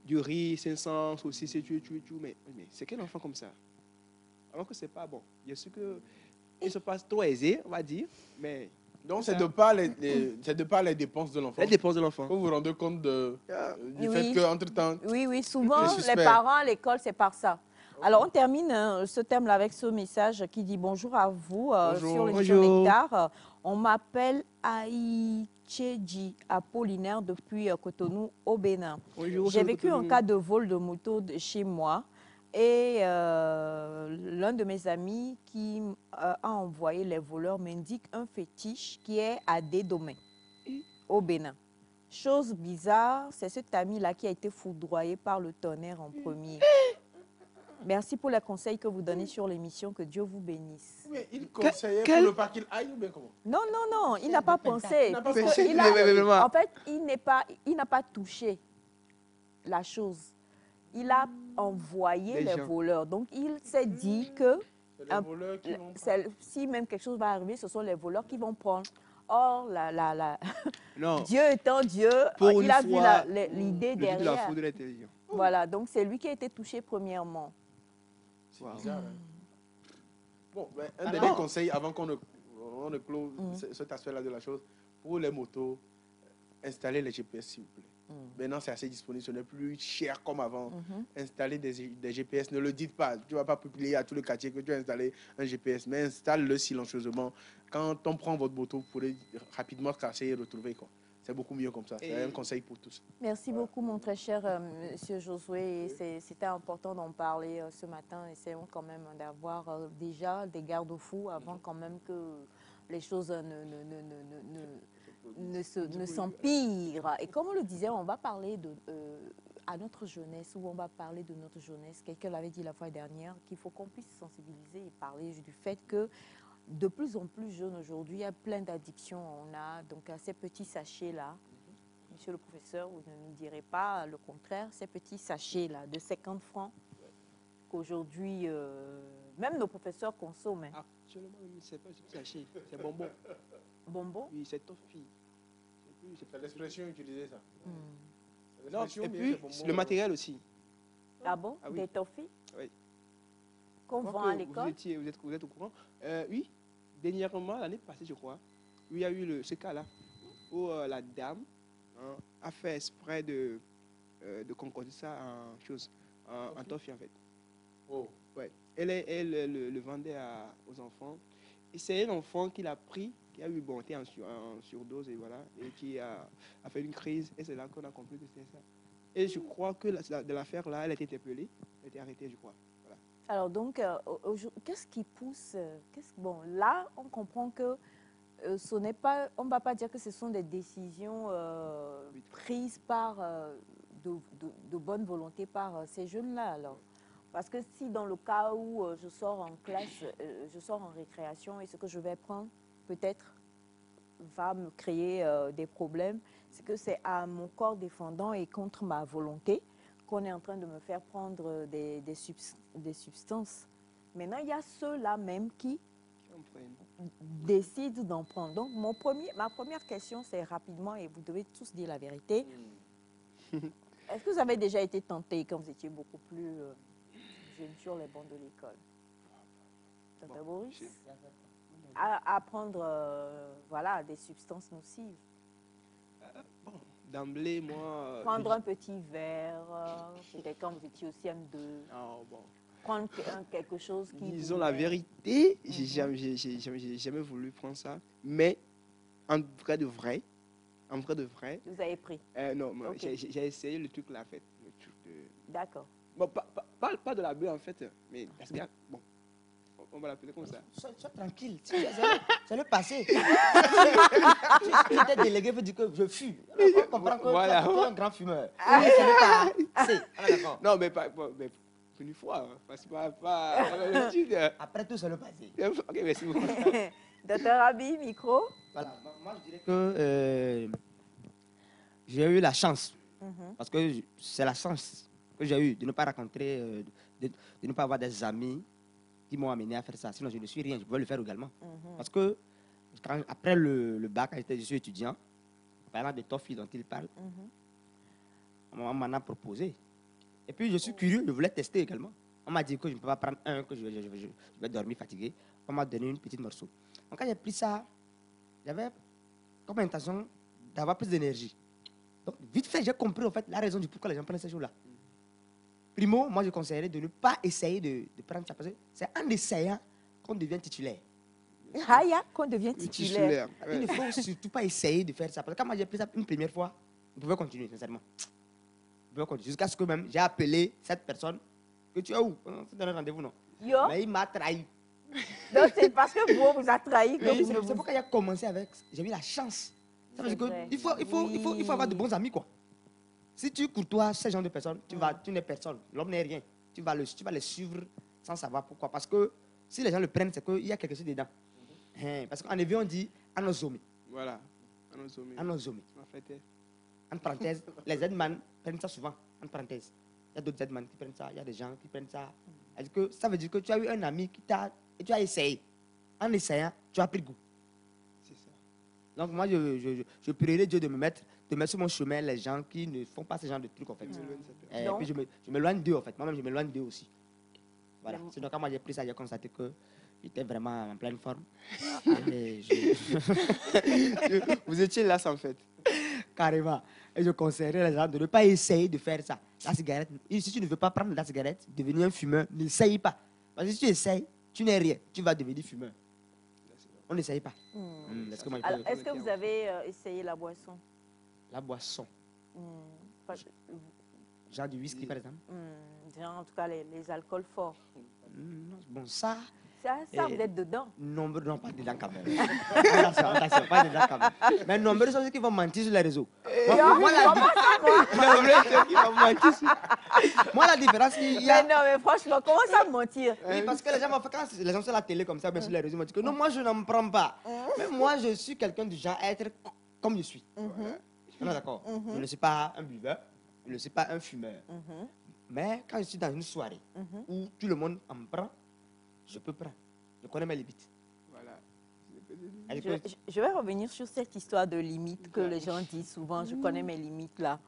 G: du riz, 500, saucisses, et tout. Mais c'est quel enfant comme ça? Alors que c'est pas bon. Bien sûr que il se passe trop aisé, on va dire, mais
C: Donc, c'est de par les dépenses de l'enfant.
G: les dépenses de l'enfant.
C: Vous vous rendez compte du
B: Oui.
C: fait qu'entre-temps,
B: Oui, oui, souvent,
C: Les
B: les
C: suspects.
B: parents à l'école, c'est par ça. Alors, on termine ce thème-là avec ce message qui dit bonjour à vous
C: Bonjour.
B: sur l'émission
G: Bonjour.
B: Nectar. On m'appelle Aïtcheji Apollinaire depuis Cotonou, au Bénin.
G: Bonjour,
B: J'ai
G: c'est
B: vécu un
G: Cotonou.
B: cas de vol de moto chez moi et l'un de mes amis qui a envoyé les voleurs m'indique un fétiche qui est à Dédomé, au Bénin. Chose bizarre, c'est cet ami-là qui a été foudroyé par le tonnerre en premier. Merci pour les conseils que vous donnez sur l'émission. Que Dieu vous bénisse.
C: mais il conseillait
G: quel-
C: pour ne pas qu'il aille ou bien comment?
B: Non, non, non, il n'a pas pensé.
C: n'a pas
B: puisque
C: pensé.
B: il a-
G: Vraiment.
B: en fait, il n'a pas touché la chose. Il a envoyé
G: Les
B: les
G: gens.
B: voleurs. Donc, il s'est dit que
C: C'est les voleurs qui vont
B: si même quelque chose va arriver, ce sont les voleurs qui vont prendre. Or,
G: Non,
B: Dieu étant Dieu,
G: Pour
B: il
G: une
B: a vu
G: fois,
B: l'idée
G: le dieu de la
B: derrière.
G: faute de l'intelligence.
B: Voilà, donc c'est lui qui a été touché premièrement.
C: C'est bizarre. Hein? Bon, ben, un
G: Ah,
C: dernier
G: non.
C: conseil avant qu'on ne on ne clôt cet aspect-là de la chose. Pour les motos, installez les GPS, s'il vous plaît. Maintenant, c'est assez disponible, ce n'est plus cher comme avant. Installez des GPS, ne le dites pas. Tu ne vas pas publier à tout le quartier que tu as installé un GPS, mais installe-le silencieusement. Quand on prend votre moto, vous pourrez rapidement tracer et retrouver, quoi. C'est beaucoup mieux comme ça. C'est un conseil pour tous.
B: Merci beaucoup, mon très cher Monsieur Josué. C'était important d'en parler ce matin. Essayons quand même d'avoir déjà des garde-fous avant quand même que les choses ne s'empirent. Et comme on le disait, on va parler à notre jeunesse, ou on va parler de notre jeunesse. Quelqu'un l'avait dit la fois dernière, qu'il faut qu'on puisse sensibiliser et parler du fait que de plus en plus jeunes aujourd'hui, il y a plein d'addictions. On a donc ces petits sachets-là. Monsieur le professeur, vous ne me direz pas le contraire. Ces petits sachets-là de 50 francs qu'aujourd'hui, même nos professeurs consomment. Hein.
G: Actuellement, c'est pas un sachet, c'est bonbon.
B: Bonbon?
G: Oui, c'est toffee.
C: C'est l'expression utilisée, ça.
G: Non, et puis, le matériel aussi.
B: Ah bon?
G: Ah oui.
B: Des toffees?
G: Oui.
B: Qu'on vend à l'école?
G: Vous êtes au courant? Oui, dernièrement, l'année passée, je crois, il y a eu ce cas-là où la dame a fait exprès de concocter ça en toffee, en fait.
C: Oh.
G: Ouais. Elle le vendait aux enfants. Et c'est un enfant qui l'a pris, qui a eu bonté en surdose, et voilà, et qui a fait une crise. Et c'est là qu'on a compris que c'était ça. Et je crois que de l'affaire là, elle a été interpellée, elle a été arrêtée, je crois. Voilà.
B: Alors donc, qu'est-ce qui pousse bon, là, on comprend que ce n'est pas, on ne va pas dire que ce sont des décisions prises par de bonne volonté par ces jeunes-là. Alors, parce que si dans le cas où je sors en classe, je sors en récréation et ce que je vais prendre peut-être va me créer des problèmes, c'est que c'est à mon corps défendant et contre ma volonté qu'on est en train de me faire prendre des substances. Maintenant, il y a ceux-là même qui décident d'en prendre. Donc, ma première question, c'est rapidement, et vous devez tous dire la vérité. Est-ce que vous avez déjà été tenté quand vous étiez beaucoup plus jeune sur les bancs de l'école? Dr. Boris? À prendre voilà, des substances nocives.
G: Bon, d'emblée, moi...
B: Prendre un petit verre, peut-être quand vous étiez au CM2.
G: Oh, bon.
B: Prendre quelque chose qui...
G: Disons la vérité, j'ai jamais voulu prendre ça. Mais en vrai de vrai,
B: vous avez pris?
G: Non,
B: Okay.
G: j'ai essayé le truc là, en fait.
B: D'accord.
G: Bon, pas de la bulle, en fait, mais bon, on va l'appeler comme ça.
H: Sois tranquille, c'est le passé. Tu étais délégué pour dire que je fume. On comprend que
G: Voilà.
H: tu es un grand fumeur. Mais ce n'est pas assez. D'accord.
G: Non, mais une fois, c'est pas l'habitude.
H: Après tout, c'est le passé.
G: Ok, merci beaucoup.
B: Docteur Abi, micro.
H: Voilà, moi je dirais que j'ai eu la chance, parce que c'est la chance que j'ai eue de ne pas rencontrer, de ne pas avoir des amis qui m'ont amené à faire ça. Sinon, je ne suis rien, je pouvais le faire également. Parce que après le bac, je suis étudiant, parlant des toffees dont il parle, on m'en a proposé. Et puis, je suis curieux, je voulais tester également. On m'a dit que je ne peux pas prendre un, que je vais dormir fatigué. On m'a donné une petite morceau. Donc, quand j'ai pris ça, j'avais comme intention d'avoir plus d'énergie. Donc, vite fait, j'ai compris en fait la raison du pourquoi les gens prennent ces jours-là. Primo, moi, je conseillerais de ne pas essayer de prendre ça. Parce que c'est en essayant qu'on devient titulaire.
B: Qu'on devient titulaire.
G: Ouais.
H: Il ne faut surtout pas essayer de faire ça. Parce que quand moi, j'ai pris ça une première fois, je pouvais continuer, sincèrement. Je pouvais continuer. Jusqu'à ce que même j'ai appelé cette personne. Que tu es où? On s'est donné rendez-vous, non?
B: Yo.
H: Mais il m'a trahi.
B: Donc, c'est parce que vous a trahi que
H: Oui,
B: vous ne
H: c'est pourquoi j'ai commencé avec. J'ai eu la chance. Ça veut dire
B: vrai.
H: qu'il faut avoir de bons amis, quoi. Si tu courtoies ces gens de personnes, tu n'es personne. L'homme n'est rien. Tu vas les suivre sans savoir pourquoi. Parce que si les gens le prennent, c'est qu'il y a quelque chose dedans. Parce qu'en évier, on dit anozomi.
G: Voilà.
H: Anozomi. En parenthèse, les Z-man prennent ça souvent. En parenthèse. Il y a d'autres Z-man qui prennent ça. Il y a des gens qui prennent ça. Ça veut dire que tu as eu un ami et tu as essayé. En essayant, tu as pris goût.
G: C'est ça.
H: Donc moi, je prierai Dieu de me mettre sur mon chemin les gens qui ne font pas ce genre de trucs, en fait. Et puis je m'éloigne d'eux, en fait. Moi-même, je m'éloigne d'eux aussi. Voilà. Sinon, quand moi j'ai pris ça, j'ai constaté que J'étais vraiment en pleine forme. Et
G: Vous étiez là, en fait.
H: carrément. Et je conseillerais les gens de ne pas essayer de faire ça. La cigarette, et si tu ne veux pas prendre la cigarette, devenir un fumeur, n'essaye pas. Parce que si tu essayes, tu n'es rien. Tu vas devenir fumeur. On n'essaye pas. Est-ce que moi, je peux-
B: Alors, est-ce que vous avez essayé la boisson?
H: La boisson,
B: Pas-
H: genre du whisky par exemple.
B: Genre, en tout cas, les alcools forts.
H: Non, bon, ça,
B: Ça vous êtes dedans.
H: nombreux, non, pas dedans quand même. Attention, pas dedans quand même. Mais nombreux sont ceux qui vont mentir sur les réseaux. Moi, la différence, il y a...
B: Mais non, mais franchement, comment ça mentir?
H: Oui, parce que les gens, quand les gens sur la télé comme ça, bien sur les réseaux, ils m'ont dit que non, moi je n'en prends pas. Mais moi, je suis quelqu'un du genre à être comme je suis. On est d'accord. Je ne suis pas un buveur, je ne suis pas un fumeur. Mais quand je suis dans une soirée où tout le monde en prend, je peux prendre. Je connais mes limites.
G: Voilà.
B: Je vais revenir sur cette histoire de limites que les gens disent souvent. Je connais mes limites là.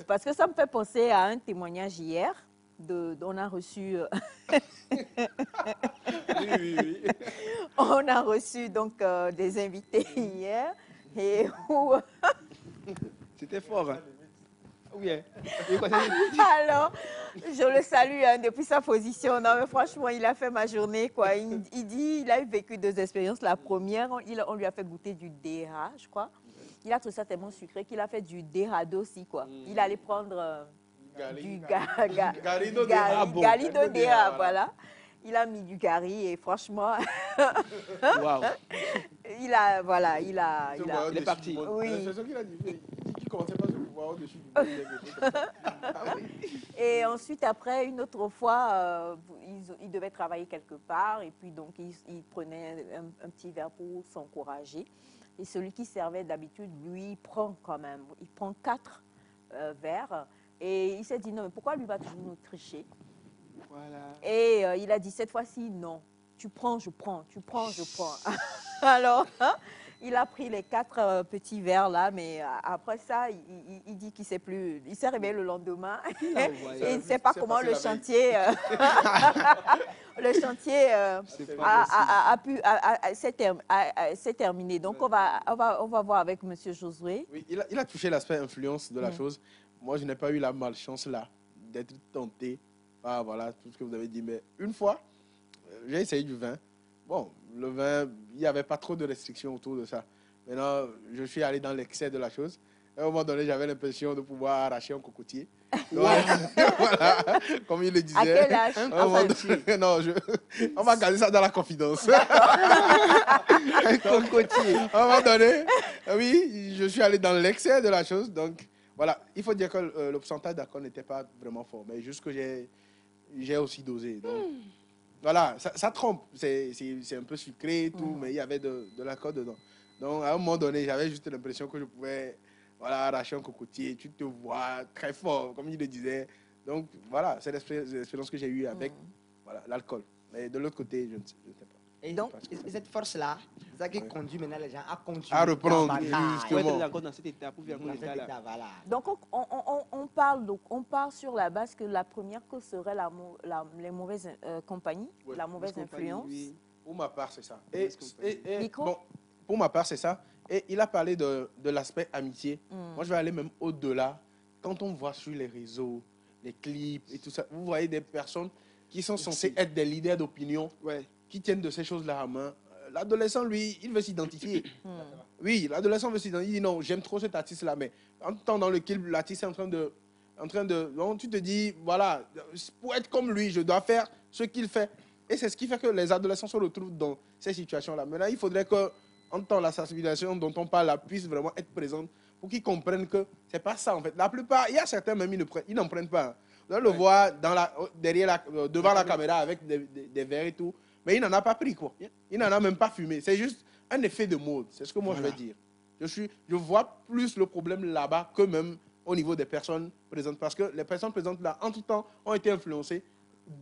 B: Parce que ça me fait penser à un témoignage hier. On a reçu,
C: Oui.
B: on a reçu donc des invités hier et où
G: C'était fort. Hein. Oui. Hein.
B: alors je le salue hein, depuis sa position. Non mais franchement il a fait ma journée quoi. Il dit il a vécu 2 expériences. La première on lui a fait goûter du DH je crois. Il a trouvé ça tellement sucré qu'il a fait du Dérado aussi quoi. Il allait prendre du
C: Garido
B: Galido Déa,
C: voilà.
B: voilà. Il a mis du gari et franchement,
G: Waouh.
B: il a, voilà, il a.
G: Il est parti.
B: Oui.
C: C'est ce qu'il a dit. Il dit qu'il ne commençait pas à se pouvoir au-dessus du monde.
B: Et ensuite, après, une autre fois, il devait travailler quelque part et puis donc il prenait un petit verre pour s'encourager. Et celui qui servait d'habitude, lui, il prend quand même. Il prend 4 verres et il s'est dit non, mais pourquoi lui va toujours nous tricher?
G: Voilà.
B: Et il a dit cette fois-ci, non. Tu prends, je prends. Tu prends, je prends. Alors, hein, il a pris les 4 petits verres là, mais après ça, il dit qu'il ne sait plus. Il s'est réveillé le lendemain et il ne sait pas comment le chantier, s'est terminé. Donc, on va voir avec M. Josué.
C: Oui, il a touché l'aspect influence de la chose. Moi, je n'ai pas eu la malchance là d'être tenté par voilà, tout ce que vous avez dit. Mais une fois, j'ai essayé du vin. Bon, le vin, il n'y avait pas trop de restrictions autour de ça. Maintenant, je suis allé dans l'excès de la chose. À un moment donné, j'avais l'impression de pouvoir arracher un cocotier. Donc, voilà, comme il le disait.
B: À quel âge?
C: Non, on va garder ça dans la confidence.
G: Un cocotier.
C: À un moment donné, oui, je suis allé dans l'excès de la chose. Donc, voilà, il faut dire que le pourcentage d'alcool n'était pas vraiment fort. Mais juste que j'ai aussi dosé. Donc, voilà, ça trompe. C'est un peu sucré et tout, mais il y avait de l'alcool dedans. Donc, à un moment donné, j'avais juste l'impression que je pouvais arracher un cocotier. Tu te vois très fort, comme il le disait. Donc, voilà, c'est l'expérience que j'ai eue avec l'alcool. Mais de l'autre côté, je ne sais pas.
H: Et donc, cette force-là, c'est ça qui conduit maintenant les gens à continuer.
C: À reprendre,
H: dans la bataille.
G: Pour
C: justement.
G: être encore dans cet état, pour vivre
H: Dans
G: dans
H: cet
G: cet état là.
H: état, voilà.
B: Donc, on part sur la base que la première cause serait les mauvaises compagnies,
C: Ouais,
B: la mauvaise influence.
G: Oui.
C: Pour ma part, c'est ça. Et
B: Micro.
C: bon, pour ma part, c'est ça. Et il a parlé de l'aspect amitié. Moi, je vais aller même au-delà. Quand on voit sur les réseaux, les clips et tout ça, vous voyez des personnes qui sont censées être des leaders d'opinion,
G: Ouais.
C: qui tiennent de ces choses-là à main. L'adolescent, lui, il veut s'identifier. Oui, l'adolescent veut s'identifier. Il dit non, j'aime trop cet artiste-là, mais en temps dans lequel l'artiste est en train de... Donc, tu te dis, voilà, pour être comme lui, je dois faire ce qu'il fait. Et c'est ce qui fait que les adolescents se retrouvent dans ces situations-là. Maintenant, il faudrait que, en temps, la sensibilisation dont on parle là, puisse vraiment être présente pour qu'ils comprennent que c'est pas ça, en fait. La plupart, il y a certains même, ils n'en prennent pas. Hein. Vous allez le voir devant la caméra avec des verres et tout, mais il n'en a pas pris, quoi. Il n'en a même pas fumé. C'est juste un effet de mode. C'est ce que moi, je vais dire. Je vois plus le problème là-bas que même au niveau des personnes présentes. Parce que les personnes présentes là, en tout temps, ont été influencées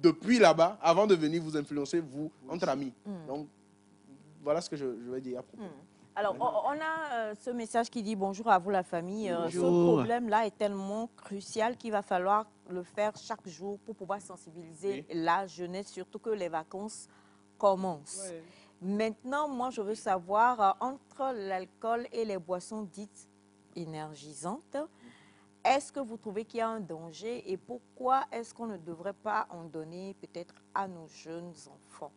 C: depuis là-bas, avant de venir vous influencer, vous, entre amis. Donc, voilà ce que je vais dire à propos.
B: Alors, on a ce message qui dit bonjour à vous la famille. Ce
G: Bonjour.
B: problème-là est tellement crucial qu'il va falloir le faire chaque jour pour pouvoir sensibiliser la jeunesse, surtout que les vacances commence.
G: Ouais.
B: Maintenant, moi, je veux savoir, entre l'alcool et les boissons dites énergisantes, est-ce que vous trouvez qu'il y a un danger et pourquoi est-ce qu'on ne devrait pas en donner peut-être à nos jeunes enfants?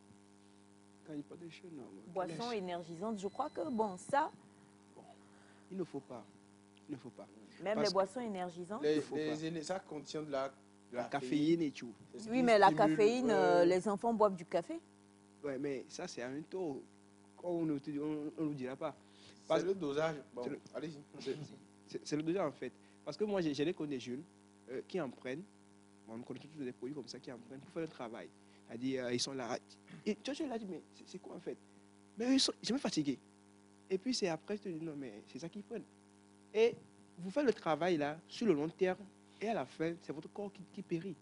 G: Quand il parle de jeunes, non,
B: Boissons
G: laisse.
B: énergisantes, je crois que bon, ça,
G: Il ne faut pas. Il ne faut pas.
B: même
C: Parce
B: les boissons énergisantes.
G: faut pas.
C: Ça contient de
G: La caféine et tout.
C: C'est ce
B: Oui,
C: qui
B: mais la
C: stimule,
B: caféine,
C: ouais.
B: les enfants boivent du café.
G: Ouais, mais ça, c'est à un taux. On ne nous dira pas.
C: C'est le dosage. Bon,
G: C'est le-
C: allez-y.
G: C'est le dosage, en fait. Parce que moi, j'ai des connais jeunes qui en prennent. On connaît tous des produits comme ça qui en prennent pour faire le travail. C'est-à-dire, ils sont là. Et tu vois, là, dis, mais c'est quoi, en fait? Mais ils sont jamais fatigués. Et puis, c'est après, je te dis, non, mais c'est ça qu'ils prennent. Et vous faites le travail, là, sur le long terme. Et à la fin, c'est votre corps qui périt.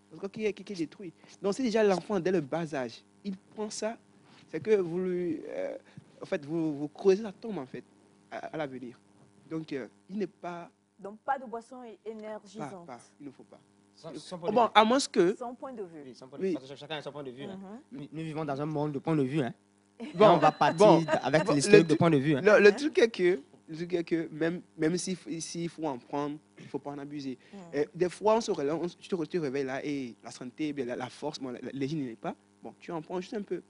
G: Votre corps qui est détruit. Donc, c'est déjà l'enfant, dès le bas âge, il prend ça. C'est que vous lui... en fait, vous creusez la tombe, en fait, à l'avenir. Donc, il n'est pas...
B: Donc, pas de boissons énergisantes.
G: il ne faut pas.
H: Son point de
G: Bon,
H: vue.
G: à moins que...
B: Son point de vue.
H: Oui, son point de vue.
G: Oui.
H: Parce que chacun a son point de vue. Hein.
B: Mhm.
H: Nous vivons dans un monde de point de vue. Hein.
G: Bon,
H: Là, on va partir
G: bon,
H: avec
G: bon,
H: l'historique
G: le
H: de point de vue. Hein.
G: Le truc est que même s'il faut en prendre, il ne faut pas en abuser. Des fois, tu te réveilles là et la santé, bien, la force, bon, l'énergie n'est pas. Bon, tu en prends juste un peu.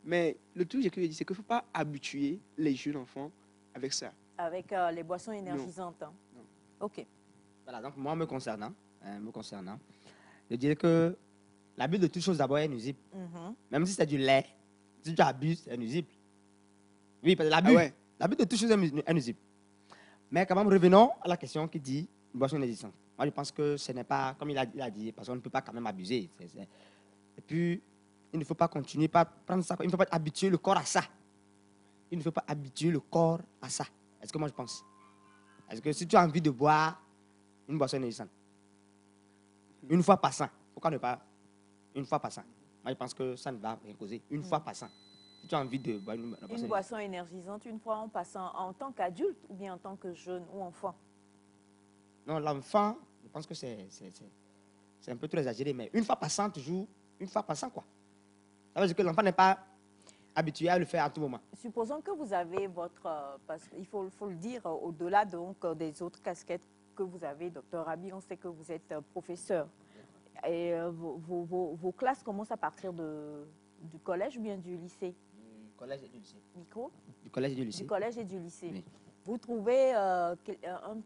G: Mais le truc que je dis, c'est qu'il ne faut pas habituer les jeunes enfants avec ça.
B: Avec les boissons énergisantes. Hein.
G: Non.
B: OK.
H: Voilà, donc moi, me concernant, je dirais que l'abus de toute chose d'abord est nuisible.
B: Mhm.
H: Même si c'est du lait, si tu abuses, c'est nuisible. Oui, parce que l'abus,
G: Ah ouais.
H: l'abus de toute chose est nuisible. Mais quand même, revenons à la question qui dit boisson énergisante. Moi, je pense que ce n'est pas, comme il a dit, parce qu'on ne peut pas quand même abuser. Et puis, il ne faut pas continuer par prendre ça. Il ne faut pas habituer le corps à ça. Il ne faut pas habituer le corps à ça. Est-ce que moi, je pense? Est-ce que si tu as envie de boire une boisson énergisante, une fois passant, pourquoi ne pas une fois passant? Moi, je pense que ça ne va rien causer. Une fois passant. Si tu as envie de boire une boisson
B: Une boisson énergisante, une fois en passant en tant qu'adulte ou bien en tant que jeune ou enfant?
H: Non, l'enfant, je pense que c'est un peu trop exagéré, mais une fois passant, toujours, une fois passant, quoi. Ça veut dire que l'enfant n'est pas habitué à le faire à tout moment.
B: Supposons que vous avez votre... parce qu'il faut le dire, au-delà donc des autres casquettes que vous avez, docteur Abi, on sait que vous êtes professeur. Et vos classes commencent à partir du collège ou bien du lycée?
H: Du collège et du lycée.
B: Micro?
H: Du collège et du lycée.
B: Du collège et du lycée.
H: Oui.
B: Vous trouvez un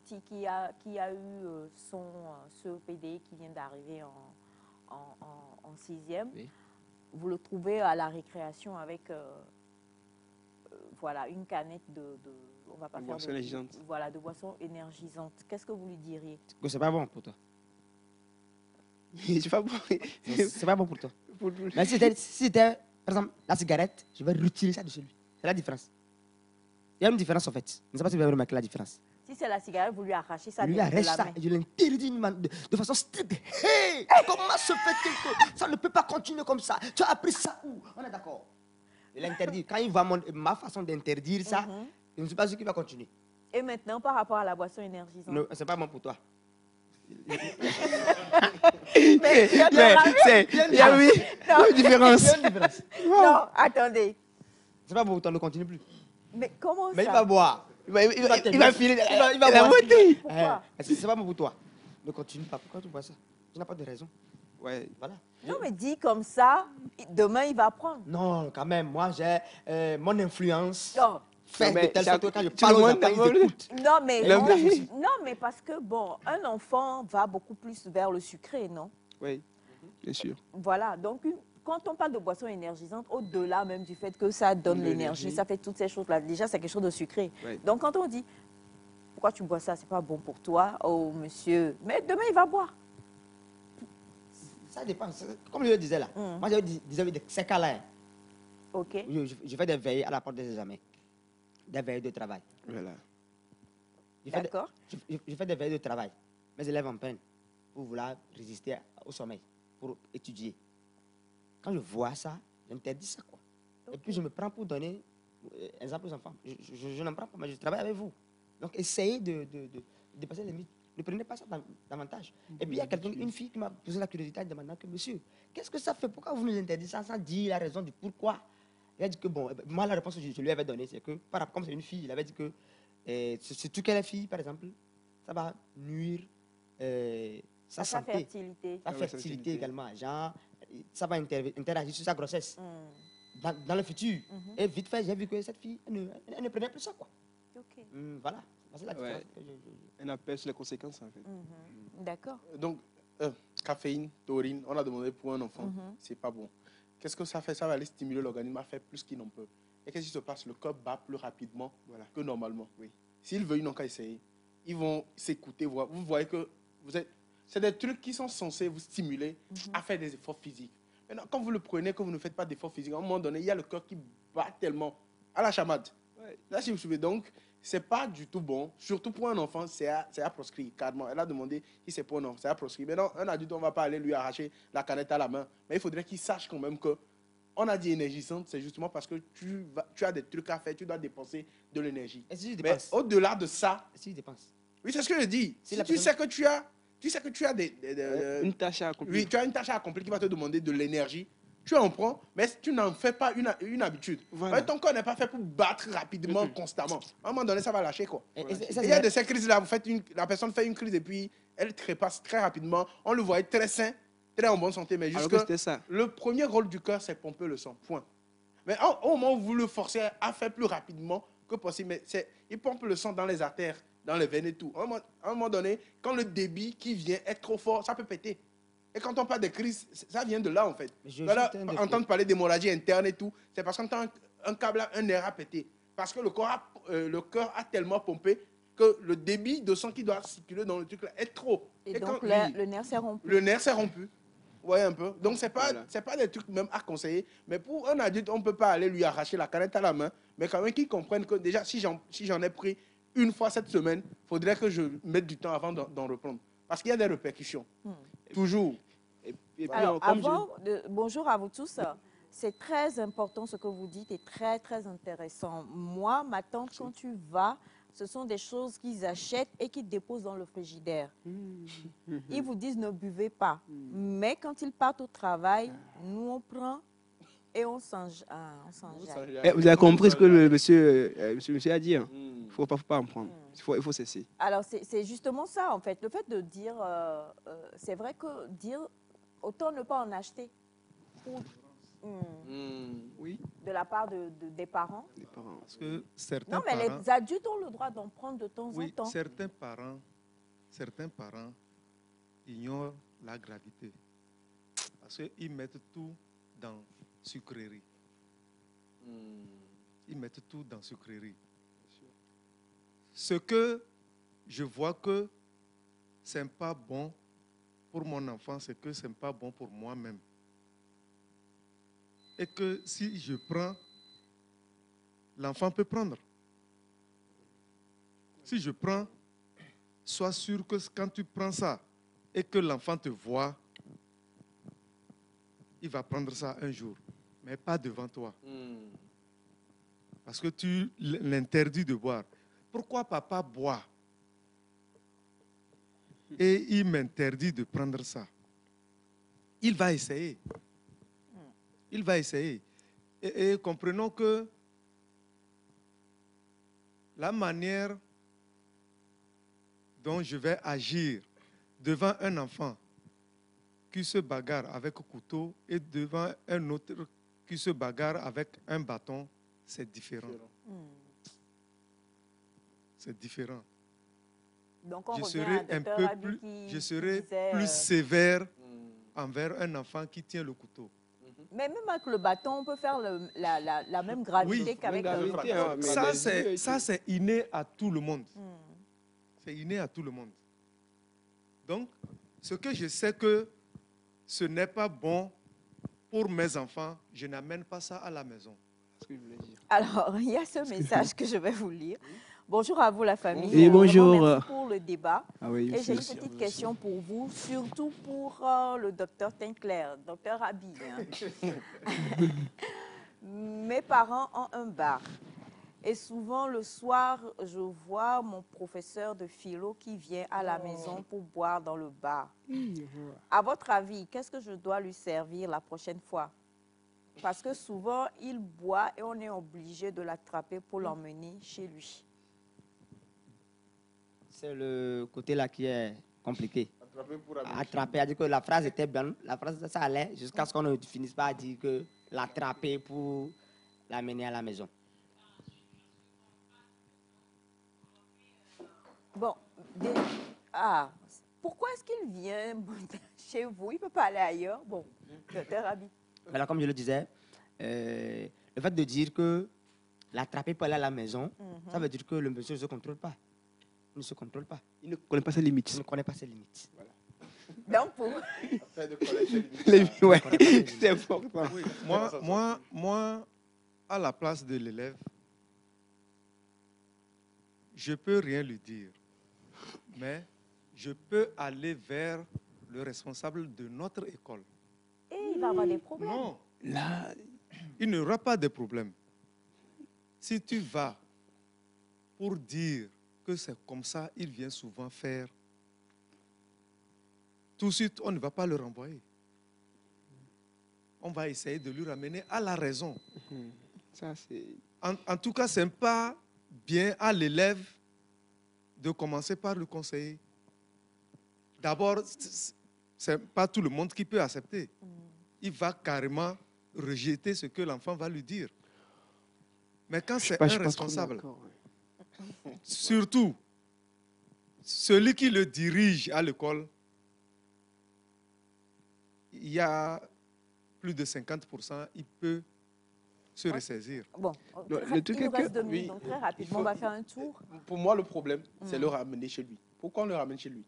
B: petit qui a eu son CEPD qui vient d'arriver en sixième,
H: Oui.
B: vous le trouvez à la récréation avec voilà, une canette on va pas
G: De
B: faire
G: boisson énergisante.
B: Voilà, de boissons énergisantes. Qu'est-ce que vous lui diriez?
H: Que c'est pas bon pour toi.
G: Je sais pas bon.
H: C'est pas bon pour toi. Mais si c'était, par exemple, la cigarette, je vais retirer ça de chez lui. C'est la différence. Il y a une différence en fait. Je ne sais pas si vous avez remarqué la différence.
B: Si c'est la cigarette, vous lui arrachez ça
H: Je lui
B: de
H: arrache
B: la
H: ça
B: main.
H: et je l'interdis de façon stricte. Hey, comment se fait-il que ça ne peut pas continuer comme ça? Tu as appris ça où? On est d'accord. Je l'interdis. Quand il voit ma façon d'interdire ça, je ne suis pas sûr qu'il va continuer.
B: Et maintenant, par rapport à la boisson énergisante.
H: Non, c'est pas bon pour toi.
G: Il y a oui, une différence.
H: Il y a une différence.
B: Non, attendez.
H: C'est pas bon pour toi, ne continue plus.
B: Mais comment
H: Mais
B: ça?
H: il va boire.
G: Il va filer
H: Il va
G: la
H: boire.
G: moitié.
B: Pourquoi?
H: C'est pas bon pour toi. Ne continue pas. Pourquoi tu bois ça? Tu n'as pas de raison.
G: Ouais.
H: Voilà.
B: Non, mais dit comme ça, demain, il va prendre.
H: Non, quand même, moi j'ai mon influence.
B: Non.
H: Fait
G: Non, mais
H: de telle
G: c'est
H: sorte que quand je
G: tout
H: parle
G: le
H: aux
G: monde
H: enfants,
G: n'a
H: ils
G: pas
H: écoutent.
B: Non, mais,
G: Le-
B: non, mais parce que, bon, un enfant va beaucoup plus vers le sucré, non?
G: Oui, bien sûr.
B: Voilà, donc quand on parle de boisson énergisante, au-delà même du fait que ça donne
G: De
B: l'énergie,
G: l'énergie.
B: ça fait toutes ces choses-là, déjà c'est quelque chose de sucré.
G: Oui.
B: Donc quand on dit, pourquoi tu bois ça, c'est pas bon pour toi, oh monsieur, mais demain il va boire.
H: Ça dépend. Comme je le disais là, moi je disais de ces cas-là,
B: Ok,
H: je fais des veillées à la porte des examens, des veillées de travail.
G: Voilà.
B: d'accord.
H: Je fais des veillées de travail. Mes élèves en peine pour vouloir résister au sommeil, pour étudier. Quand je vois ça, j'interdis ça, quoi. Et puis je me prends pour donner exemple aux enfants. Je n'en prends pas, mais je travaille avec vous. Donc essayez de dépasser les limites. ne prenez pas ça davantage. Et puis il y a une fille qui m'a posé la curiosité en demandant que, monsieur, qu'est-ce que ça fait? Pourquoi vous nous interdisez ça sans dire la raison du pourquoi? Il a dit que, bon, moi, la réponse que je lui avais donnée, c'est que, comme c'est une fille, il avait dit que, surtout qu'elle est fille, par exemple, ça va nuire sa
B: Sa
H: santé,
B: fertilité.
H: sa fertilité également. Genre, ça va interagir sur sa grossesse dans le futur. Et vite fait, j'ai vu que cette fille, elle ne prenait plus ça, quoi.
B: Ok.
H: Voilà. C'est la différence que
G: Un appel sur les conséquences, en fait.
B: D'accord.
C: Donc, caféine, taurine, on a demandé pour un enfant, c'est pas bon. Qu'est-ce que ça fait? Ça va aller stimuler l'organisme à faire plus qu'il n'en peut. Et qu'est-ce qui se passe? Le corps bat plus rapidement que normalement. Oui. S'ils veulent, ils n'ont qu'à essayer. Ils vont s'écouter. Vous voyez que c'est des trucs qui sont censés vous stimuler à faire des efforts physiques. Maintenant, quand vous le prenez, que vous ne faites pas d'efforts physiques, à un moment donné, il y a le corps qui bat tellement à la chamade. Ouais. Là, si vous suivez, donc, c'est pas du tout bon. Surtout pour un enfant, c'est à proscrire, carrément. Elle a demandé si c'est pour un enfant, c'est à proscrire. Mais non, un adulte, on ne va pas aller lui arracher la canette à la main. Mais il faudrait qu'il sache quand même que on a dit énergisante, c'est justement parce que tu as des trucs à faire, tu dois dépenser de l'énergie. Mais au-delà de ça...
H: Si je dépense.
C: Oui, c'est ce que je dis. Si tu sais que tu as
G: une tâche à accomplir.
C: Oui, tu as une tâche à accomplir qui va te demander de l'énergie. Tu en prends, mais tu n'en fais pas une habitude. Voilà. Ton corps n'est pas fait pour battre rapidement, constamment. À un moment donné, ça va lâcher, quoi. Il y a de ces crises-là, la personne fait une crise et puis elle trépasse très rapidement. On le voit très sain, très en bonne santé, mais juste que le premier rôle du corps, c'est pomper le sang, point. Mais au moment où vous le forcez à faire plus rapidement que possible, il pompe le sang dans les artères, dans les veines et tout. À un moment donné, quand le débit qui vient est trop fort, ça peut péter. Et quand on parle de crise, ça vient de là, en fait. Voilà, entendre parler d'hémorragie interne et tout, c'est parce qu'on entend un câble, un nerf a pété. Parce que le cœur a tellement pompé que le débit de sang qui doit circuler dans le truc là est trop.
B: Et donc, le nerf s'est rompu.
C: Le nerf s'est rompu. Vous voyez un peu. Donc, ce n'est pas des trucs même à conseiller. Mais pour un adulte, on ne peut pas aller lui arracher la canette à la main. Mais quand même qu'ils comprennent que déjà, si j'en ai pris une fois cette semaine, il faudrait que je mette du temps avant d'en reprendre. Parce qu'il y a des répercussions. Toujours.
B: Et puis, alors, bonjour à vous tous. C'est très important ce que vous dites et très, très intéressant. Moi, ma tante, quand tu vas, ce sont des choses qu'ils achètent et qu'ils déposent dans le frigidaire. Ils vous disent ne buvez pas. Mais quand ils partent au travail, nous, on prend et on s'enjaille.
G: Vous avez compris ce que le monsieur a dit. Il ne faut pas en prendre. Il faut cesser.
B: Alors, c'est justement ça, en fait. Le fait de dire, c'est vrai que dire, autant ne pas en acheter.
G: Oui.
B: De la part des parents.
F: Des parents. Parce que certains
B: non, mais les adultes ont le droit d'en prendre de temps en temps.
F: Certains parents ignorent la gravité. Parce qu'ils mettent tout dans sucrerie. Ils mettent tout dans sucrerie. Ce que je vois que ce n'est pas bon pour mon enfant, c'est que ce n'est pas bon pour moi-même. Et que si je prends, l'enfant peut prendre. Si je prends, sois sûr que quand tu prends ça et que l'enfant te voit, il va prendre ça un jour, mais pas devant toi. Parce que tu l'interdis de boire. Pourquoi papa boit et il m'interdit de prendre ça? Il va essayer. Il va essayer. Et comprenons que la manière dont je vais agir devant un enfant qui se bagarre avec un couteau et devant un autre qui se bagarre avec un bâton, c'est différent. C'est différent.
B: Donc
F: je serai plus sévère envers un enfant qui tient le couteau.
B: Mais même avec le bâton, on peut faire la même gravité qu'avec le bâton.
F: Ça, c'est inné à tout le monde. C'est inné à tout le monde. Donc, ce que je sais que ce n'est pas bon pour mes enfants, je n'amène pas ça à la maison. C'est ce que je voulais dire.
B: Alors, il y a ce message que je vais vous lire. Bonjour à vous la famille.
G: Et bonjour.
B: Merci pour le débat.
G: Oui,
B: et j'ai une petite question pour vous, surtout pour le docteur Tinclair, docteur Abi. Mes parents ont un bar. Et souvent, le soir, je vois mon professeur de philo qui vient à la maison pour boire dans le bar. À votre avis, qu'est-ce que je dois lui servir la prochaine fois? Parce que souvent, il boit et on est obligé de l'attraper pour l'emmener chez lui.
H: C'est le côté là qui est compliqué.
C: Attraper pour amener.
H: Attraper, à dire que la phrase était bonne, la phrase ça allait jusqu'à ce qu'on ne finisse pas à dire que l'attraper pour l'amener à la maison.
B: Bon, pourquoi est-ce qu'il vient chez vous? Il ne peut pas aller ailleurs. Bon, docteur Abi.
H: Voilà, comme je le disais, le fait de dire que l'attraper pour aller à la maison, ça veut dire que le monsieur ne se contrôle pas. Il ne se contrôle pas.
G: Il ne connaît pas ses limites.
H: Il ne connaît pas ses limites.
B: Donc, pour...
C: Afin de connaître les limites.
G: Ouais, c'est important.
F: Oui, moi, à la place de l'élève, je ne peux rien lui dire. Mais je peux aller vers le responsable de notre école.
B: Et il va avoir des problèmes.
F: Non,
G: Là,
F: il n'y aura pas de problème. Si tu vas pour dire que c'est comme ça, il vient souvent faire, tout de suite, on ne va pas le renvoyer. On va essayer de lui ramener à la raison.
G: ça c'est...
F: En tout cas, ce n'est pas bien à l'élève de commencer par le conseiller. D'abord, ce n'est pas tout le monde qui peut accepter. Il va carrément rejeter ce que l'enfant va lui dire. Mais quand c'est un responsable, surtout celui qui le dirige à l'école, il y a plus de 50%, il peut se ressaisir.
B: Bon,
G: le truc
B: il nous
G: est
B: reste
G: que-
B: 2 minutes,
C: oui,
B: donc très rapidement,
C: il faut-
B: on va faire un tour.
C: Pour moi, le problème, c'est le ramener chez lui. Pourquoi on le ramène chez lui?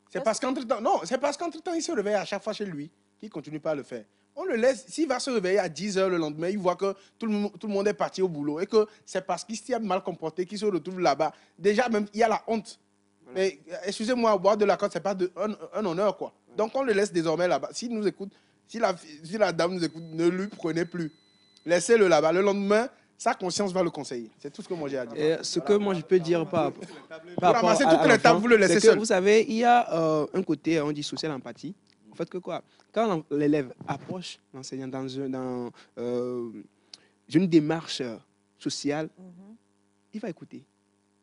C: C'est
B: Est-ce
C: parce qu'entre-temps, non, c'est parce qu'entre-temps, il se réveille à chaque fois chez lui, qu'il ne continue pas à le faire. On le laisse, s'il va se réveiller à 10 h le lendemain, il voit que tout le monde est parti au boulot et que c'est parce qu'il s'est mal comporté qu'il se retrouve là-bas. Déjà, même, il y a la honte. Mais, excusez-moi, boire de la cote, ce n'est pas un honneur, quoi. Donc, on le laisse désormais là-bas. S'il nous écoute, si la dame nous écoute, ne lui prenez plus. Laissez-le là-bas. Le lendemain, sa conscience va le conseiller. C'est tout ce que moi j'ai à dire.
G: Et ce que moi je peux dire par
C: Vous ramassez toutes les
G: l'enfant,
C: tables, vous le laissez
G: c'est que,
C: seul.
G: vous savez, il y a un côté, on dit social empathie. En fait, que quoi? Quand l'élève approche l'enseignant dans une démarche sociale, il va écouter.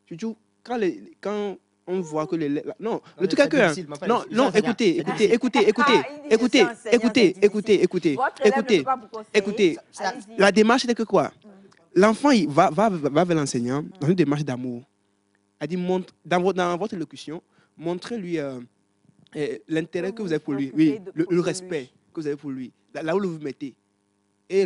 G: Surtout quand on voit que l'élève... Non, le truc est que...
H: difficile, mais
G: Non,
H: c'est
G: non,
H: enseignant.
G: écoutez,
B: Ah, il dit,
G: écoutez,
B: je suis enseignant, c'est
G: écoutez,
B: difficile. Votre élève ne
G: écoutez,
B: peut pas vous conseiller.
G: écoutez.
B: Allez-y.
G: La démarche était que quoi? L'enfant il va vers l'enseignant dans une démarche d'amour. Elle dit, dans votre élocution, montrez-lui l'intérêt que vous avez pour lui, oui, le respect que vous avez pour lui, là où vous mettez. Et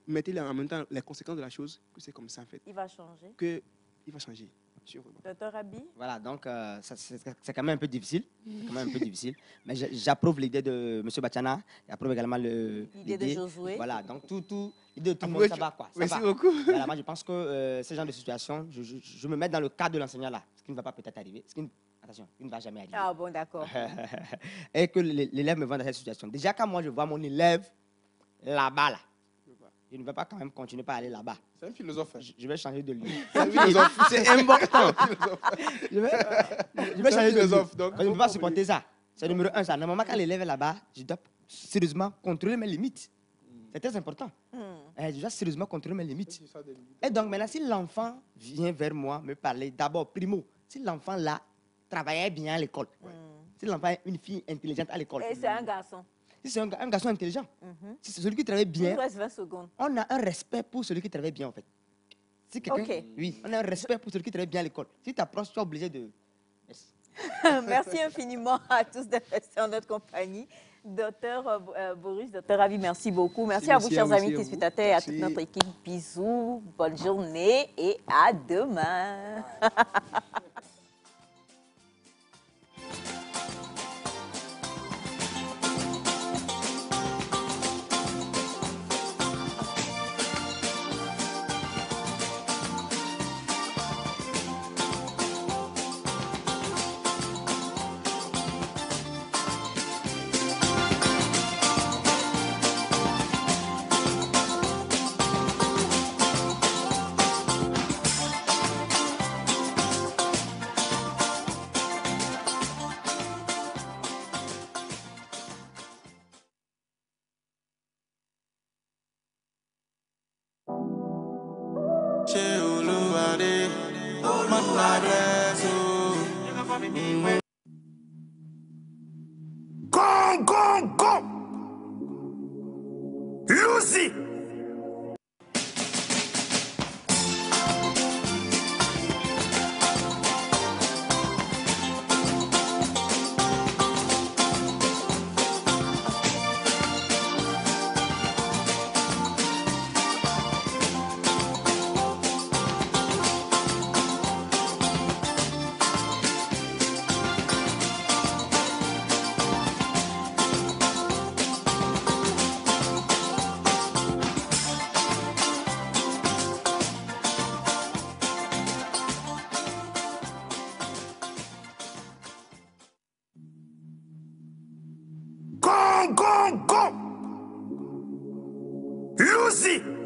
G: mettez en même temps les conséquences de la chose, que c'est comme ça en fait,
B: Il va changer.
G: qu'il va changer. Sûrement.
B: Docteur Abi,
H: Voilà, donc c'est quand même un peu difficile. Quand même un peu difficile. Mais j'approuve l'idée de M. Batiana. J'approuve également
B: l'idée de Josué.
H: Voilà, donc l'idée de tout le monde, ça va quoi. Ça
G: Merci
H: va.
G: beaucoup.
H: Voilà, moi, je pense que ce genre de situation, je me mets dans le cadre de l'enseignant là. Ce qui ne va pas peut-être arriver. Attention, il ne va jamais arriver.
B: Ah bon, d'accord.
H: Et que l'élève me voit dans cette situation. Déjà, quand moi, je vois mon élève là-bas, là, je ne vais pas quand même continuer par aller là-bas.
C: C'est un philosophe. Hein.
H: Je vais changer de lieu.
C: C'est un philosophe.
G: C'est important.
H: Je vais
C: C'est un
H: changer de lieu.
C: philosophe. Donc,
H: Je ne peux pas supporter ça. C'est numéro un, ça. Normalement, quand l'élève est là-bas, je dois sérieusement contrôler mes limites. C'est très important. Je dois sérieusement contrôler mes limites. Et donc, maintenant, si l'enfant vient vers moi me parler, d'abord, primo, si l'enfant là travaillait bien à l'école, si l'enfant est une fille intelligente à l'école,
B: Et c'est un garçon.
H: si c'est un garçon intelligent, si c'est celui qui travaille
B: Il
H: bien,
B: nous reste 20 secondes.
H: on a un respect pour celui qui travaille bien, en fait. Si quelqu'un,
B: Ok.
H: oui, on a un respect pour celui qui travaille bien à l'école. Si tu approches, tu es obligé de... Yes.
B: Merci infiniment à tous de rester en notre compagnie. Docteur Boris, docteur Ravi, merci beaucoup. Merci à vous,
G: Merci
B: chers
G: à
B: amis
G: vous.
B: téléspectateurs, et à toute
C: Merci.
B: notre équipe. Bisous, bonne journée et à demain.
I: Go! Lucy! Go! Lucy!